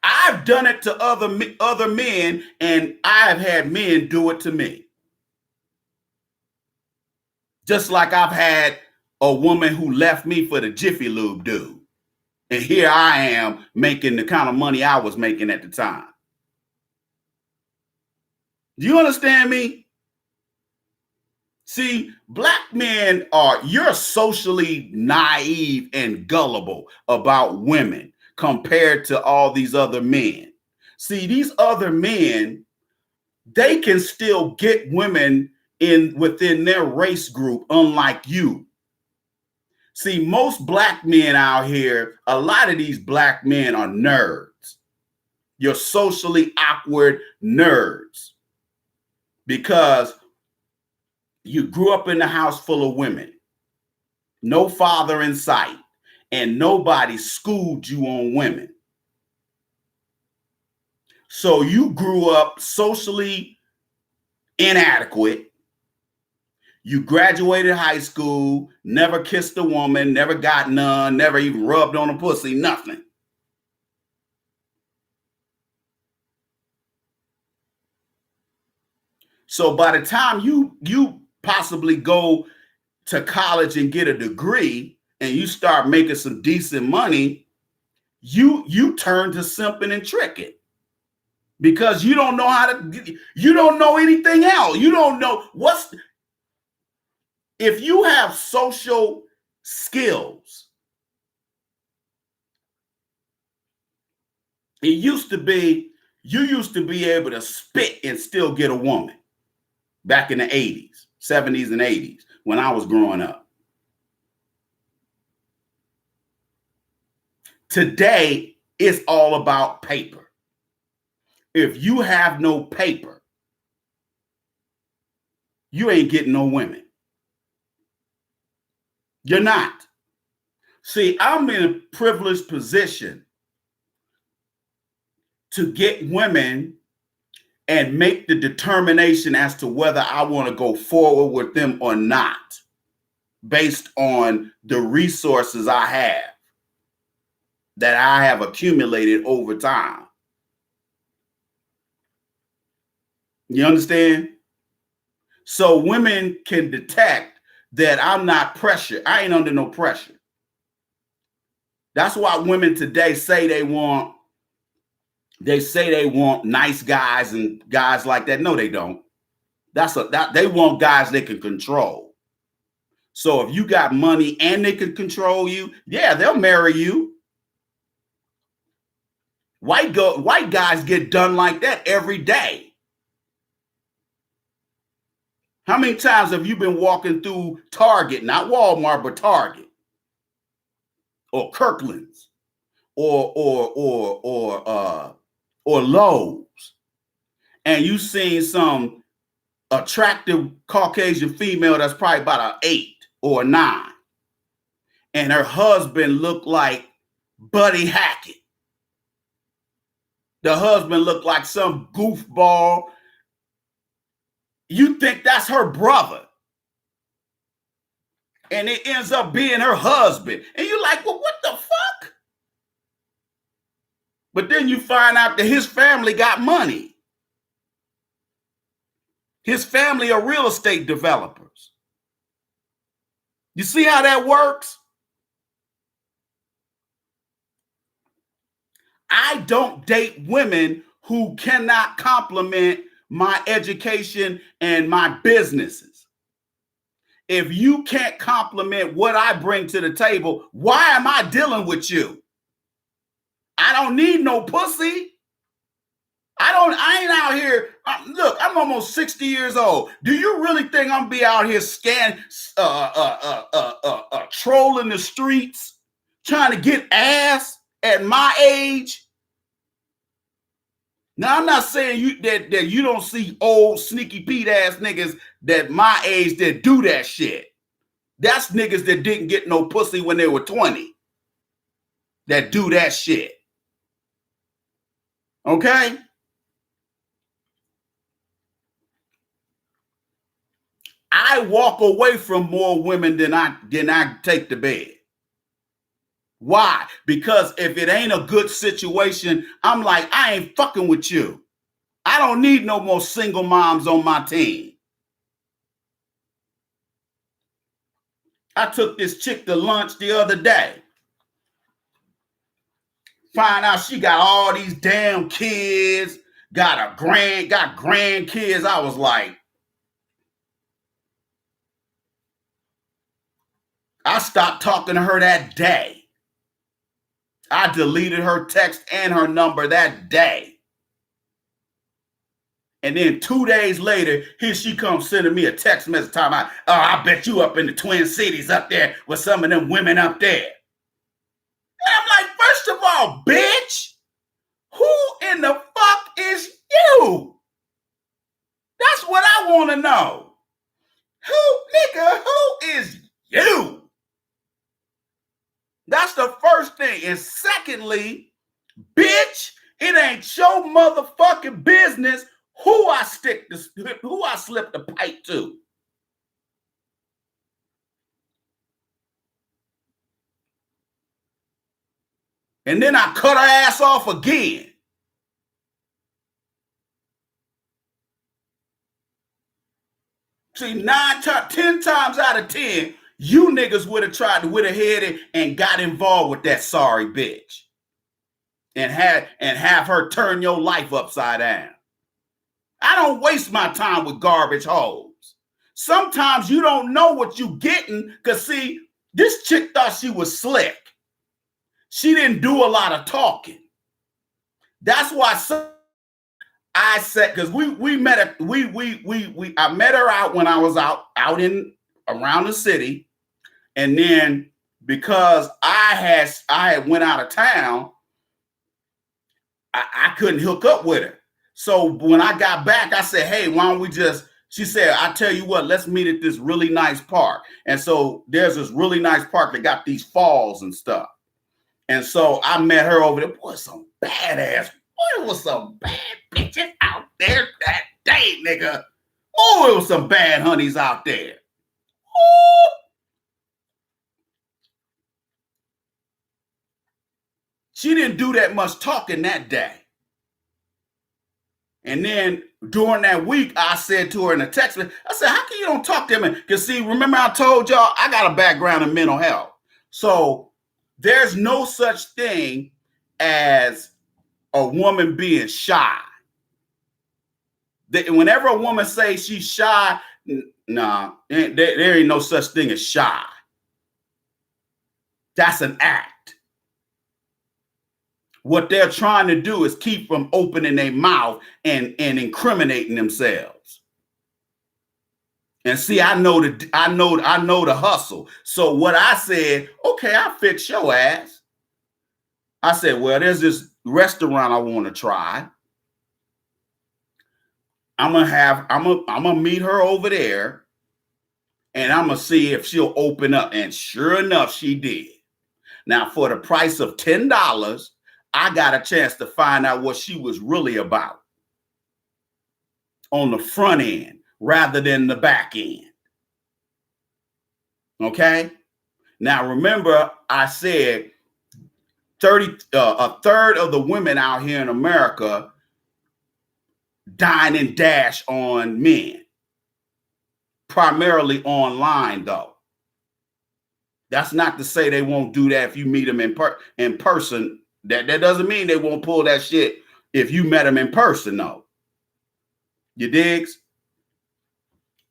I've done it to other men, and I've had men do it to me. Just like I've had a woman who left me for the Jiffy Lube dude. And here I am making the kind of money I was making at the time. Do you understand me? See, black men you're socially naive and gullible about women compared to all these other men. See, these other men, they can still get women within their race group, unlike you. See, most black men out here, a lot of these black men are nerds. You're socially awkward nerds because you grew up in a house full of women, no father in sight, and nobody schooled you on women. So you grew up socially inadequate. You graduated high school, never kissed a woman, never got none, never even rubbed on a pussy, nothing. So by the time you possibly go to college and get a degree and you start making some decent money, you turn to simping and tricking because you don't know you don't know anything else. You don't know if you have social skills. You used to be able to spit and still get a woman back in the 80s, 70s and 80s when I was growing up. Today, it's all about paper. If you have no paper, you ain't getting no women. You're not. See, I'm in a privileged position to get women and make the determination as to whether I want to go forward with them or not, based on the resources I have. that I have accumulated over time. You understand? So women can detect that I'm not pressured. I ain't under no pressure. That's why women today say they want nice guys and guys like that. No, they don't. They want guys they can control. So if you got money and they can control you, yeah, they'll marry you. White guys get done like that every day. How many times have you been walking through Target, not Walmart, but Target, or Kirkland's, or Lowe's, and you seen some attractive Caucasian female that's probably about an 8 or a 9, and her husband looked like Buddy Hackett. The husband looked like some goofball. You think that's her brother, and it ends up being her husband, and you're like, well, what the fuck? But then you find out that his family got money. His family are real estate developers. You see how that works? I don't date women who cannot complement my education and my businesses. If you can't complement what I bring to the table, why am I dealing with you? I don't need no pussy. I ain't out here. Look, I'm almost 60 years old. Do you really think I'm be out here trolling the streets, trying to get ass at my age? Now, I'm not saying that you don't see old sneaky Pete ass niggas that my age that do that shit. That's niggas that didn't get no pussy when they were 20 that do that shit. Okay? I walk away from more women than I take to bed. Why? Because if it ain't a good situation, I'm like, I ain't fucking with you. I don't need no more single moms on my team. I took this chick to lunch the other day. Find out she got all these damn kids, got grandkids. I was like, I stopped talking to her that day. I deleted her text and her number that day. And then 2 days later, here she comes sending me a text message talking about, oh, I bet you up in the Twin Cities up there with some of them women up there. And I'm like, first of all, bitch, who in the fuck is you? That's what I want to know. Who is you? That's the first thing. And secondly, bitch, it ain't your motherfucking business who I slip the pipe to. And then I cut her ass off again. See, 10 times out of 10, you niggas would have tried to with a head and got involved with that sorry bitch. And have her turn your life upside down. I don't waste my time with garbage hoes. Sometimes you don't know what you getting, because see, this chick thought she was slick. She didn't do a lot of talking. That's why I said, because we met I met her out when I was out in around the city, and then because I had went out of town, I couldn't hook up with her. So when I got back, I said, hey, why don't we she said, I tell you what, let's meet at this really nice park. And so there's this really nice park that got these falls and stuff. And so I met her over there. Boy, some badass. Boy, it was some bad bitches out there that day, nigga. Oh, it was some bad honeys out there. Ooh. She didn't do that much talking that day. And then during that week, I said to her in a text, I said, how come you don't talk to me? Because see, remember I told y'all I got a background in mental health. So there's no such thing as a woman being shy. Whenever a woman says she's shy, nah, there ain't no such thing as shy. That's an act. What they're trying to do is keep from opening their mouth and incriminating themselves. And see, I know the hustle. So what I said, okay, I'll fix your ass. I said, well, there's this restaurant I want to try. I'm gonna meet her over there, and I'm gonna see if she'll open up. And sure enough, she did. Now, for the price of $10, I got a chance to find out what she was really about on the front end rather than the back end. Okay. Now, remember, I said a third of the women out here in America dine and dash on men, primarily online, though. That's not to say they won't do that if you meet them in person. That doesn't mean they won't pull that shit if you met them in person, though. You digs?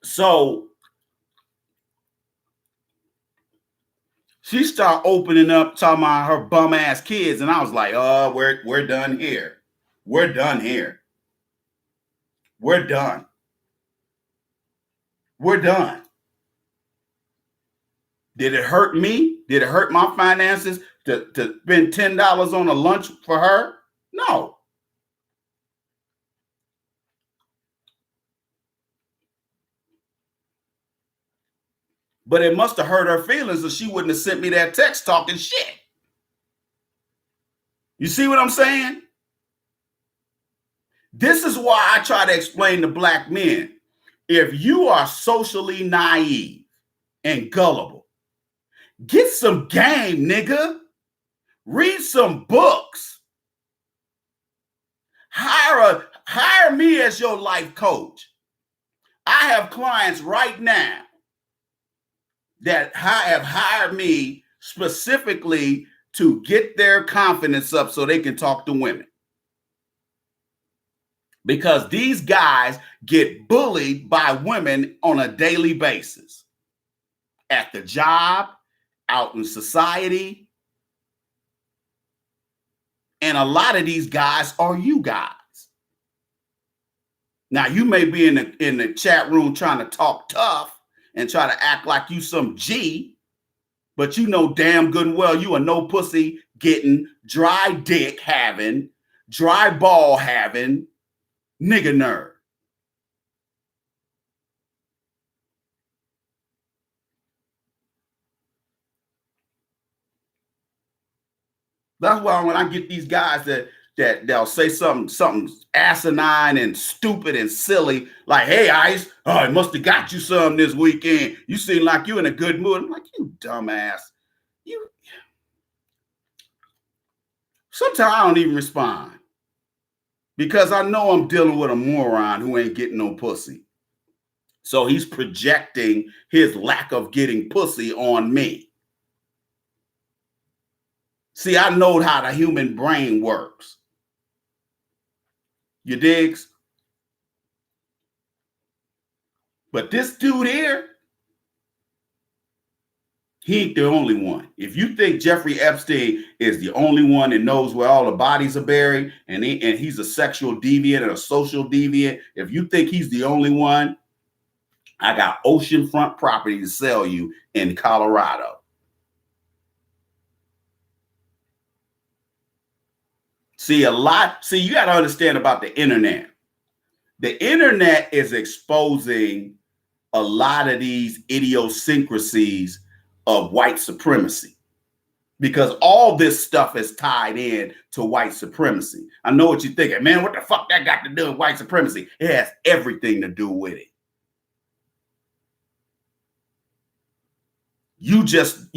So she started opening up, talking about her bum ass kids, and I was like, "Oh, we're done here. We're done here. We're done. We're done." Did it hurt me? Did it hurt my finances to spend $10 on a lunch for her? No. But it must have hurt her feelings if she wouldn't have sent me that text talking shit. You see what I'm saying? This is why I try to explain to black men. If you are socially naive and gullible, get some game, nigga. Read some books. Hire me as your life coach. I have clients right now that have hired me specifically to get their confidence up so they can talk to women. Because these guys get bullied by women on a daily basis. At the job, out in society. And a lot of these guys are you guys. Now, you may be in the chat room trying to talk tough and try to act like you some G, but you know damn good and well you a no pussy getting, dry dick having, dry ball having nigga nerd. That's why when I get these guys that they'll say something asinine and stupid and silly, like, "Hey, Ice, oh, it must have got you some this weekend. You seem like you in a good mood." I'm like, you dumbass. Sometimes I don't even respond because I know I'm dealing with a moron who ain't getting no pussy. So he's projecting his lack of getting pussy on me. See, I know how the human brain works. You digs? But this dude here, he ain't the only one. If you think Jeffrey Epstein is the only one that knows where all the bodies are buried and he's a sexual deviant and a social deviant, if you think he's the only one, I got oceanfront property to sell you in Colorado. See, you got to understand about the internet. The internet is exposing a lot of these idiosyncrasies of white supremacy because all this stuff is tied in to white supremacy. I know what you're thinking, man, what the fuck that got to do with white supremacy? It has everything to do with it. You just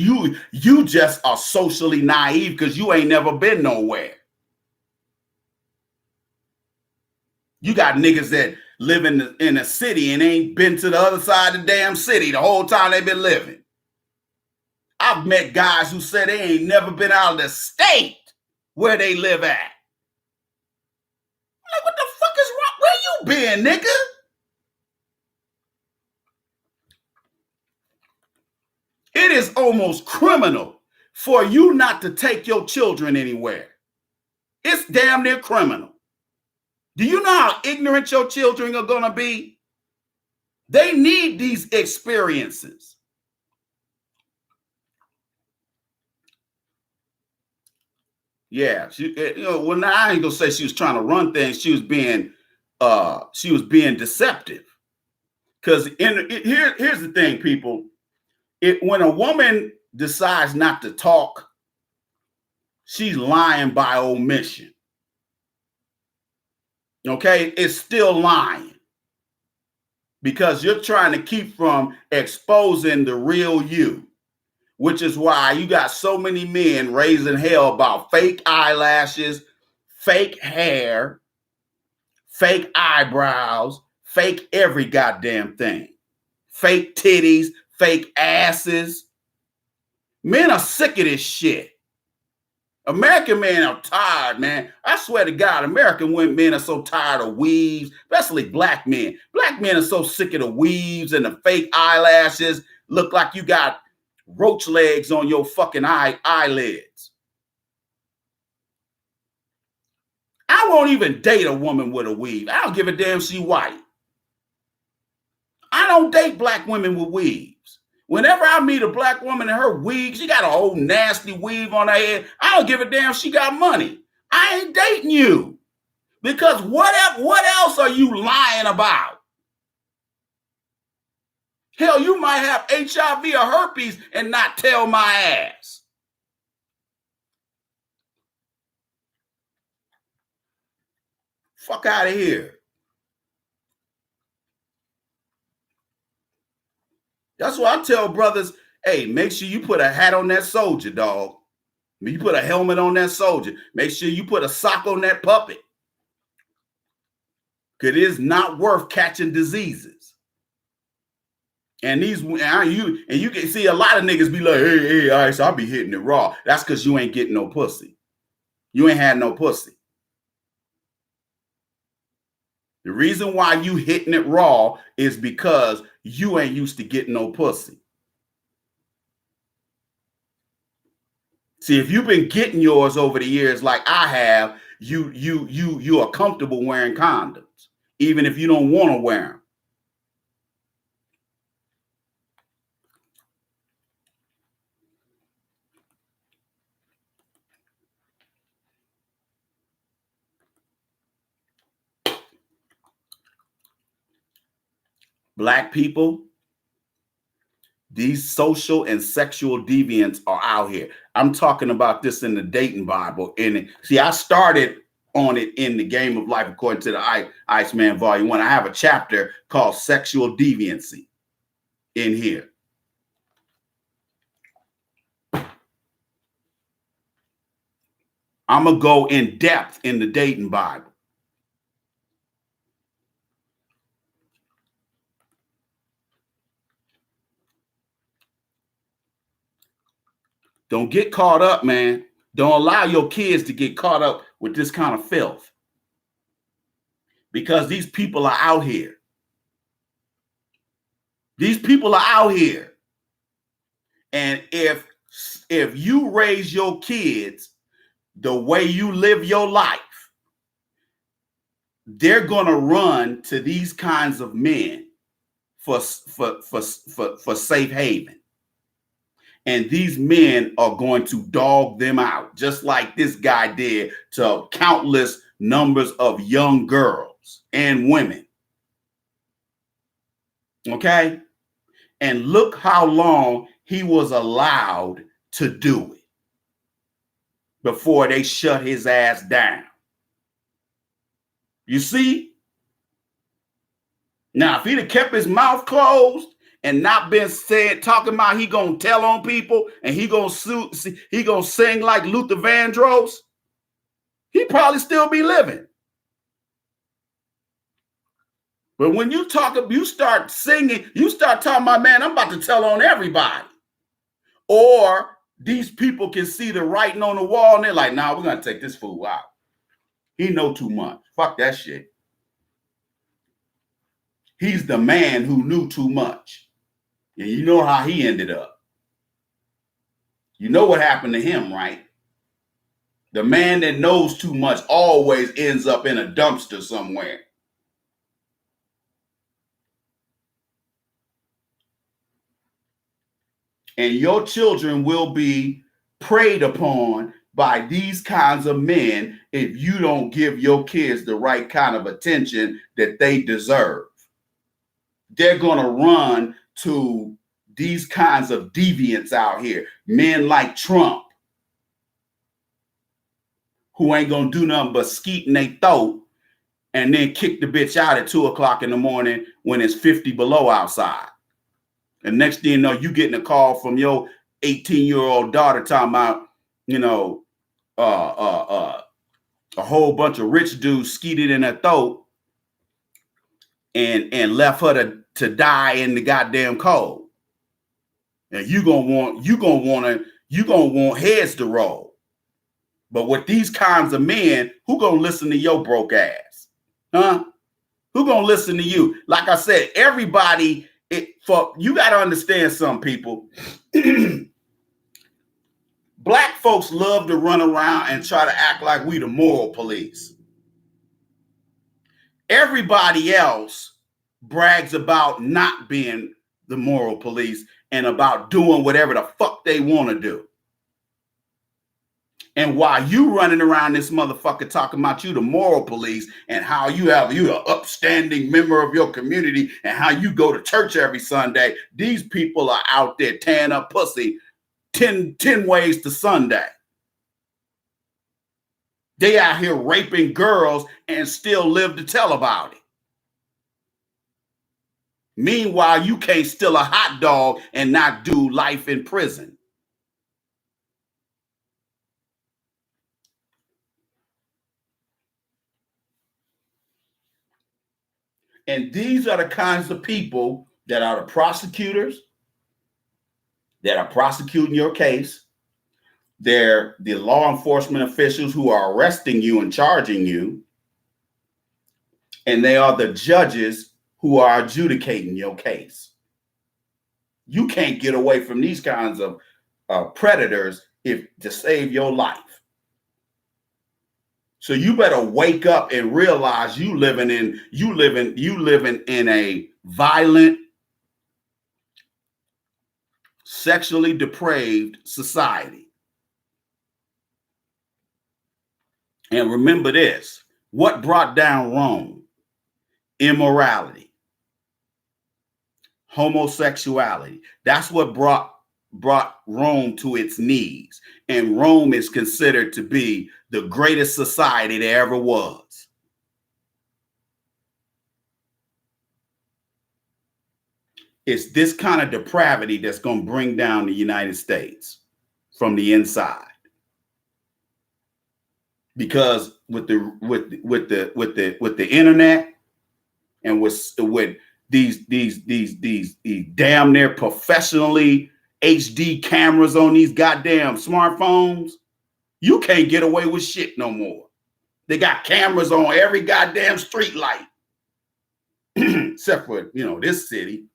are socially naive because you ain't never been nowhere. You got niggas that live in a city and ain't been to the other side of the damn city the whole time they've been living. I've met guys who said they ain't never been out of the state where they live at. Like, what the fuck is wrong? Where you been, nigga? It is almost criminal for you not to take your children anywhere. It's damn near criminal. Do you know how ignorant your children are going to be? They need these experiences. Yeah, well, now I ain't gonna say she was trying to run things. She was being deceptive. Because here's the thing, people. When a woman decides not to talk, she's lying by omission. Okay, it's still lying because you're trying to keep from exposing the real you. Which is why you got so many men raising hell about fake eyelashes, fake hair, fake eyebrows, fake every goddamn thing, fake titties, fake asses. Men are sick of this shit. American men are tired, man. I swear to God, American men are so tired of weaves, especially black men. Black men are so sick of the weaves and the fake eyelashes. Look like you got roach legs on your fucking eyelids. I won't even date a woman with a weave. I don't give a damn she white. I don't date black women with weaves. Whenever I meet a black woman and her weave, she got a whole nasty weave on her head. I don't give a damn if she got money. I ain't dating you. Because what else are you lying about? Hell, you might have HIV or herpes and not tell my ass. Fuck out of here. That's why I tell brothers, hey, make sure you put a hat on that soldier, dog. You put a helmet on that soldier. Make sure you put a sock on that puppet. Because it is not worth catching diseases. And you can see a lot of niggas be like, hey, Ice, I'll be hitting it raw. That's because you ain't getting no pussy. You ain't had no pussy. The reason why you hitting it raw is because you ain't used to getting no pussy. See, if you've been getting yours over the years like I have, you are comfortable wearing condoms, even if you don't want to wear them. Black people, these social and sexual deviants are out here. I'm talking about this in the dating Bible. And see, I started on it in the Game of Life according to the Iceman Volume 1. I have a chapter called Sexual Deviancy in here. I'm going to go in depth in the dating Bible. Don't get caught up, man. Don't allow your kids to get caught up with this kind of filth. Because these people are out here. These people are out here. And if you raise your kids the way you live your life, they're going to run to these kinds of men for safe haven. And these men are going to dog them out, just like this guy did to countless numbers of young girls and women. Okay? And look how long he was allowed to do it before they shut his ass down. You see? Now, if he'd have kept his mouth closed and not been talking about he gonna tell on people and he gonna sing like Luther Vandross, he probably still be living. But when you start singing, you start talking about, man, I'm about to tell on everybody. Or these people can see the writing on the wall and they're like, nah, we're gonna take this fool out. He know too much. Fuck that shit. He's the man who knew too much. And you know how he ended up. You know what happened to him, right? The man that knows too much always ends up in a dumpster somewhere. And your children will be preyed upon by these kinds of men if you don't give your kids the right kind of attention that they deserve. They're going to run to these kinds of deviants out here, men like Trump, who ain't going to do nothing but skeet in their throat and then kick the bitch out at 2 o'clock in the morning when it's 50 below outside. And next thing you know, you getting a call from your 18-year-old daughter talking about, you know, a whole bunch of rich dudes skeeted in her throat and left her to die in the goddamn cold. And you gonna want heads to roll. But with these kinds of men, who gonna listen to your broke ass? Huh? Who gonna listen to you? Like I said, everybody, you gotta understand some people. Black folks love to run around and try to act like we the moral police. Everybody else brags about not being the moral police and about doing whatever the fuck they want to do. And while you running around this motherfucker talking about you the moral police and how you an upstanding member of your community and how you go to church every Sunday, these people are out there tearing up pussy 10 ways to Sunday. They out here raping girls and still live to tell about it. Meanwhile, you can't steal a hot dog and not do life in prison. And these are the kinds of people that are the prosecutors that are prosecuting your case. They're the law enforcement officials who are arresting you and charging you. And they are the judges who are adjudicating your case. You can't get away from these kinds of predators to save your life. So you better wake up and realize you living in a violent, sexually depraved society. And remember this, what brought down Rome? Immorality, homosexuality. That's what brought Rome to its knees. And Rome is considered to be the greatest society there ever was. It's this kind of depravity that's going to bring down the United States from the inside. Because with the internet and with these damn near professionally HD cameras on these goddamn smartphones, you can't get away with shit no more. They got cameras on every goddamn street light. Except for, this city.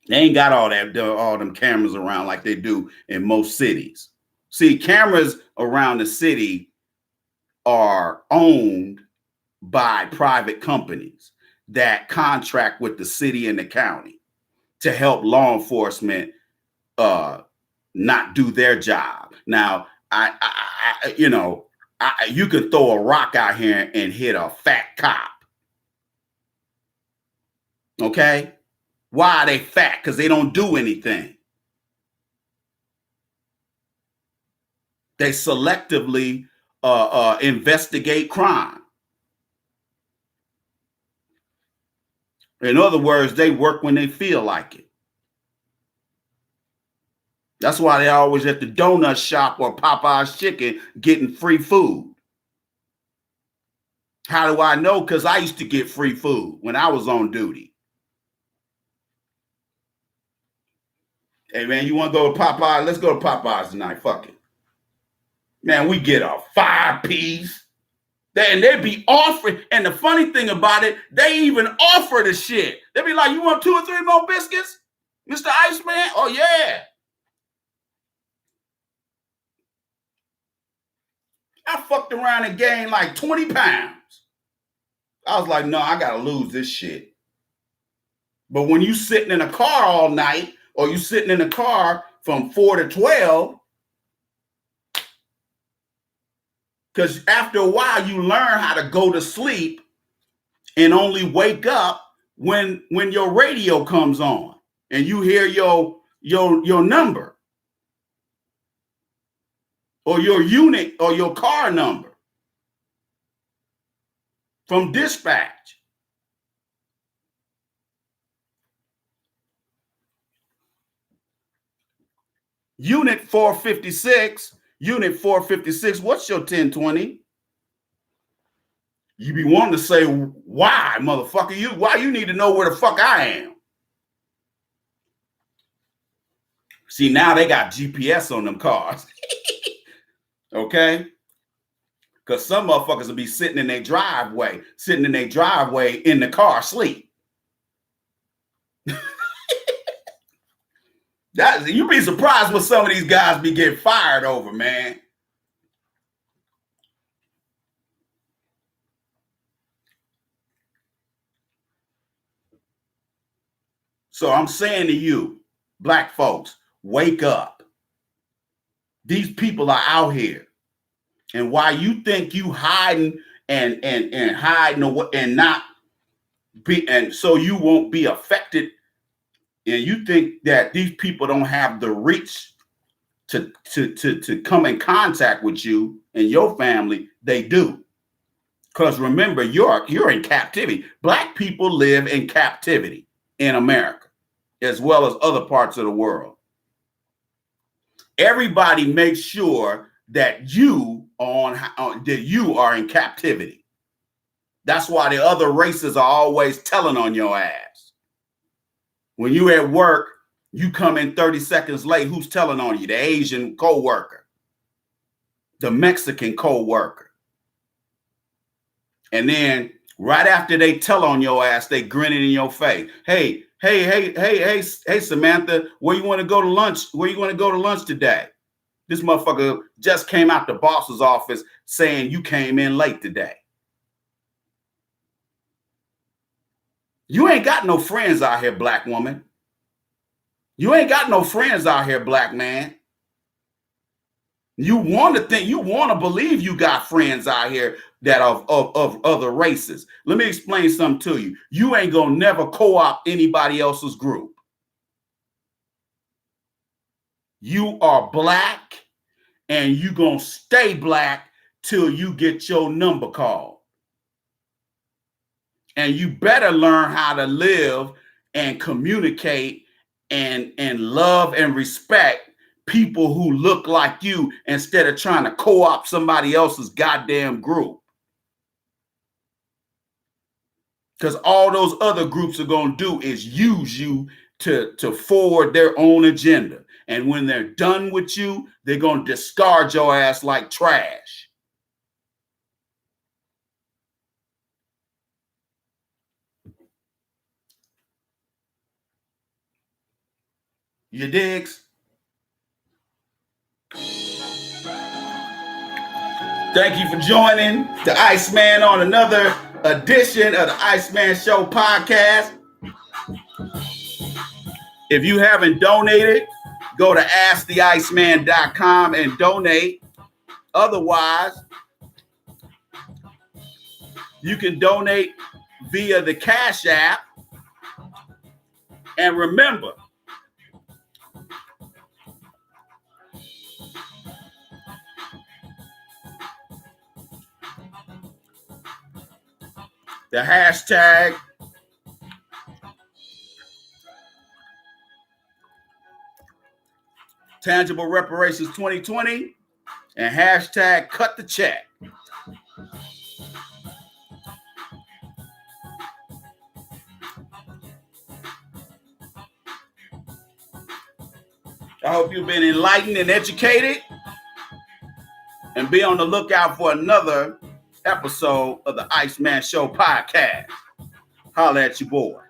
They ain't got all them cameras around like they do in most cities. See, cameras around the city are owned by private companies that contract with the city and the county to help law enforcement not do their job. Now, you could throw a rock out here and hit a fat cop. Okay? Why are they fat? Because they don't do anything. They selectively investigate crime. In other words, they work when they feel like it. That's why they're always at the donut shop or Popeye's Chicken getting free food. How do I know? Because I used to get free food when I was on duty. Hey, man, you want to go to Popeye? Let's go to Popeyes tonight. Fuck it. Man, we get a 5-piece. And they be offering. And the funny thing about it, they even offer the shit. They be like, you want 2 or 3 more biscuits, Mr. Iceman? Oh, yeah. I fucked around and gained like 20 pounds. I was like, no, I got to lose this shit. But when you sitting in a car all night, or you sitting in a car from 4 to 12, because after a while, you learn how to go to sleep and only wake up when your radio comes on and you hear your number or your unit or your car number from dispatch. Unit 456, what's your 1020? You be wanting to say, why, motherfucker? Why you need to know where the fuck I am? See, now they got GPS on them cars. Okay? Because some motherfuckers will be sitting in their driveway in the car, sleep. You'd be surprised what some of these guys be getting fired over, man. So I'm saying to you, black folks, wake up. These people are out here. And why you think you hiding and hiding and not be, and so you won't be affected, and you think that these people don't have the reach to come in contact with you and your family, they do. Because remember, you're in captivity. Black people live in captivity in America, as well as other parts of the world. Everybody makes sure that you are in captivity. That's why the other races are always telling on your ass. When you at work, you come in 30 seconds late, who's telling on you? The Asian co-worker, the Mexican co-worker. And then right after they tell on your ass, they grinning in your face. Hey, Samantha, where you want to go to lunch? Where you want to go to lunch today? This motherfucker just came out the boss's office saying you came in late today. You ain't got no friends out here, black woman. You ain't got no friends out here, black man. You want to believe you got friends out here that are of other races. Let me explain something to you. You ain't gonna never co-opt anybody else's group. You are black and you gonna stay black till you get your number called. And you better learn how to live and communicate and love and respect people who look like you instead of trying to co-opt somebody else's goddamn group. Because all those other groups are going to do is use you to forward their own agenda. And when they're done with you, they're going to discard your ass like trash. You digs? Thank you for joining the Iceman on another edition of the Iceman Show podcast. If you haven't donated, go to asktheiceman.com and donate. Otherwise, you can donate via the Cash App. And remember, the hashtag Tangible Reparations 2020, and hashtag cut the check. I hope you've been enlightened and educated, and be on the lookout for another episode of the Iceman Show podcast. Holla at your boy.